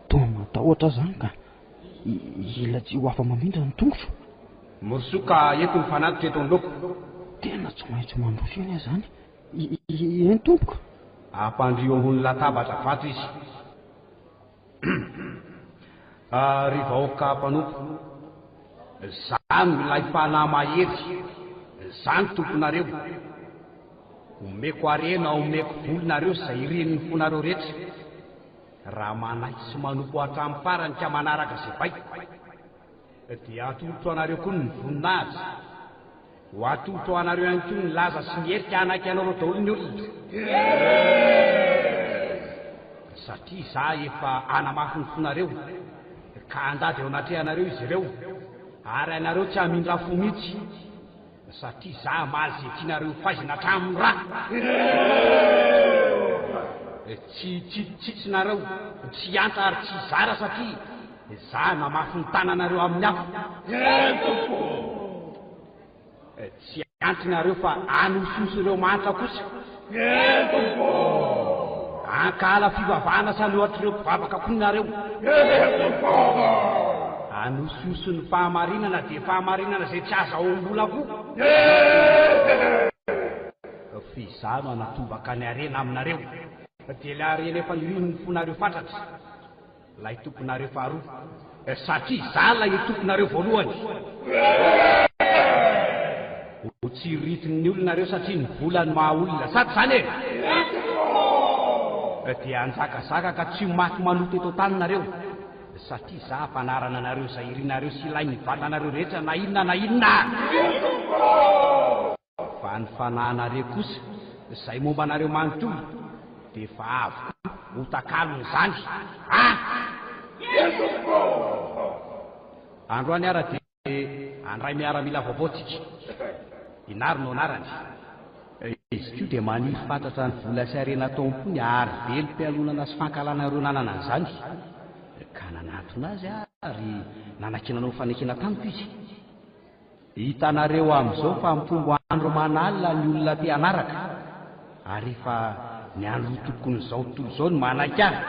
Toa matahotra izany ka ila tsy ho afa mamindra ny tongotro. Morosoka eto ny fanatitra eto amin'ny loko. Tena tsy maintsy mandroso eny izany. Eny tompoko. Ampandrio ambony latabatra vato izy. Ry vahoaka mpanompo, zany milay fanahy mahery, zany tomponareo. Omeko harena, omeko volonareo izay ireniny fonareo rehetra. Raha manaiky sy manompo hatramin'ny farany ka manaraka izay baiko dia atolotra anareo koa ny voninahitsy ho atolotra anareo ihany koa ny laza sy ny herika anaky anao reo daholo ny olona satria za efa anamafy ny fonareo ka andady eo anatrehanareo izy ireo ary anareo tsy hamindra fo mihitsy satria za maly zay tianareo faizina hatramin'ny ra tsy tsitsinareo tsy anta ary tsy zara satria za namafy ny tananareo amin'ny afo tsy antinareo fa anososo ireo mantra kosa ankala fivavahana sany ohatr'ireo mpivavaka koinareo anososo ny fahamarinana dia fahamarinana zay tsy aza ombola koa fizano anatobaka ny arena aminareo dia ilay arena efa nirino ny fonareo fatratra lay tomponareo faharoa satria za lay tomponareo voalohany ho tsy ritiny olonareo satria ny volany maha olona sady zany dia anjakazaka ka tsy maty manoto eto taninareo satria za hampanarana anareo zay irinareo sy ilay ny vatanareo rehetra na inona na inona fa ny fanahinareo kosa zay momba anareo manontolo dia fa avy ho takalony zany androany ara dia andray miaramila vaovaotsika inary no anarany izy ko dia maniry fantatra ny vola sy arena tompony ary velom-pialonana sy fankalanareo nanana an'izany ka nanatona azy ary nanankinanao fanekena tamiko izy hitanareo amin'izao fa mitombo andro manalina ny olona ty anaraka ary efa ny andro tokony izao tontolo izao ny manaiky azy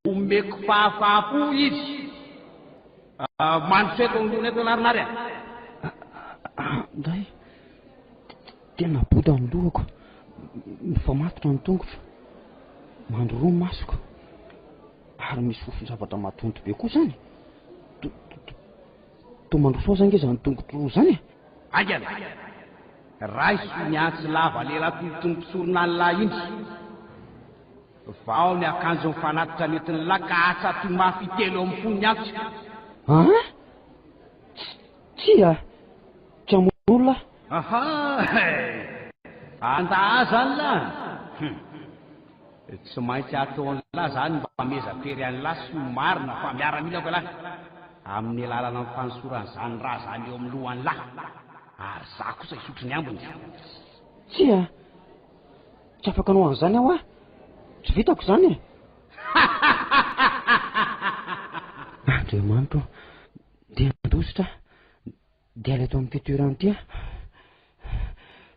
omeko fahafahafo izy manotreto nylona eto anarinary nday tena boda ny lohako mifamatotra ny tongotra mandro roa masoko ary misy fofon-zavatra matonto be koa zany to mandrosoa zany ngeza ny tongotro roa zany agana raiso ny antsy lava lela tonotomposorona ny lahy iny vao ny akanjo mifanatitra netiny lahy ka atsato mafy telo amin'ny fonony antso tsia tsy amon'olona aha andaa zany lahy tsy maintsy ataon'ny lahy zany mba mezapery any lahy sy marina fa miaramilako lahy amin'ny alalana ny fanosorany zany raha zany eo amin'ny lohan'ny lahy ary za kosa isotry ny ambony tsia tsy afaka anao an'izany aho tsy vitako zany andriamanitro dia andositra dia ala eto amin'ny fitoerany tia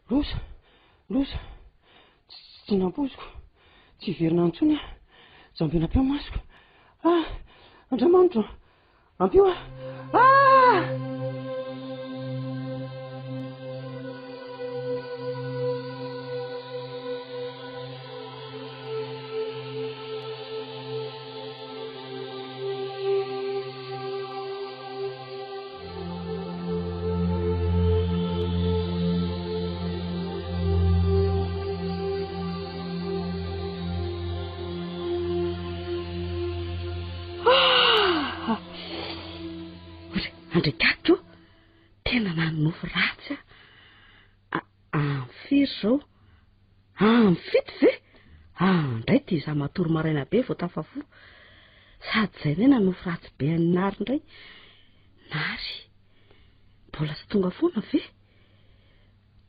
loza tsy nampoziko tsy verina antsony jambena-peo masiko andriamanitro ampio andrikato tena nanonofo ratsy amfiry zao mifity ve ndray ty za matory maraina be vao tafafo sady zay ne nanofo ratsy be any nary ndray nary mbola tsy tonga foana ve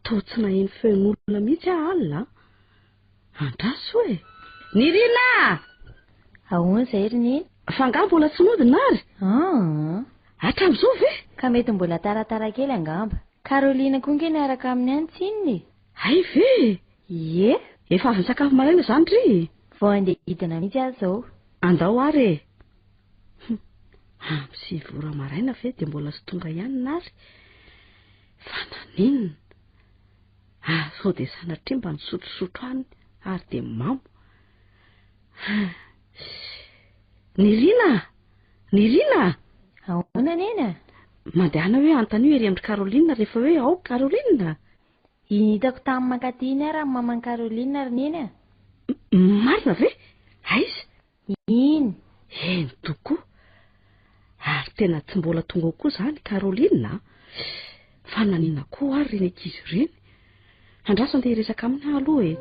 to tsy naheno feon'olona mihitsy alina andraso hoe nirina ahoana zay rininy fa ngah mbola tsy mody nary hatram'izao ve ka mety mbola taratara kely angamba Karolina koa nge niaraka amin'ny antsininy ay ve ie efa avy ny sakafo maraina zany ry vao andeha hidina mihitsy azy zao andao ary sy vora maraina ve dia mbola sy tonga ihany nary fa naninona sao dia sanatria mba nisotrosotro any ary dia mamo nirina ahoana nena mandehana hoe antanio ery amin'ny Karolina rehefa hoe ao Karolina hitako tamin'ny makatiny ary amin'ny mamany Karolina ry nena marina ve aiza iny Eny tokoa. Ary tena tsy mbola tonga koa izany Karolinina. Fa nanina koa ary reny ankizy ireny. Andraso andeha hiresaka amina aloha e.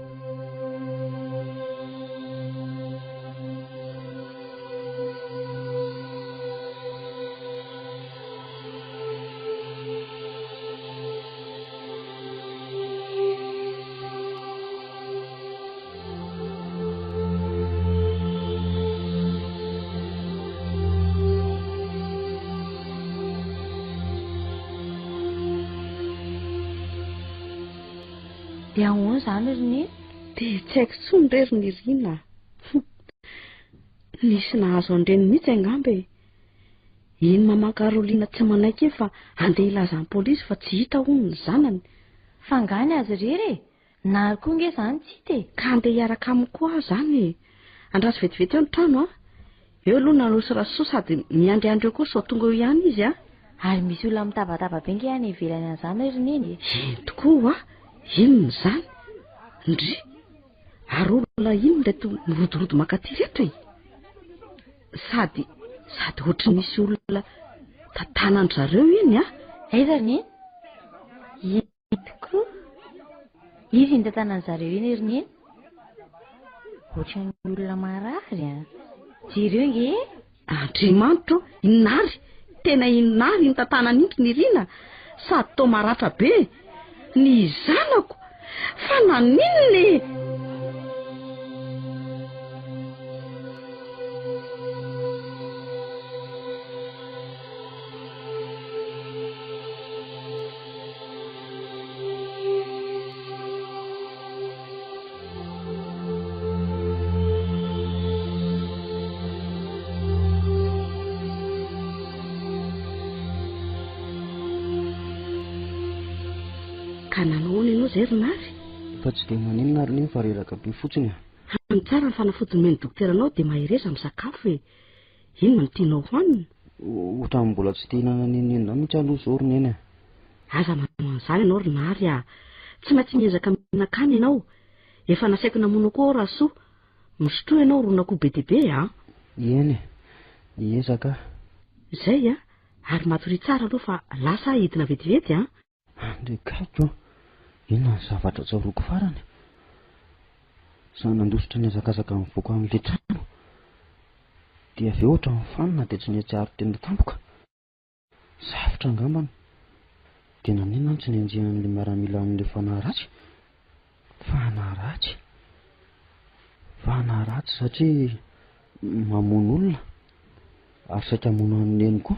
Dia ahoana izany ry Dia tsy haiko tsony rery ny Rina. Nisy nahazo andreny mihitsy angamba e. Iny mama Karolina tsy manaiky e fa andeha hilaza amin'ny polisy fa tsy hita hono ny zanany. Fangany azy rery e. Na koa nge izany tsy hita e. Ka andeha hiaraka aminy koa izany e. Andraso vetivety eo ny trano a. Eo aloha nanosiraso sady miandriandreo koa sao tonga eo ihany izy a. Ary misy olona mitabataba be nge any ivelany an'izany ry neny. Tokoa a. Inona izany? Ndry. Ary olona inona reto mirodorodo makaty reto e. Sady ohatry misy olona tantanan zareo iny a. Aiza ry neny? Tokoa. Izy ny tantanan zareo iny ry neny. Ohatry ny olona marary a. Jereo nge. Andriamanitra inary. Tena inary ny tantanan indro ny Rina. Sady toa maratra be. Ny zanako. Fa naninona e. Ka nanahoana ianao izay Rinary? Fa tsy dia maninona ary neny fa reraka be fotsiny. Any tsara ny fanafodiny ny dokteranao dia mahireza misakafo e. Inona no tianao hoanina? Ohatra mbola tsy te hihinana nenina mihitsy aloha izao ry neny. Aza manao an'izany ianao Rinary a. Tsy maintsy miezaka mihinan-kany ianao. Efa nasaiko namono koa raha soa. Misotroa ianao ron'akoho be dia be a. Eny, hiezaka. Izay a. Ary matory tsara aloha fa lasa hidina vetivety a. Andray kaiko. Inona ny zavatra tsaroako farany? Sa nandositra ny azakazaka mivoaka amin'ilay trano. Dia avy eo ohatra mifanina dia tsy nihatsiaro tena tampoka. Safotra angambany. Dia nanina tsy nianjehan'ilay miaramila amin'ilay fanaratsy. Fanaratsy satria mamono olona. Ary saika hamono an'ny neny koa.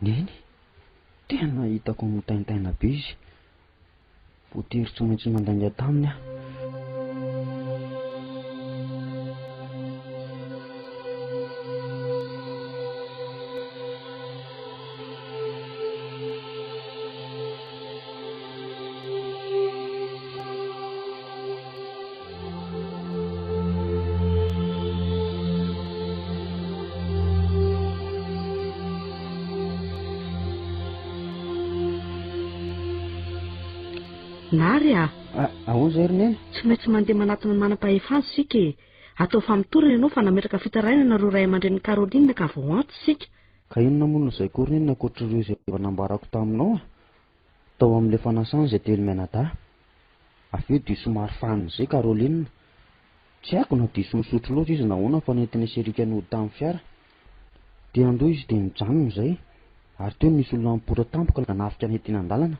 Neny. Tena hitako mitaintaina be izy. Voatery tsy maintsy mandainga taminy aho. Nary a. Ahoana izay ry neny? Tsy maintsy mandeha manatona ny manam-pahefansa sika e. Atao famitorana ianao fa nametraka fitarainana ro ray aman-dren'ny Karolinina ka vao anto sika. Ka inona moa no izay koa ry neny ankoatr'ireo izay efa nambarako taminao a? Tao amin'ilay fanasana izay telo menada. Avy eo dia somary faniny izay Karolinina. Tsy haiko na diso misotro loatra izy nahoana fa nentina serika ny hody tamin'ny fiara. Dia andao izy dia mijanona izay. Ary teo misy olona mipotra tampoka nanafika nentina an-dalana.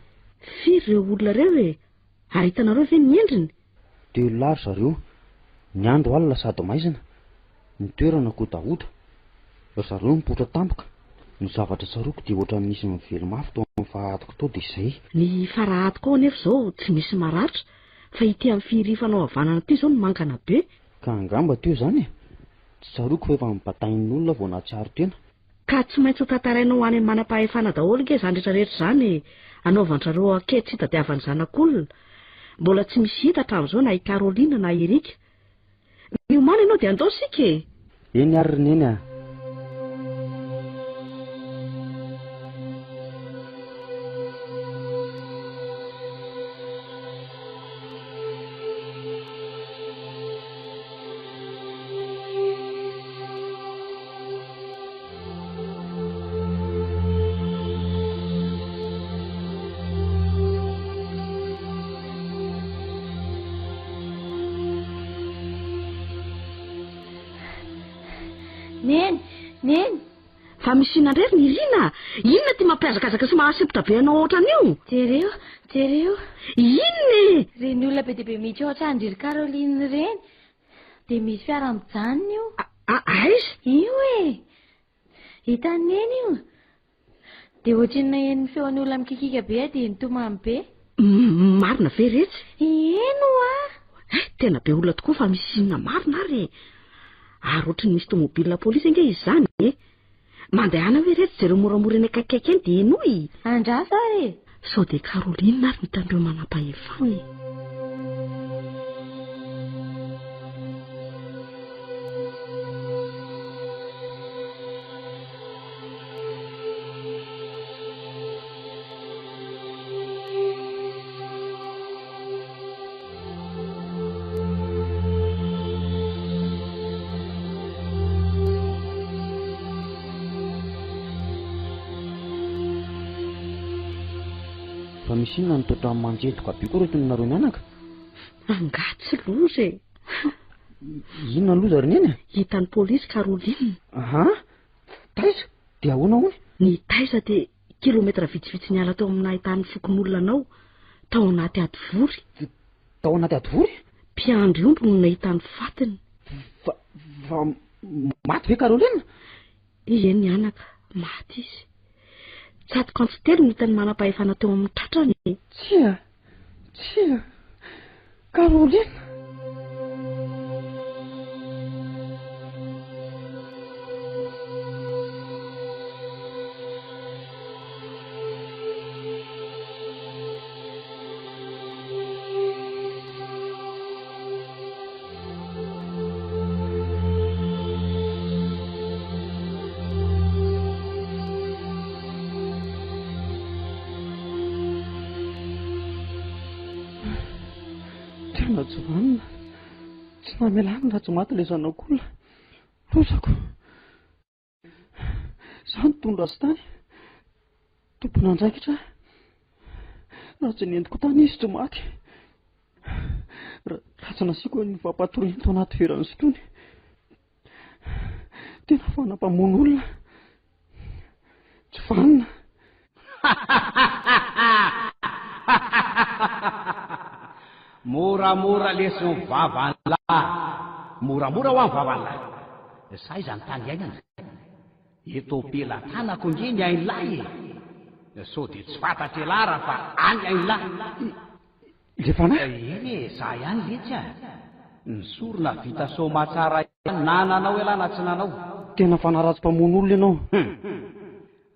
Firy ireo olona ireo e. Ary hitanareo ve ny endriny? Telo lary zareo. Ny andro alina sady maizina. Ny toerana koa dahoda. Ry zareo mipotra tampoka. Ny zavatra tsaroako dia ohatra misy mively mafy tao amin'ny fahadiko tao dia izay. Ny farahadiko ao anefa izao tsy misy maratra. Fa ity amin'ny fihirifanao havanana ity izao no mangana be. Ka angamba teo izany e. Tsy tsaroako fa efa mibatain'ny olona vao nahatsiaro tena. Ka tsy maintsy ho tantarainao any amin'ny manam-pahefana daholo nge izany rehetrarehetra izany e. Anaovan'zareo ankehitriny tsy tadiavan'ny zanak'olona. Mbola tsy misy hita hatramin'izao na i Karolina na Erika. Miomana ianao dia andao sika e. Eny ary ry neny a. Neny fa misina ndrery ny Irina. Inona ty mampiazakazaka sy mahasipitra be anao ohatran'io? Jereo inona reny olona be dia be mihitsy ohatra andry ry Caroline reny dia misy fiara mijanona io. Aiza io hitan'ny Neny io dia ohatrin'ny ny feon'ny olona mikikika be dia nitomany be. Marina ve retsy? Eno tena be olona tokoa fa misy inona marina ary. Ary ohatran'ny misy tomobilina polisy ange izy zany mandehana hoe retsy jereo moramora eny akaikaiky eny dia enoy andrasa sao dia Caroline ary mitandreo manam-pahefany. Fa misy inona nitotra amin'ny manjentoka be koa reto nareo mianaka? Angatsy loza inona ny loza ry Neny? Hitan'ny polisy Caroline. Taiza dia ahoana hoy? Ny taiza dia kilometra vitsivitsy niala tao amin'ny nahitany fokon'olona anao tao anaty Hadivory. Tao anaty Hadivory? Mpiandry omby no nahitany fatiny. Fa maty ve Caroline? Eny anaka, maty izy. Tsatoka antsy telo no hitany manam-pahefana teo amin'ny tratrany. Tsia Caroline. Tsy vanina, tsy namelana raha tsy maty ilay zanak'olona. Lozako. Izaho nitondra azy tany. Tompona andraikitra. Raha tsy nentiko tany izy tsy maty. Raha tsy nasiako ny vampatoriny tao anaty verany sotrony. Tena fanampamono olona. Tsy vanina. Moramora lesy ny vavan'lahy. Moramora ho amin'ny vavan'lahy. Say izany tany ainana. Eto Belantanako nge ny ain'lahy. Sao dia tsy fantatra lara fa any ain'lahy. Eny za ihany letsy ny sorona vita somatsara ihany na nanao elana tsy nanao. Tena fanaratsy-pamono olona ianao.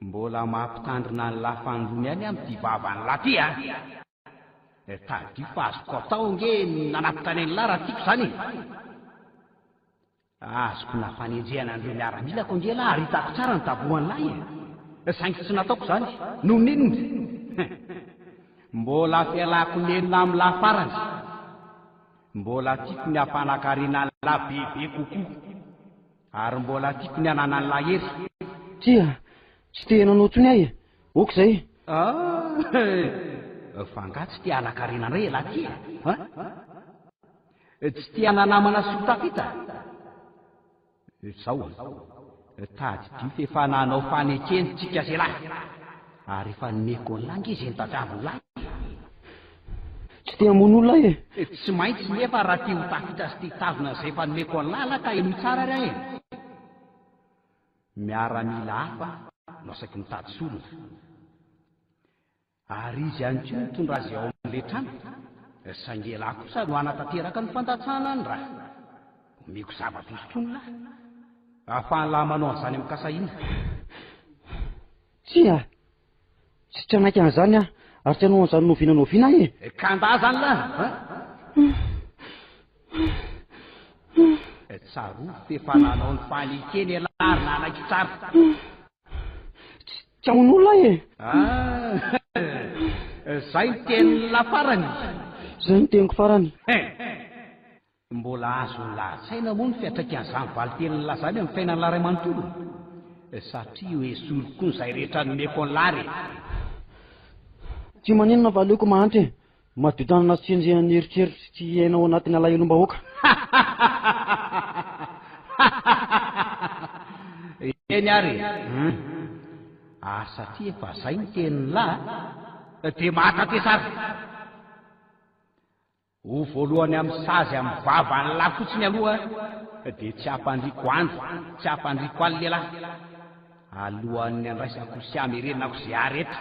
Mbola mampitandrina ny lafandrony ihany amin'ity vavan'lahy ty tady fa azoko atao nge nanapitra ny lara tiako zany. Azoko nafanenjehana an'ireo miaramilako nge lahy ary hitako tsara ny dabohan'lahy. Saingy tsy nataoko zany. No ninona? Mbola fialako nenina amin'ny lafarany. Mbola tiako ny hampanan-karena ny lahy bebe kokoa. Ary mbola tiako ny hanana ny lahy hery. Tsy te henanao tsony ahy. Ok zay. Fanga tsy tia hanan-karena indray lahy ty. Tsy tia hananamana sotafita. Zao tady dy fa nanao fanekeny tsika zay lahy. Ary efa nomeko ny langy izy entatravony lahy. Tsy tia hamono olona ahy. Tsy maintsy nefa raha tia ho tafita sy tia tazona zay efa nomeko ny lahy ka eno tsara ry ahy. Miaramila hafa no saky mitady solona. Ary izy ihany koa mitondra azy ao amin'ilay trano. Saingelahy kosa no hanatanteraka ny fantatsahana ny raha. Omeko zava-pisotro ny lahy. Ahafahany lahy manao an'izany amin'ny kasaina. Tsy tranaiky an'izany aho. Ary tsy hanao an'izany novinanoviana ahy. Kanda zany lahy. Tsaro fefa nanao ny fanekeny lahy nanaiky tsara. Tsy hamono olona ahy. Zay ny tenin'ny lafarany. Zay ny teniko farany. Mbola azo ny lahatsaina moa ny fiatraikan'izany valitenin'ny lahy zany amin'ny fiainan'ny lahy ray manontolo. Satria hoe soloko izay rehetra nomeko ny lahy. Tsy maninona va aleoko mahantry. Madio tanana sy fienjehan'ny eritreritry tsy hainao anatin'ny alahelo-bahoaka. eny ary satria efa zay ny tenin'ny lahy dia mahata tesary ho voalohany amin'ny sazy amin'ny vavany lahy fotsiny aloha dia tsy hampandriko andro tsy hampandriko aly lehilahy alohan'ny andraisako sy amerenako zay aretra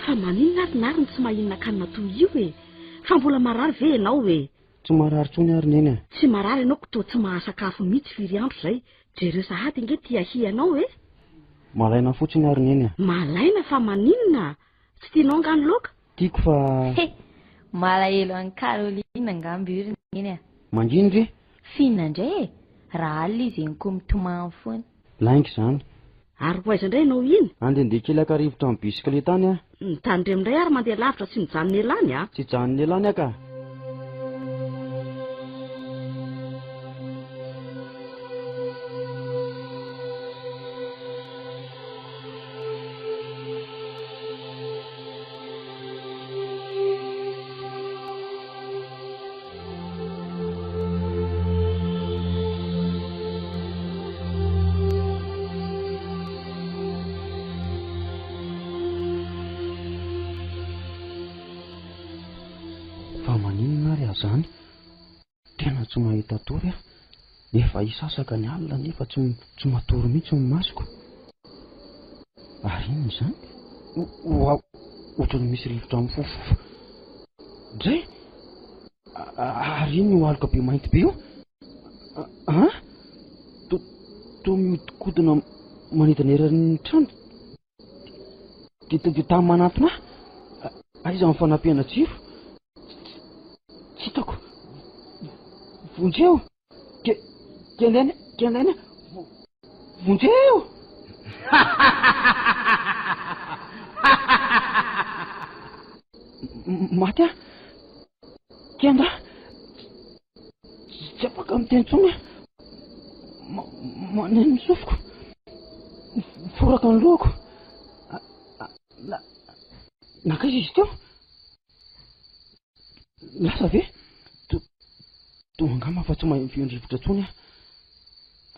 fa maninona ary nariny tsy mahinona kanina toy io e fa mbola marary ve ianao e tsy marary tsony ary neny a tsy marary ianao ko toa tsy mahasakafo mihitsy firy andro zay jereo sahady inge tia hianao e malaina fotsiny ary neny a malaina fa maninona tsy tianao ngany loka tiako fa malahelo any Karolina ngamby io neny a mandrindry finna indray e raha alina izy eniko mitomany foana laingy zany ary ho aiza indray ianao iny andehandeha kelaka rivotra amin'ny bisikileta any a mitandre amindray ary mandeha lavitra tsy mijanony elany a tsy janony elany aka maninona ary azany tena tsy mahita tory a nefa isasaka ny alina nefa tsy matory mihitsy ny masoko ary inony zany ohatrany misy rivotra mifofofo dray ary iny io aloka be mainty be io to miodikodina manidina eran'ny trano dia tamin'ny manantona aiza amin'ny fanampiana jiro hitako vonjeo kendena vonjeo maty a kenda tsy afaka miteny tsony maneny misofoko foraka ny lohako nakaiza izy teo lasa ve to angama fa tsy mahivendrivotra tsony a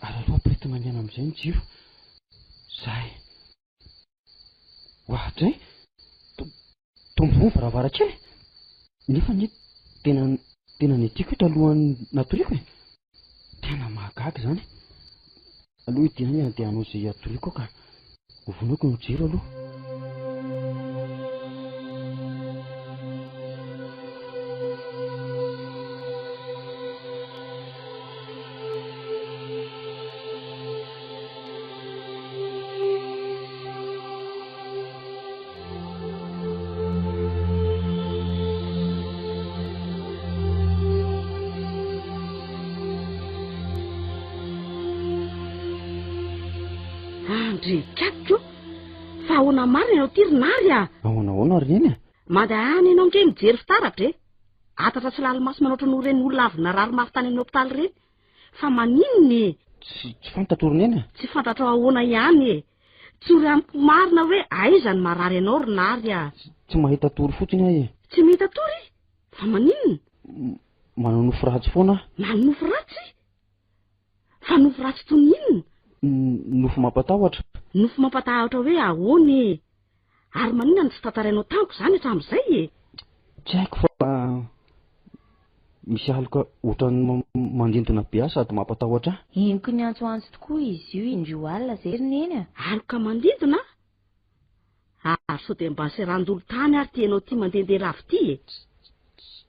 ary aloha prety mandeana amin'izay ny jiro zay ohatray to mivony varavarakely nefa ny tena ny tiako eto alohan'ny natoriako e tena mahagaga zany aloha idinany andeha hanao zay atoriako ka hovonako ny jiro aloha andrekatiko fa ahoana marina ianao ty rinary a ahoana ary neny a mandeha any ianao nge mijery fitaratra e atatra tsy lalimaso manoatra no reny olona avy narary mafy tany amin'ny hopitaly reny fa maninony tsy fantatro neny a tsy fantatro ahoana ihany e tsy ory amiko marina hoe aiza ny marary ianao rinary a tsy mahita tory fotsiny ahy e tsy mahita tory fa maninona manao nofo ratsy foana manao nofo ratsy fa nofo ratsy toy ny inona nofo mampatahotra nofo mampatahotra hoe ahoany ary maninona ny tsy tantarainao tamiko zany hatramin'izay e tsy haiko fa misy aloka ohatrany mandindona be ahy sady mampatahotra eniko ny antsoantso tokoa izy io indro alina zay rineny a aloka mandindona ary so dia mba serandolo tany ary tianao ty mandehandeha lavy ty e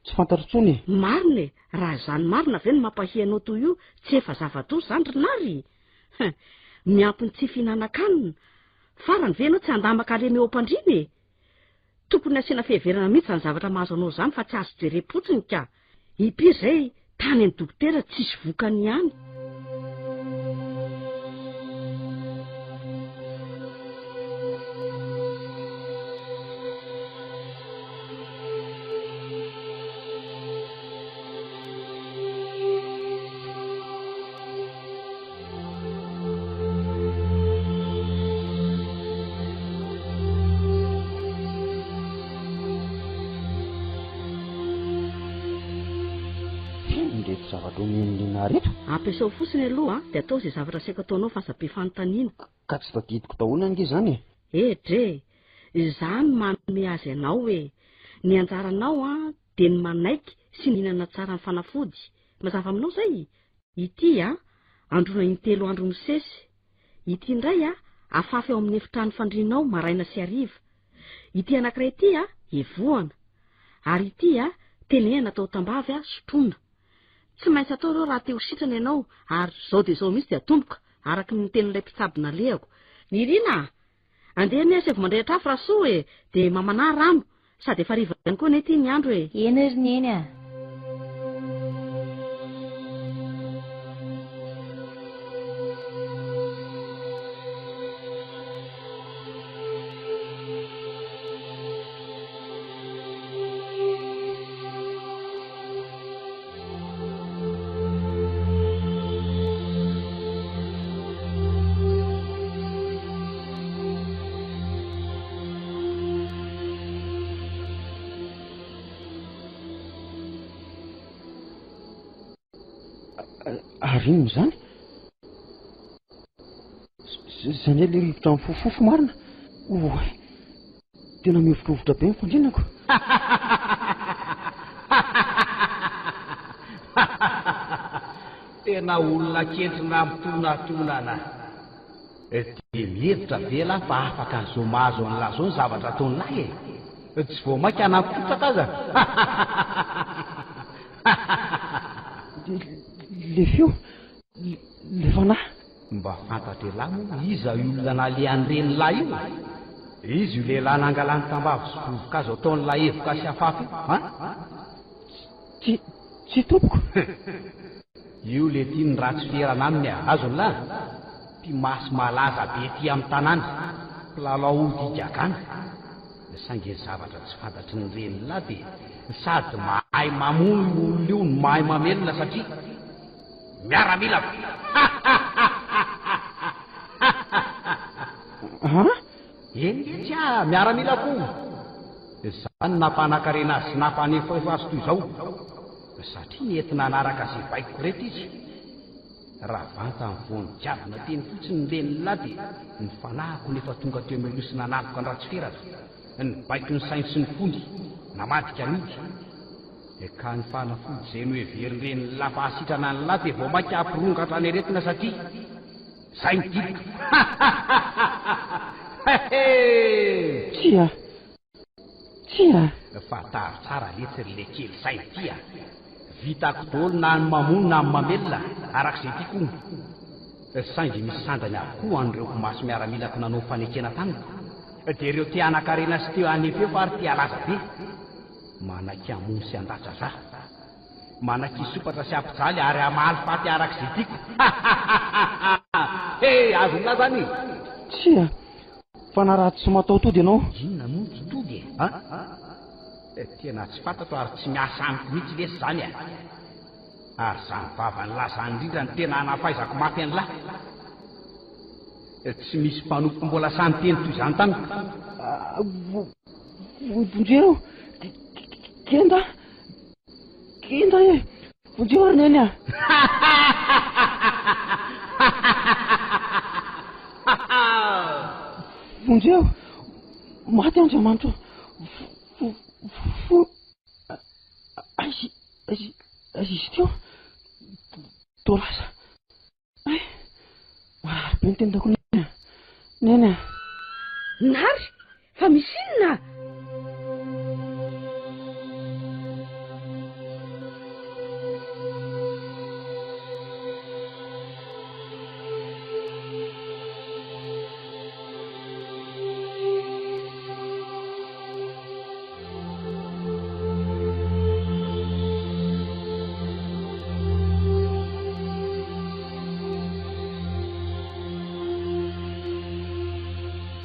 tsy fantatro tsony marina e raha zany marina ve ny mampahianao toy io tsy efa zava-tory zany rinary miampy ny tsy fihinana-kanina farany ve anao tsy andamaka alemy eo ampandriny e tokony asiana fiheverana mihitsy zany zavatra mahazo anao zany fa tsy azo jerepotsiny ka ipiry zay tany any dokotera tsisy vokany ihany zavatra omenina rehetra. Ampiasao fotsiny aloha dia atao izay zavatra saika ataonao fahaza-pifanontaniana. Ka tsy tadidiko daholo ange izany e. Dre izany manome azy ianao hoe ny anjaranao dia ny manaiky sy ny hinana tsara ny fanafody. Mazava aminao izay. Ity androna intelo andro misesy. Ity indray afafy eo amin'ny efitrano fandrinao maraina sy hariva. Ity anankiray ity evohana. Ary ity tenehana atao tambavy sotroina. Tsy maintsy atao ireo raha te ho sitrana ianao, ary zao dia zao mihitsy dia tomboka araka ny tenin'ilay mpitsabona lehako. Nirina andeha ny asy mandrehitra afo raha soa dia mamana rano sady efa riva ihany koa nety ny andro eny ry neny Arino zany? Zany le rivotra amin'ny fofofo marina. Oay, tena mivotrovotra be ny fandrinako. Tena olona kentrina mitonatona dia mihevitra vela fa afaka an'izao mahazo an'la zao ny zavatra ataon'lay tsy vao mainka anapotraka aza. Le fio, le fanahy. Mba fantatra lahy moa iza olona nalehan'ireny lahy io. Izy io lehilahy nangalany tambavy sy vovoka-azo ataon'ilay evoka sy afafy Tsy tompoko. Io le tiany ratsy ferana aminy azony lahy. Mpimasy malaza be ty amin'ny tanàna. Mpilalao dijakana. Saingy zavatra tsy fantatry ny reny lahy dia sady mahay mamono olona io no mahay mamelona satria miaramila. Eny miaramila koa. Izany nampanankarena azy sy nampanefa azy toy izao. Satria nentina anaraka izay vaiko reto izy. Raha vanta ny vonin-javona teny fotsiny reny lahy dia ny fanahiko nefa tonga teo melosina naloka ny ratsy ferana. Ny baiko ny sainy sy ny fony namadika mihitsy. Ka ny fanafody izay no heverindreny lafa hasitrana ny lahy dia vao mainka hampirongatra ny aretina satria zay ny didika. Tsia fataro tsara letsy le kely zay ity vitako daholo na ny mamono na ny mamelona arak'izay ty koa. Saingy misy sandany avokoa an'ireo mpimasy miaramilako nanao fanekena tamiko. Dia ireo te anakarena sy teo anefeo ary te alaza be. Manaky amono sy andatra za. Manaky isopatra sy ampijaly ary amaly faty arak'izay tiko. Azon'la zany. Tsia, fa na raha tsy mataotody ianao. Inona moa tsy tody tena tsy fantatro ary tsy miasa amiko mihitsy lesy zany ary zany vavany laza indrindra ny tena anafaizako mafy an'lahy. Tsy misy mpanompo mbola samy teny toy izany tamiko. Vonjeo kenda vonjeo ary neny vonjeo maty Andriamanitra. Izy teo tolasa marary be ny tenitako neny nary fa misy inona?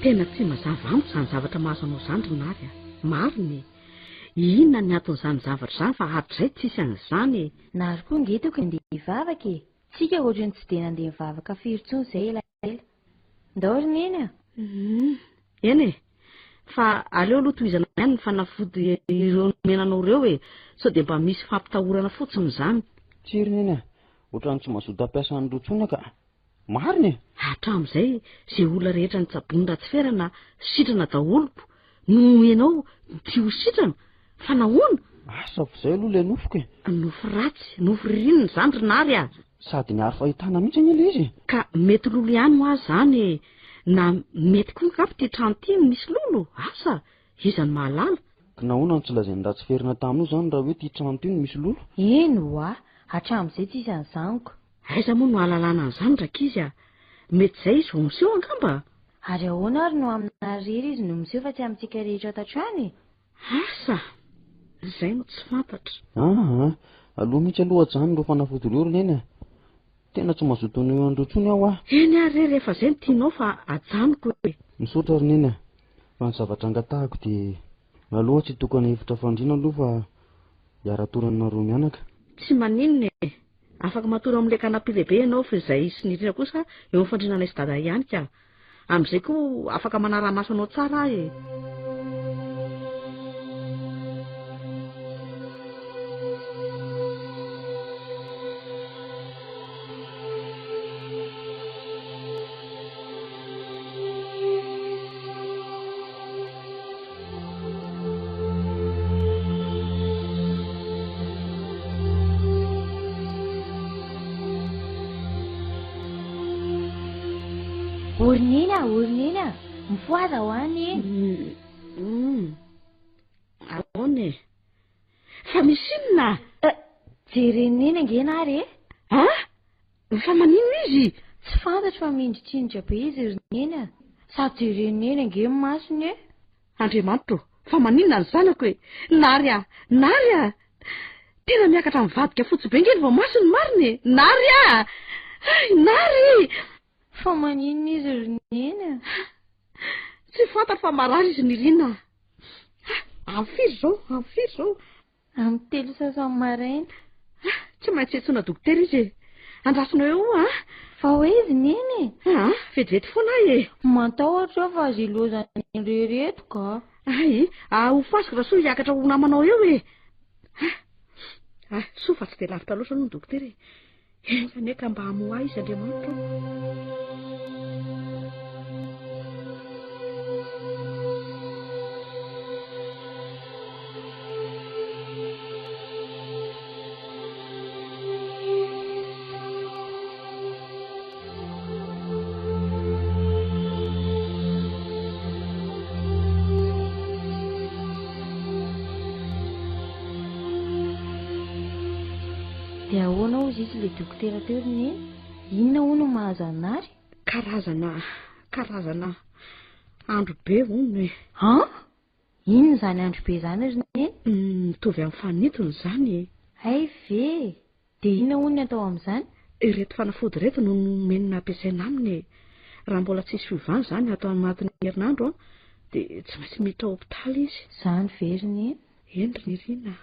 Tena tsy mazava amiko izany zavatra mahazo anao izany ry nary mariny. Inona ny aton'izany zavatra izany fa hatrizay tsisy an'izany. Nary koa ngetako andeha hivavaka tsika ohatrany tsy dia nandeha mivavaka firy intsony izay elaela. Ndao ry neny Eny fa aleo aloha tohizana ihany ny fanafody ireo menanao ireo sao dia mba misy fampitahorana fotsiny izany. Tsiriny eny ohatrany tsy mazoto ampiasa ny rotsony ka mariny hatramin'izay izay olona rehetra ny tsabony ratsy-ferana sitrana daholo no ianao tia ho sitrana fa nahoana asa f'izay aloha ilay nofoko nofo ratsy nofo ririnina izany rinary a sady ny ary fahitana mihitsy ny ilay izy ka mety lolo ihany ho azy zany na mety koa ngapy ty trano ty misy lolo asa izany mahalala ka nahoana ny tsy lazainy ratsy-ferina tamin'io zany raha hoe ty trano ty no misy lolo eny oa hatramin'izay tsy izy an'izaniko aiza moa no ahalalana an'izany rakizy a mety izay izy vao miseho angamba ary ahoana ary no amina rery izy no miseho fa tsy amintsika rehetra tatrany asa izay no tsy fantatra aloha mihitsy aloha zany ro fanafody rorona eny tena tsy mazoto ny androtsony aho eny ary rehefa izay no tianao fa ajanoko hoe misaotra riny eny fa ny zavatra angatahako dia aloha tsy tokana hevitra fandriana aloha fa hiara-torana roa mianaka tsy maninona afaka matory amin'ilay kanapilehibe ianao fa izay sy nirina kosa eo amin'ny fandrinana izy dada ihany ka amin'izay koa afaka manara-maso anao tsara ahy orinina mifoaza ho any ahoana fa misy inona jerenina angenary fa maninona izy tsy fantatro fa mindritrindra be izy rinina sady jerenina ange masony Andriamanitra fa maninona ny zanako nary tena miakatra mivadika fotsy be ngely vao masony mariny nary fa maninona izy rinina tsy fantatra fa marary izy nirina amfiry zao amin'ny telo sasany maraina tsy maintsy etsona dokotera izy andrasonao eo fa hoe izy neny vetivety foana matahotra fa azy ilozany rereto ka ho fasika raha soa hiakatra ho namanao eo soa fa tsy dia lavitra loatra aloha ny dokotera engane ka mba hamoa izy Andriamanitra dia ahoana ozy izy ilay dokotera teo rineny inona ho no mahazo anary karazana andro be hono inona zany andro be zany rineny mitovy amin'ny fanitony zany ay ve dia inona ho ny atao amin'izany ireto fanafody reto no menina ampiasaina aminy raha mbola tsisy fiovany zany atao anatin'ny herinandro dia tsy maintsy miditra hopitaly izy zany ve rineny eny rinirina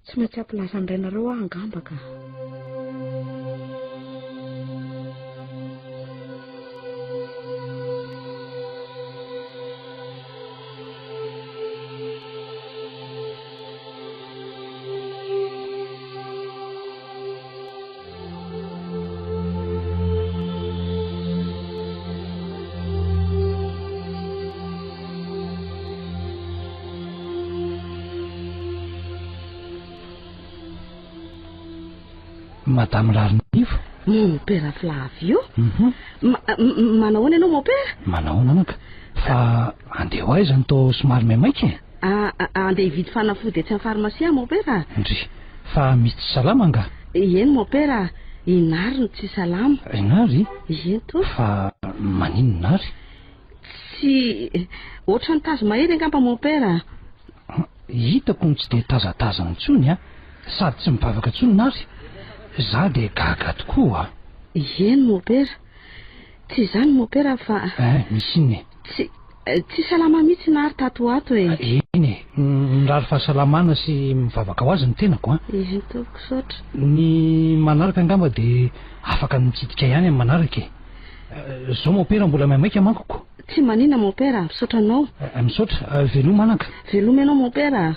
tsy maintsy ampilaza ny rainareo angamba ka Madame Larnivo Mopera Flavio manahoana ianao mopera manahoana anaka fa andeha ho aiza ny tao somary maimaika andeha hividy fanafody etsy amin'ny farmasia mopera ndry fa misy tsy salama nga eny mopera inary no tsy salama inary eny to fa manino nary tsy ohatran'ny tazo mahery angamba mopera hitako ny tsy dia tazatazana intsony sady tsy mibavaka intsony nary za dia gaga tokoa eny mopera tsy izany mopera fa misy inny tsy salama mihitsy nary tato ato eny mirary fahasalamana sy mivavaka ho azy ny tenako eny topoko sotra ny manaraka angamba dia afaka mitsidika ihany amin'ny manaraka zao mopera mbola maimaika mankoko tsy manina mopera misaotra anao misaotra veloma anaka veloma ianao mopera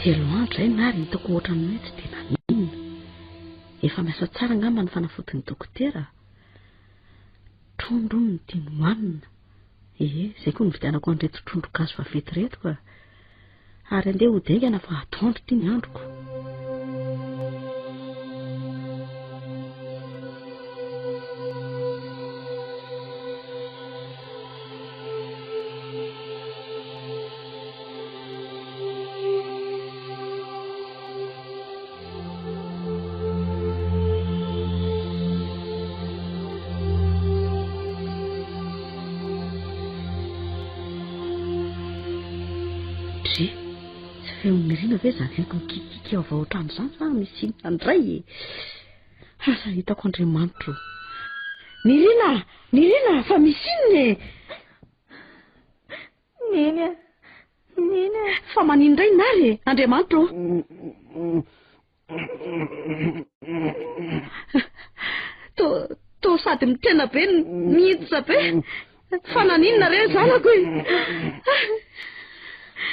telo andro izay nary hitako ohatrany hoe tsy dia naninona. Efa miasa tsara angamba ny fanafotony dokotera. Trondro ny tiany hohanina. Izay koa nividianako an'ireto trondro gasy vaventy reto ka. Ary andeha ho dengana fa atoandro ity ny androko. Tsy feon'Irina ve izany haiko mikikika eo avao ohatrany izany fa misy inona indray. Asa hitako Andriamanitro. Nirina, fa misy inona e? Neny. Fa manino indray nary e, Andriamanitro? To sady mitena be mihitsy be. Fa naninona re zanako e?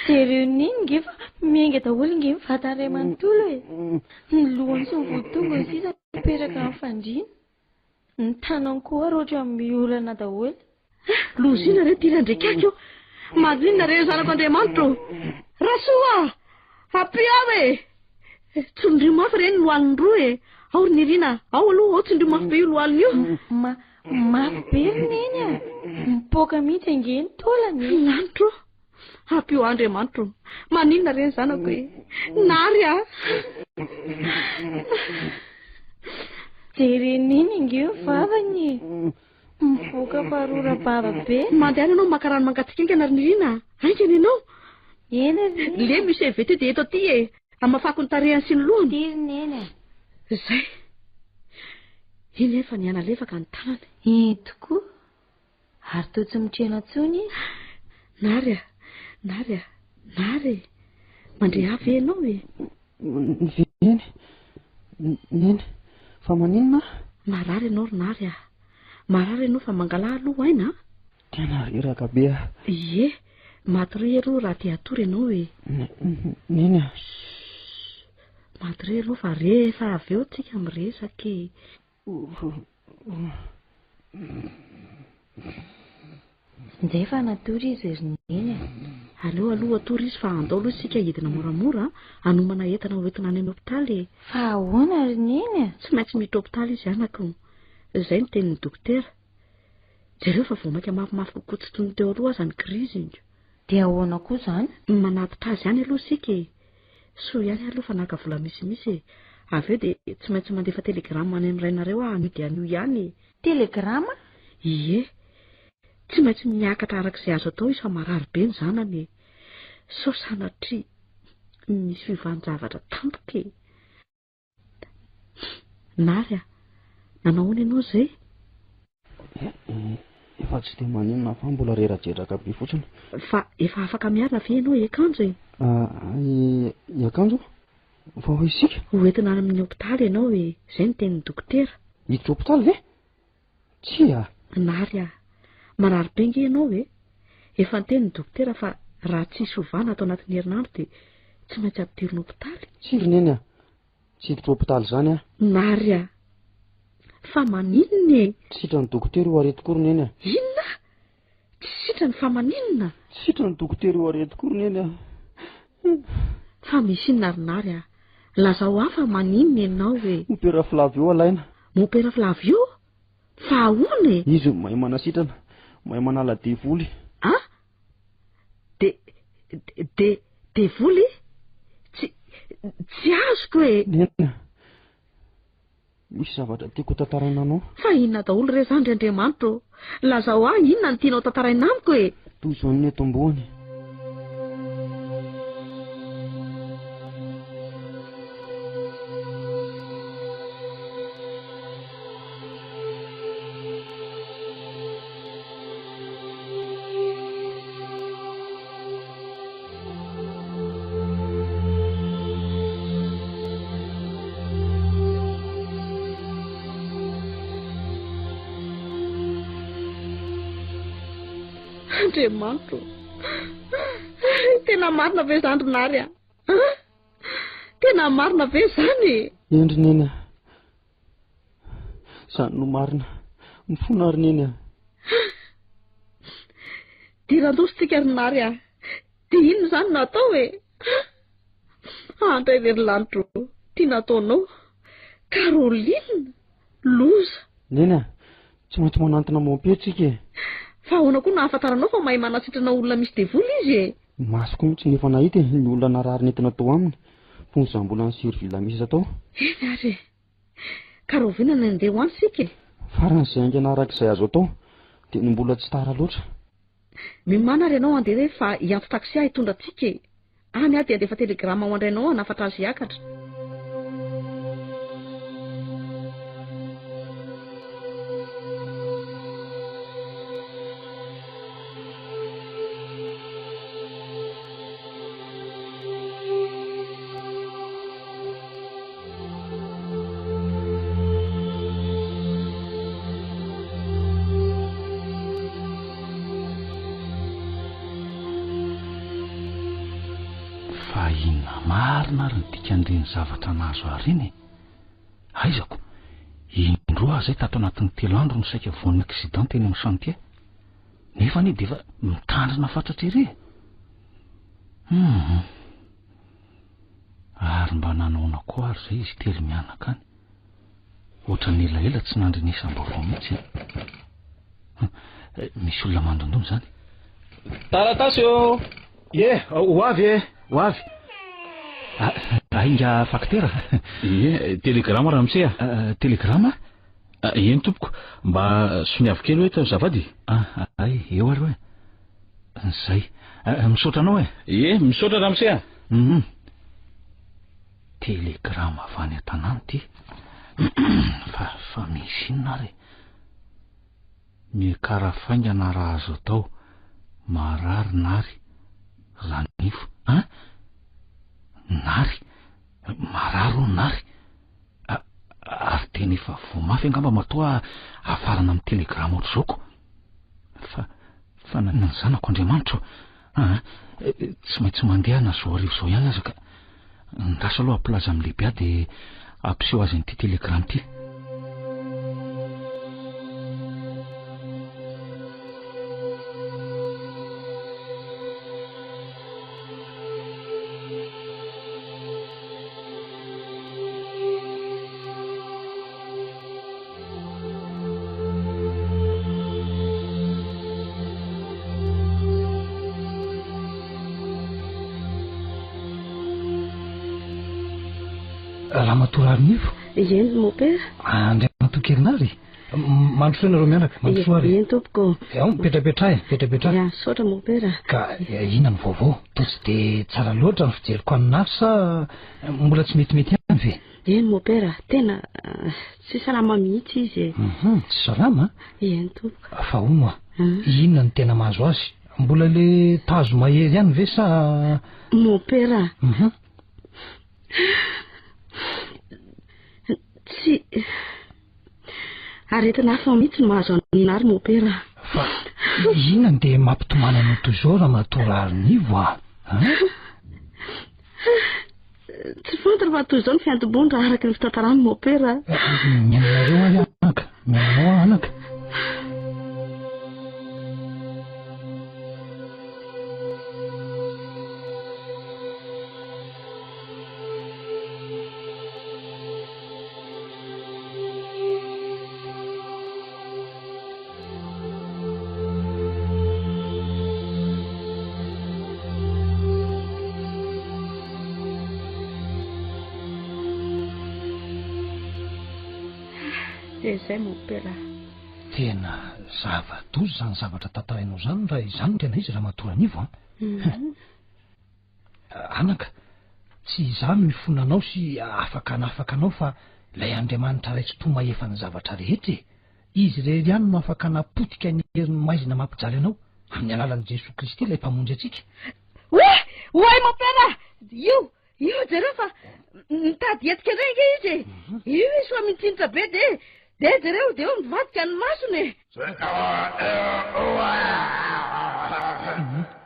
Jereo niny fa miainga daholo nge mivatare manontolo e. Ny lohany sy ny votongo ny sisa mipetraka amin'ny fandriana. Ny tanany koa roatra miolana daholo. Lozina re tira ndraikako. Maninona re zanako Andriamanitro? Rasoa! Apiao e! Tsondrio mafy re ny lohaliny roa e. Ao ry Nirina, ao aloha ao tsondrio mafy be io lohaliny io. Mafy be neny a. Mipoaka mihitsy angeny tolany. Lanitro. Apio Andriamanitro. Maninona re zanako e? Nary a. Jereniny nge vavany. Mivoaka parora baba be. Mandeha anao makarano mangatsikinkana ry Nirina. Aingana ianao. Ena le misy vety dia eto aty e. Amafako ny tarehany sy ny lohany. Tiriny eny. Zay. Iny efa ny analefaka ny tanany. Tokoa. Ary toa tsy mitrena tsony. Nary. Mandre avy ianao e. Neny. Fa maninona? Marary ianao ry Nary a. Marary ianao fa mangala aloha aina. Tena reraka be a. Ie. Maty ro raha te atory ianao e. Neny a. Maty ro fa rehefa avy eo tsika miresaka e. Nzay fa natory izy ry Neny. Aleo aloha atory izy fa andao aloha sika edina moramora anomana entana hoentina any amin'ny hopitaly. Fa ahoana ry Neny? Tsy maintsy miditra hopitaly izy anako. Izay ny tenin'ny dokotera. Jereo fa vomaika mafimafy kokoa tsy toy ny teo aloha aza ny krizy. Dia ahoana koa izany? Manatitra azy ihany aloha sika e. Soa ihany aloha fa naka vola misimisy e. Avy eo dia tsy maintsy mandefa telegrama any amin'ny rainareo amidy an'io ihany. Telegrama? Ie. Tsy maintsy miakatra arak'izay azo atao izy fa marary be ny zanany. So sanatria misy fivanjavatra tampoka e. Nary a. Nanao ianao izay? Efa tsy dia maninona fa mbola rerajeraka be fotsiny. Fa efa afaka miarina ve ianao iakanjo e? Iakanjo? Fa ho isika? Hoentina any amin'ny hopitaly ianao e. Izay ny tenin'ny dokotera. Hiditra hopitaly ve? Tsy a. Nary a. Marary be nge ianao e. Efa ny tenin'ny dokotera fa raha tsisy ovana atao anatin'ny herinandro dia tsy maintsy ampidirina hopitaly. Tsy ry Neny a. Tsy hiditra hopitaly izany a. Nary a. Fa maninona e? Tsy sitrany dokotera io aretiko ry Neny a. Inona? Tsy sitrany fa maninona? Tsy sitrany dokotera io aretiko ry Neny a. Fa misy inona ry Nary a. Lazao hafa maninona ianao e. Mopera Flavio alaina. Mopera Flavio? Fa ahoana e? Izy mahay manasitrana, mahay manala devoly. Ah? Devoly? Tsy azoko e. Neny. Misy zavatra tiako tantaraina anao. Fa inona daholo re zany ry Andriamanitro? Lazao ahy inona ny tianao tantaraina amiko e? Toy izao ny eto ambony. Andriamanitro. Tena marina ve izany ry Nary a? tena marina be zany. Endry neny a. Zany no marina. Mifona ary neny a. Dirandositsika rinary a. Dia ino zany natao e? Andray lery lanitro tia nataonao. Caroline loza. Neny a, tsy maintsy manantona mampiatsika e. Fa ahoana koa nahafantaranao fa mahay manasitrana olona misy devoly izy e? Masoko mihitsy nefa nahita ny olona narary nentina tao aminy. Fony izany mbola ny sirivila misy atao. Eny ary. Ka rovinana andeha ho any sika e? Faran'izay haingana arak'izay azo atao dia ny mbola tsy tara loatra. Mimana ary ianao andeha rehefa hiantso taksi hitondra antsika e. Any aho dia andefa telegrama ho andrainao hanafatra azy hiakatra. Fa inona marina ary ny dikan'ireny zavatra nahazo areny. Aizako, indroa zay tato anatin'ny 3 andro no saika voan'ny accident teny amin'ny chantier. Nefa ny dia efa mitandrina fatratra ery. Ary mba nanaona koa ary zay izy telo mianaka any. Ohatra ny elaela tsy nandrenesam-baovao mihitsy. Misy olona mandondony zany. Taratasy eo. Ho avy e, ho avy. Ainga faktera. Telegrama ramose telegrama? Eny tompoko, mba soniavo kely hoe tao zavady. Ay, eo ary hoe. Zay. Misaotra anao e? Misaotra ramose. Telegrama avy any an-tanàna ty. Fa misy inona ary? Miakarafaingana raha azo atao. Marary nary. Ranifo. Nary. Mararo nary. Ary tena efa vomafy angamba matoa afarana amin'ny telegrama ohatr'izao. Fa ny zanako Andriamanitra. Tsy maintsy mandeha na zao arivo zao ihany aza ka. Ndraso aloha ampilaza amin'ny lehibe dia ampiseho azy an'ity telegrama ity. Ramatoa Arnivo. Eny mon père. Andriamantoa Kerinary. Mandrosoa ianareo mianaka, mandrosoa ary. Eny tompoko. Petrapetra. Ya, saotra mon père. Ka inona ny vaovao? Toa tsy dia tsara loatra ny fijeriko amin'afo sa mbola tsy metimety ihany ve? Eny mon père, tena tsy salama mihitsy izy. Tsy salama? Eny tompoko. Fa hono inona ny tena mahazo azy? Mbola le tazo mahery ihany ve sa? Mon père. Tsy aretina hafa mihitsy no mahazo an'inary mon père. Fa inona dia mampitomana anao toy izao Ramatoa Arnivo a? Tsy fantatra fa toy izao ny fiantomboany raha araka ny fitantarany mon père. Miainareo ahy anaka. Miainanao anaka. Izay mon père. Tena zava-doza zany zavatra tantarainao zany raha izany tena izy Ramatoa Arnivo. Anaka, tsy izany mifonanao sy afaka anao fa ilay Andriamanitra raitsy toa mahefa ny zavatra rehetra. Izy rery ihany no afaka napotika ny herin'ny maizina mampijaly anao amin'ny alalan'i Jesosy Kristy ilay mpamonjy antsika. Ouais mon père. Io jereo fa mitady etika renge izy. Io izy fa mitsinitra be de jereo dia eo mivadika ny masony.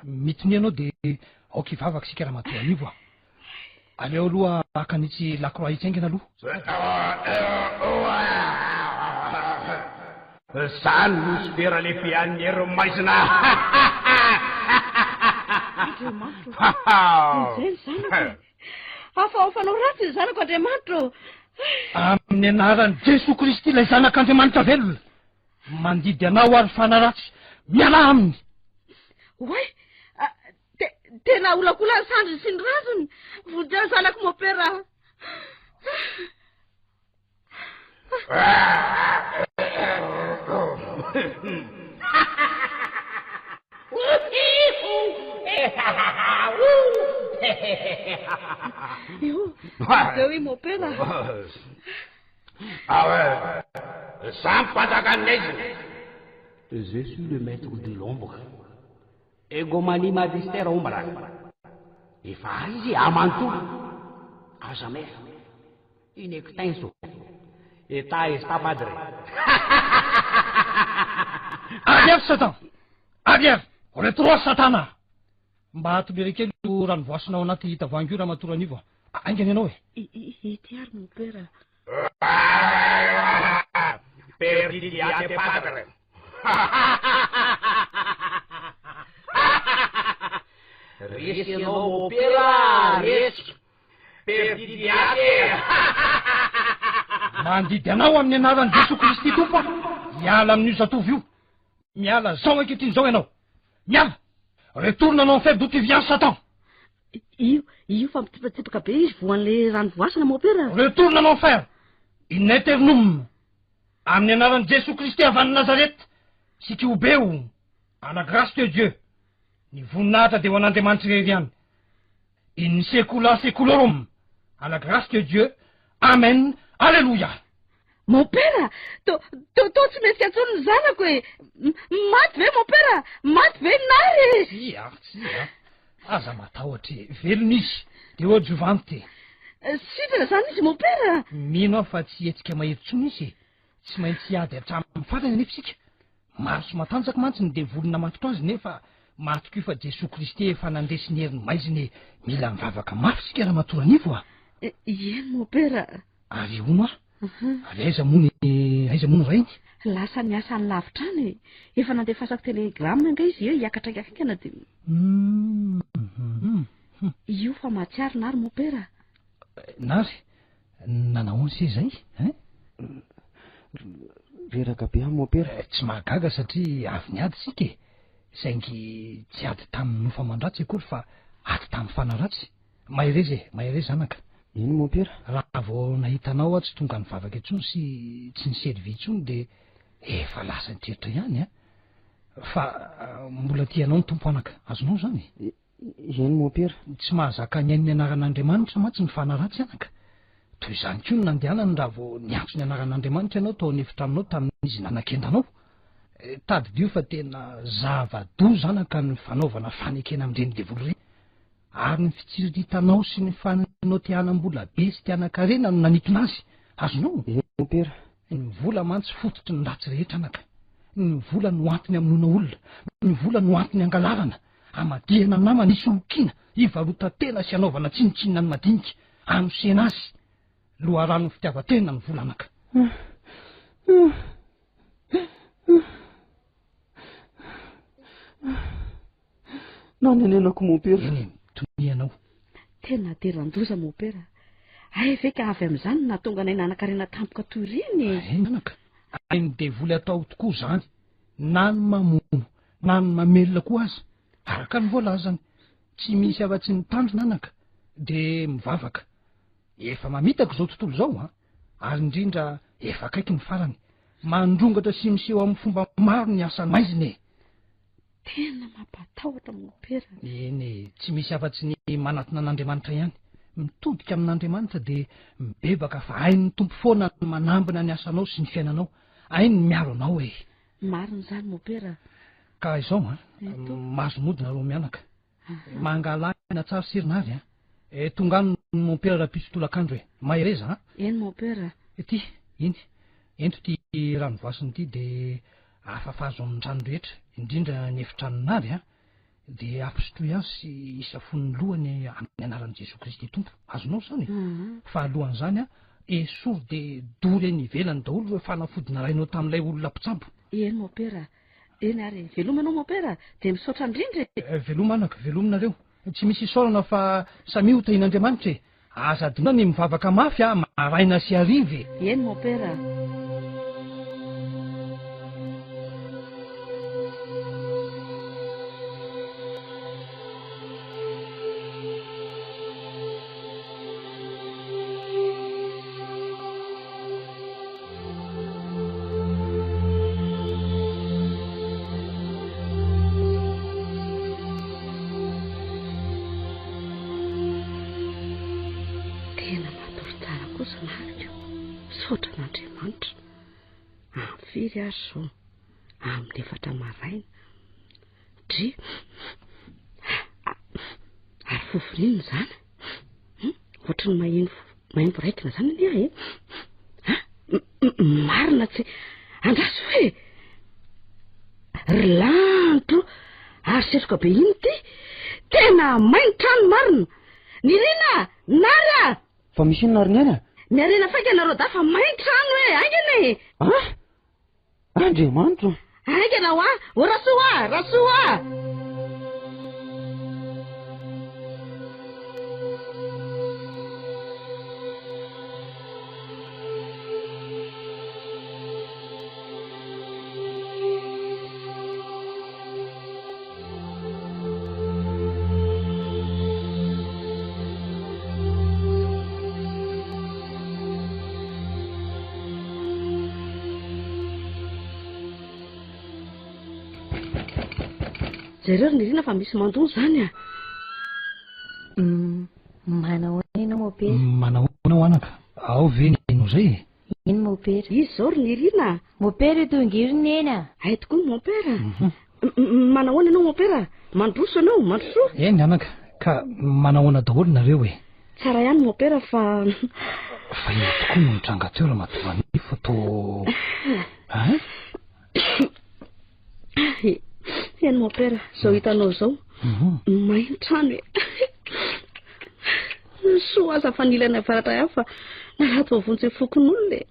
Mitony ianao dia aoka hivavaka sika Ramatoa Arnivo. aleo aloha akanitsy lakroa hitsaingana aloha zany nosifera lehibe an'ny heromaizina zany zanako afaofanao ratsy ny zanako Andriamanitra amin'ny anaran'i Jesosy Kristy ilay zanak'Andriamanitra velona mandidy anao ary fanaratsy miala aminy oay tena olakola ny sandriny sy ny razony vodra zanako mopera oui mon père ah ouais sans pas je suis le maître de l'ombre egomani magistère ombra efa izy amantolo à jamais inextenso eta esta padre Aviève Satan aviève retro Satana mba hatolerekely ranovoasinao anaty tavoangy raha matora anivo aingany ianao itiary mon père perdidiate padre resy anao mon père resy perdidiate mandidy anao amin'ny anaran'i Jesosy Kristy tompo miala amin'io zatovo io miala zao ankehitriny zao ianao miala retourne anao fait d'où tu viens Satan io fa mitipatsipoka be izy voan'le ranovoasina mon père retourne en enfer in eternum amin'ny anaran'i Jesosy Kristy avy any Nazareth sika obeo à la grâce de Dieu ny voninahitra dia ho an'Andriamanitra irery ihany in secula seculorum à la grâce de Dieu amen alléluia mon père to tsy maintsy atsony ny zanako e maty ve mon père maty ve nary tsia aza matahotra velona izy de oadjovanty sitra zany izy mon père mino aho fa tsy hetsika mahery-tsony izy tsy maintsy ady hatramin'ny farany anefa sika maro sy matanjaka mantsiny de volona matotra azy nefa matoko io fa Jesosy Kristy efa nandesiny heriny maiziny mila mivavaka mafy sika raha matoranivo a ien mon père ary ono ary aiza moa ny rainy lasa niasa ny lavitrany efa nandefasako telegrame nga izy eo hiakatraikakakana de io fa matsiary nary mon père nary nanao se zay reraka be mon père tsy mahagaga satria avy niady sika saingy tsy ady tamin'ny nofa mandratsy akory fa ady tamin'ny fanaratsy mahery zanaka iny mon père raha vao nahitanao a tsy tonga nivavaka intsony sy tsy niservy intsony de efa lasa nitreritra ihany fa mbola tianao ny tompo anaka azonao zany iny mon père tsy mahazaka ny ain'ny anaran'Andriamanitra mantsy ny fanaratsy anaka toy izany koa ny nandehanany raha vao niantso ny anaran'Andriamanitra ianao tao anefitra aminao tamin'izy nanakendanao tadidio fa tena zava-do zanaka ny fanaovana fanekena amin'ireny devoly reny ary ny fitsiritanao sy ny fananao tianam-bola be sy tiana-karena no nanitona azy azonao mon père ny vola mantsy fototry ny ratsy rehetra anaka ny vola no antony aminona olona ny vola no antony angalarana amadihana namana isolokiana ivarota tena sy anaovana tsinitsinina ny madinika anosena azy loharano fitiavatena ny vola anaka nanenenako mon père tonianao tena derandoza mon père veka avy amin'izany natonga nay nanan-karena tampoka toy ireny anaka ainy devoly atao tokoa zany na ny mamono na ny mamelona koa azy araka ny voalazany tsy misy afa-tsy ny tandrona anaka de mivavaka efa mamitako zao tontolo zao ary indrindra efa akaiky ny farany mandrongatra sy miseho amin'ny fomba maro ny asany maiziny tena mampatahotra mon père eny tsy misy afa-tsy ny manatona an'Andriamanitra ihany mitodika amin'Andriamanitra de mibebaka fa hainy ny tompo foana ny manambina ny asanao sy ny fiainanao hainy ny miaro anao mariny zany mon père ka izao mahazo mody nareo mianaka mangalana tsara serinary tongano mon père raha pisotolakandro mahereza eny mon père ty iny ento ty ranovoasiny ty de afafazo amin'ny trano rehetra indrindra ny efitranonary dia ampisotroy azy sy isafony lohany amin'ny anaran'i Jesosy Kristy tompo. Azonao zany fa alohan'izany esory dia dory eny ivelany daholo hoe fanafodina rainao tamin'ilay olona mpitsabo. Eny mon père, eny ary velomanao mon père, dia misaotra indrindra. Velomanaka, velominareo. Tsy misy isaorana fa samy ho tahin'Andriamanitra e. Azadina ny mivavaka mafy maraina sy hariva. Eny mon père. Sotran'Andriamanitra amfiry ary zao amin'ny efatra maraina dri ary foforinina zany ohatry ny maimbo raikina zany ania marina tsy andraso hoe ry lanto ary setroka be iny ty tena mainitrano marina ny rina nara fa misy ino nariniana miarena faika nareo dafa mainitrano hoe aingana e Andriamanitra aingana ho rasoa zareo ny rina fa misy mandony zany Manao ianao mopera? Manao ho anaka. Ao ve ny hainao zay? Ino mopera? Izy zao ry ny rina. Mopera tongiriny ena. Ay tokoa ny mopera. Manao ianao mopera? Mandroso ianao, mandroso? Eny anaka, ka manao daholo nareo e. Tsara ihany mopera fa io tokoa no nitranga teo raha matovany fa to eny mopera, zao hitanao zao mainitrano e. Soa aza fa nilana varatra hafa narato avontsy fokon'olona e.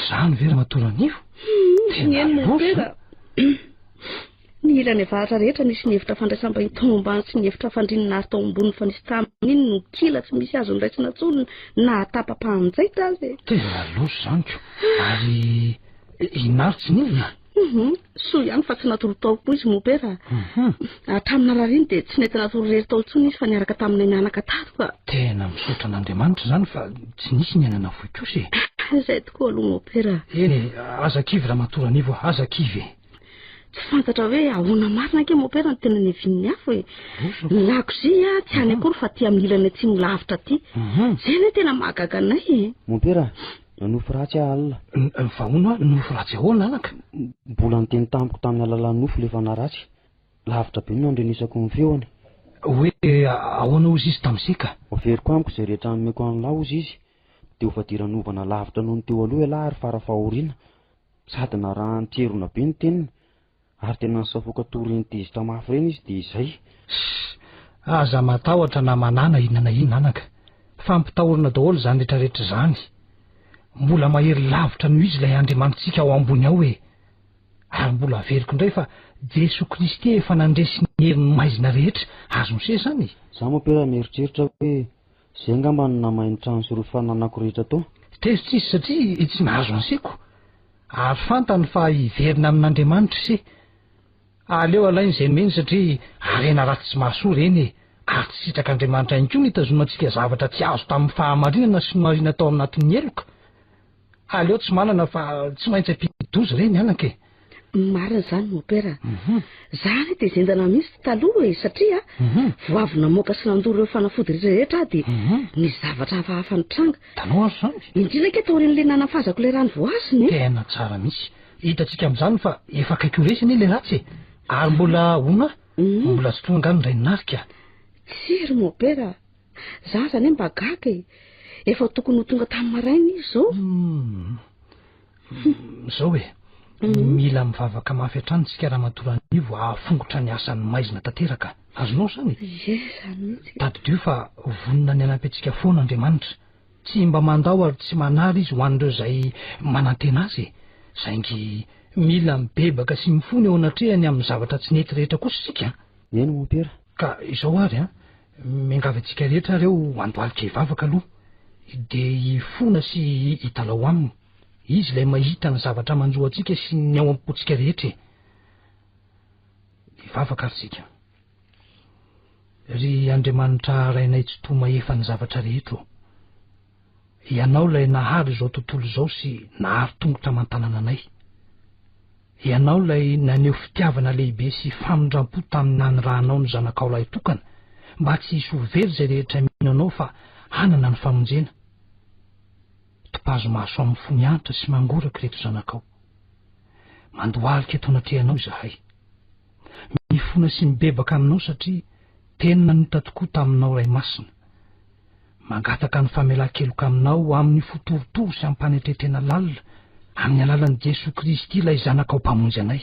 Zany vera matoran'io? Eny mopera. Ny ilany varatra rehetra nisy ny hevitra fandraisam-bahiny tao ambany sy ny hevitra fandrinana azy tao ambony fa nisy taminy iny no kila tsy misy azo niraisina tsony na tapa-pahanjaitra azy. Tena loso zanyko. Ary inarotsy nilina? Soa ihany fa tsy natoro tao koa izy mopera. Hatramina rariny dia tsy nety natoro rery tao tsony izy fa niaraka taminay mianaka tato ka. Tena misaotra an'Andriamanitra zany fa tsy nisy nianana foy kosa e. Izay tokoa aloha mopera. Eny, azakivy raha matoranivo, azakivy. Tsy fantatra hoe ahoana marina ke mopera ny tena nevin'ny afo e. Lakozia tsy any akory fa tia milana tsy milavitra ty. Zay ny tena mahagaga anay e. Mopera, nofo ratsy alina. Vahoana nofo ratsy ahoana anaka? Mbola niteny tamiko tamin'ny alalan'ny nofo lefa naratsy. Lavitra be no andrenisako ny feony. Hoe ahoana ozy izy tamin'sika? Overiko amiko izay rehetra nomeko an'la ozy izy. Dia ho fadiranovana lavitra noho ny teo aloha ela ary farafahoriana. Sady na raha nitserona be ny teniny. Ary tena nisafoka toriny tezitra mafy reny izy dia izay. Aza matahotra na manana inana iny anaka. Fampitahorana daholo zany rehetrarehetra zany. Mbola mahery lavitra noho izy ilay Andriamanitsika ao ambony ao e. Ary mbola averiko indray fa Jesosy Kristy efa nandresy ny herin'ny maizina rehetra azo misy zany. Za mopera mieritreritra hoe zay angamba no namainitrano sy rofananako rehetra tao. Tezitra izy satria tsy nahazo ansiko. Ary fantany fa hiverina amin'Andriamanitra se. Aleo alainy izay meny satria arena ratsy tsy mahasoa reny e. Ary tsy sitrak'Andriamanitra ihany koa nitazonantsika zavatra tsy azo tamin'ny fahamarinana sy marina tao anatin'ny eloka. Aleo tsy manana fa tsy maintsy ampidozy reny anaka e. Marina zany mopera. Zany dia zendana mihitsy taloha e satria vao avy namoaka sy nandoro ireo fanafody rehetra dia ny zavatra hafahafa nitranga. Tanao azo zany? Indrindra ke tao ren'le nanafazako le rano voasiny. Tena tsara mihitsy. Hitantsika amin'izany fa efa kaiky ho resiny ilay ratsy e. Ary mbola ona? Mbola tsy tonga ny ray ninarika. Tsiry mopera. Za zany mba gaga e. Efa tokony ho tonga tamin'ny maraina izy zao. Zao e. Mila mivavaka mafy hatrany tsika raha matoran'ivo ahafongotra ny asan'ny maizina tanteraka. azonao zany zany tadidio fa vonona ny anampy antsika foana Andriamanitra tsy mba mandao ary tsy manary izy ho an'ireo izay manantena azy saingy mila mibebaka sy mifony eo anatrehany amin'ny zavatra tsy nety rehetra kosa sika eny mon père ka izao ary miangavy antsika rehetra reo andohalika hivavaka aloha dia hifona sy hitalao aminy izy ilay mahita ny zavatra manjoa antsika sy ny ao am-pontsika rehetra hivavaka ary sika ry Andriamanitra rainay tsy toa mahefa ny zavatra rehetra ianao ilay nahary izao tontolo izao sy nahary tongotra aman-tanana anay ianao ilay naneho fitiavana lehibe sy famindram-po tamin'ny nanyrahanao ny zanakao lahy tokana mba tsy hisy ho very izay rehetra mino anao fa hanana ny famonjena topazo mahaso amin'ny fony antitra sy mangoraka reto zanakao mandohalika eto anatrehanao izahay mifona sy mibebaka aminao satria tena nota tokoa taminao ray masina mangataka ny famelan-keloka aminao amin'ny fotorotoro sy ampanetretena lalina amin'ny alalan'i Jesosy Kristy ilay zanakao mpamonjy anay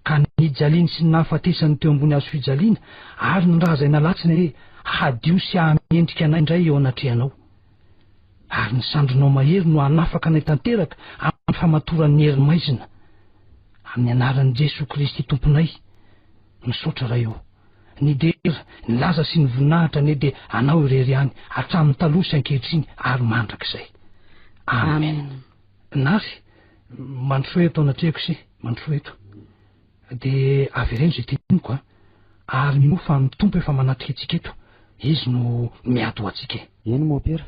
ka nijaliany sy nahafatesany teo ambony hazo fijaliana ary ny raha izay nalatsiny hoe hadio sy hahamendrika anay indray eo anatrehanao ary ny sandronao mahery no hanafaka anay tanteraka amin'ny famatoran'ny hery maizina amin'ny anaran'i Jesosy Kristy tomponay misaotra raha eo ny dera ny laza sy ny voninahitra ne dia anao irery any hatramin'ny taloha sy ankehitriny ary mandrakizay amen nary mandrosoa eto anatrehako sy mandrosoa eto dia avy ireny izay teniko ary minofa ny tompo efa manatrika antsika eto izy no miady ho antsika eny mon père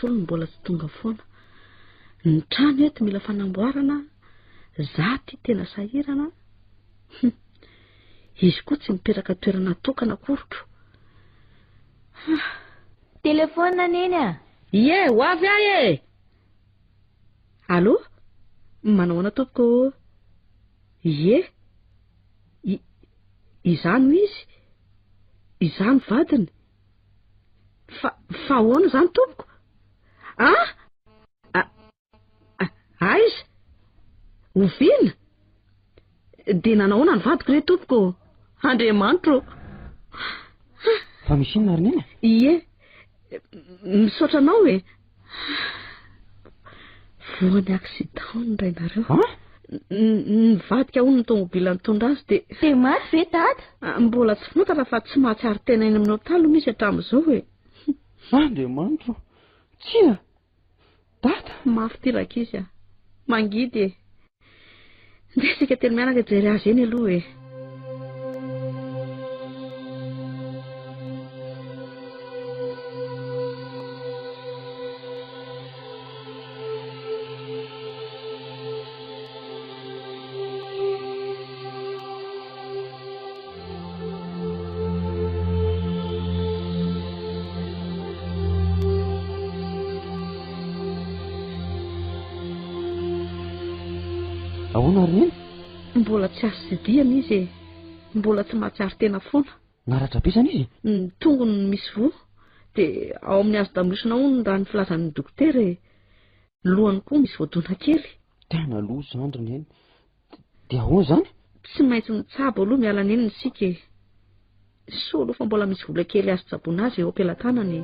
solony mbola tsy tonga foana ny trano eto mila fanamboarana za ty tena sahirana izy koa tsy mipetraka toerana tokana korotro telefona neny ie ho avy ahy allo manao ana tompoko ie izano izy izano vadiny fa ahoana zany tompoko aiza ovina dia nanahoana ny vadiko re tompoko Andriamanitro fa misy inona ary neny ie misaotra anao voany accident ray nareo nivadika hono ny tomobila nitondra azy dia maty ve dada mbola tsy fantatra fa tsy mahatsiary tena eny amin'ny hotely misy hatramin'izao Andriamanitro tsia dada mafy tiraka izy mangidy ndeha sika teny mianaka jery azy eny aloha ahoana ary neny mbola tsy azo sidiana izy mbola tsy mahatsiary tena foana naratra be zany izy ny tongony misy voa dia ao amin'ny azo damosina hono raha ny filazan'ny dokotera lohany koa misy voadona kely tena loza andro neny dia ahoana zany tsy maintsy mitsabo aloha miala neny ny sika so aloha fa mbola misy vola kely azo tsaboana azy eo am-pelantanany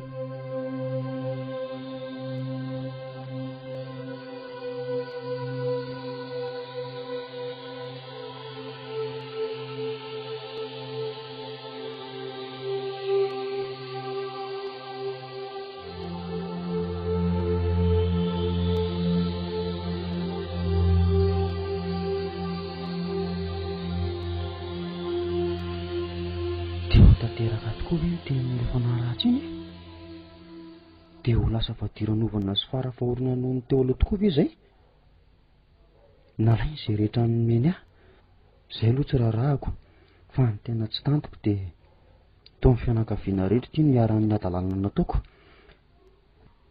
dia ho lasa fadiranovana sy farafahorina noho ny teo aloha tokoa ve izay nalainy izay rehetra nomeny ahy izay aloha tsy raharahako fa ny tena tsy tantiko dia tao amin'ny fianakaviana rehetra ty niara-ny adalàna nataoko.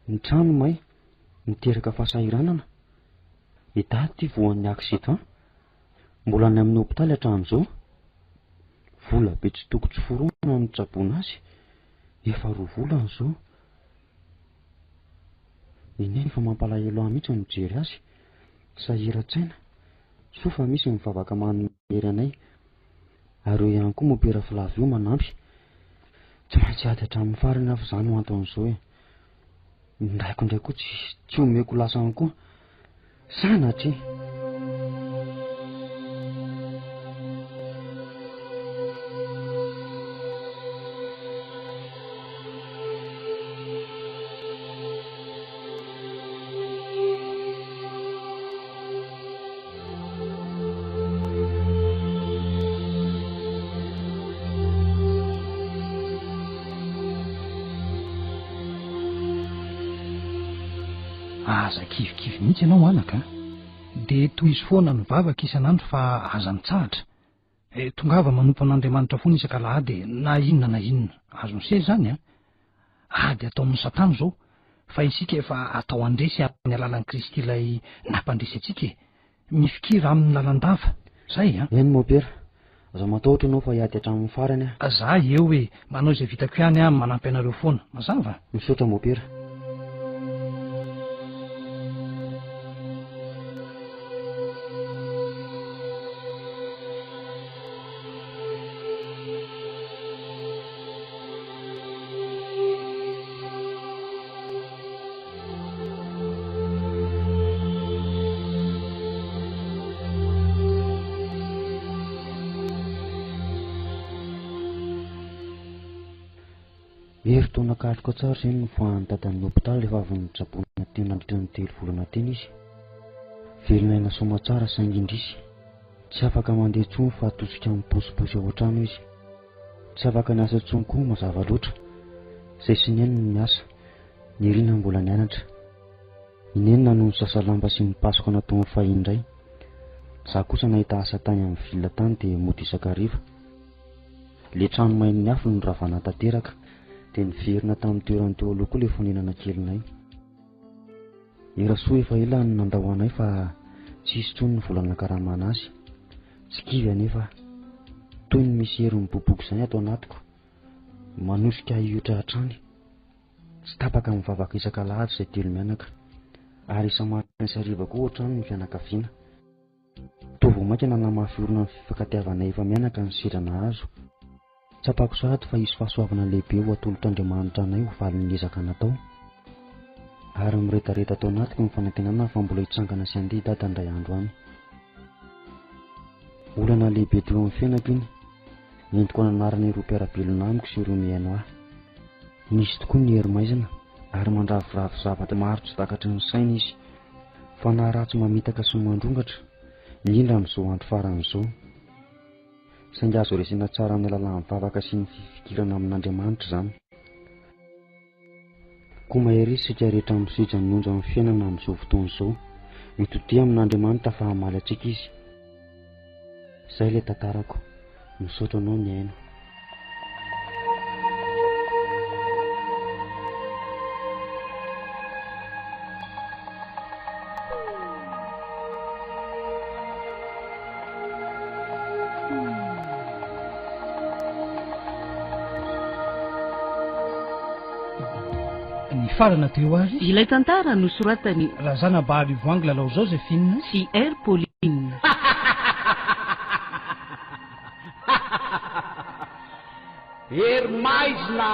Ny trano may niteraka fahasahiranana. Idady ty voan'ny accident. Mbola any amin'ny hôpitaly hatramin'izao. Vola be tsy toko tsy foroana no tsaboana azy. Efa 2 volana izao. Ineny fa mampalahelo ahy mihitsy ny mijery azy. Sahiran-tsaina. Soa fa misy mivavaka manimery anay. Ary eo ihany koa mopera Flavio manampy. Tsy maintsy ady hatramin'ny farany afa izany ho anton'izao e. Indraiko indray koa tsy omeko lasa any koa. Sanatry. Aza kivikivy mihitsy ianao anaka, dia toy izy foana ny vavaka isan'andro fa aza nitsahatra. Tongava manompo an'Andriamanitra foana isaka lahady na inona azo ny sehy zany a. Ady ataon'ny Satana izao fa isika efa atao andresy amin'ny alalan'i Kristy ilay nampandresy antsika. Mifikira amin'ny lalandava zay a. Eny mopera, aza matahotra ianao fa hiady hatramin'ny farany a. Za eo hoe manao izay vitako ihany a, manampy anareo foana. Mazava? Misaotra mopera. Herintaona katroka tsara izay no fohan'ny dadan'ny hôpitaly rehefa avy nitsaboana teny nandritra ny 3 volana teny izy. Velona soma tsara saingy indrisy. Tsy afaka mandeha intsony fa atosika amin'ny posiposy ao an-trano izy. Tsy afaka niasa intsony koa mazava loatra. Izay sineny no miasa, ny rina mbola nianatra. Inenina no sasalamba sy ny pasika natao ny fahindray. Za kosa nahita asa tany amin'ny villa tany dia mody isakariva. Le trano main'ny afo no ravana tanteraka. Dia niverina tamin'ny toerany teo aloha koa ilay fonenana kelinay. Erasoa efa ela ny nandahoanay fa tsy hisy intsony ny volana karamana azy. Tsy kivy anefa toy ny misy hery miboboka izany ato anatiko. Manosika iotra hatrany. Tsy tapaka mivavaka isaka lahady izay 3 mianaka. Ary isa-matrany sy hariva koa ohatrany ny fianakaviana. Tovo maika nanamafiorina ny fifankatiavanay efa mianaka ny sirana azo. Tsapako sahady fa hisy fahasoavana lehibe ho atolotr'Andriamanitra anay ho valin'ny ezaka natao. Ary miretareta atao anatiko ny fanantenana fa mbola hitsangana sy andeha dada indray andro any. Olana lehibe teo amin'ny fiainako iny. Entiko nanarana ireo mpiara-belona amiko sy ireo mihaino ahy. Nisy tokoa ny hery maizina ary mandraviravo zavatra maro tsy takatry ny saina izy. Fa na ratsy mamitaka sy mandrongatra, indrindra amin'izao andro faran'izao. Saingy azo resena tsara amin'ny alalan'ny vavaka sy ny fifikirana amin'Andriamanitra izany. Koa mahery isika rehetra misidra ny onja amin'ny fiainana amin'izao fotoana izao, mitotia amin'Andriamanitra fa hamaly antsika izy. Izay ilay tantarako. Misaotra anao ny aino. Farana teo ary ilay tantara nosoratany Lazana Baharivoangy lalao Joséphine sy R Pauline. Hery maizina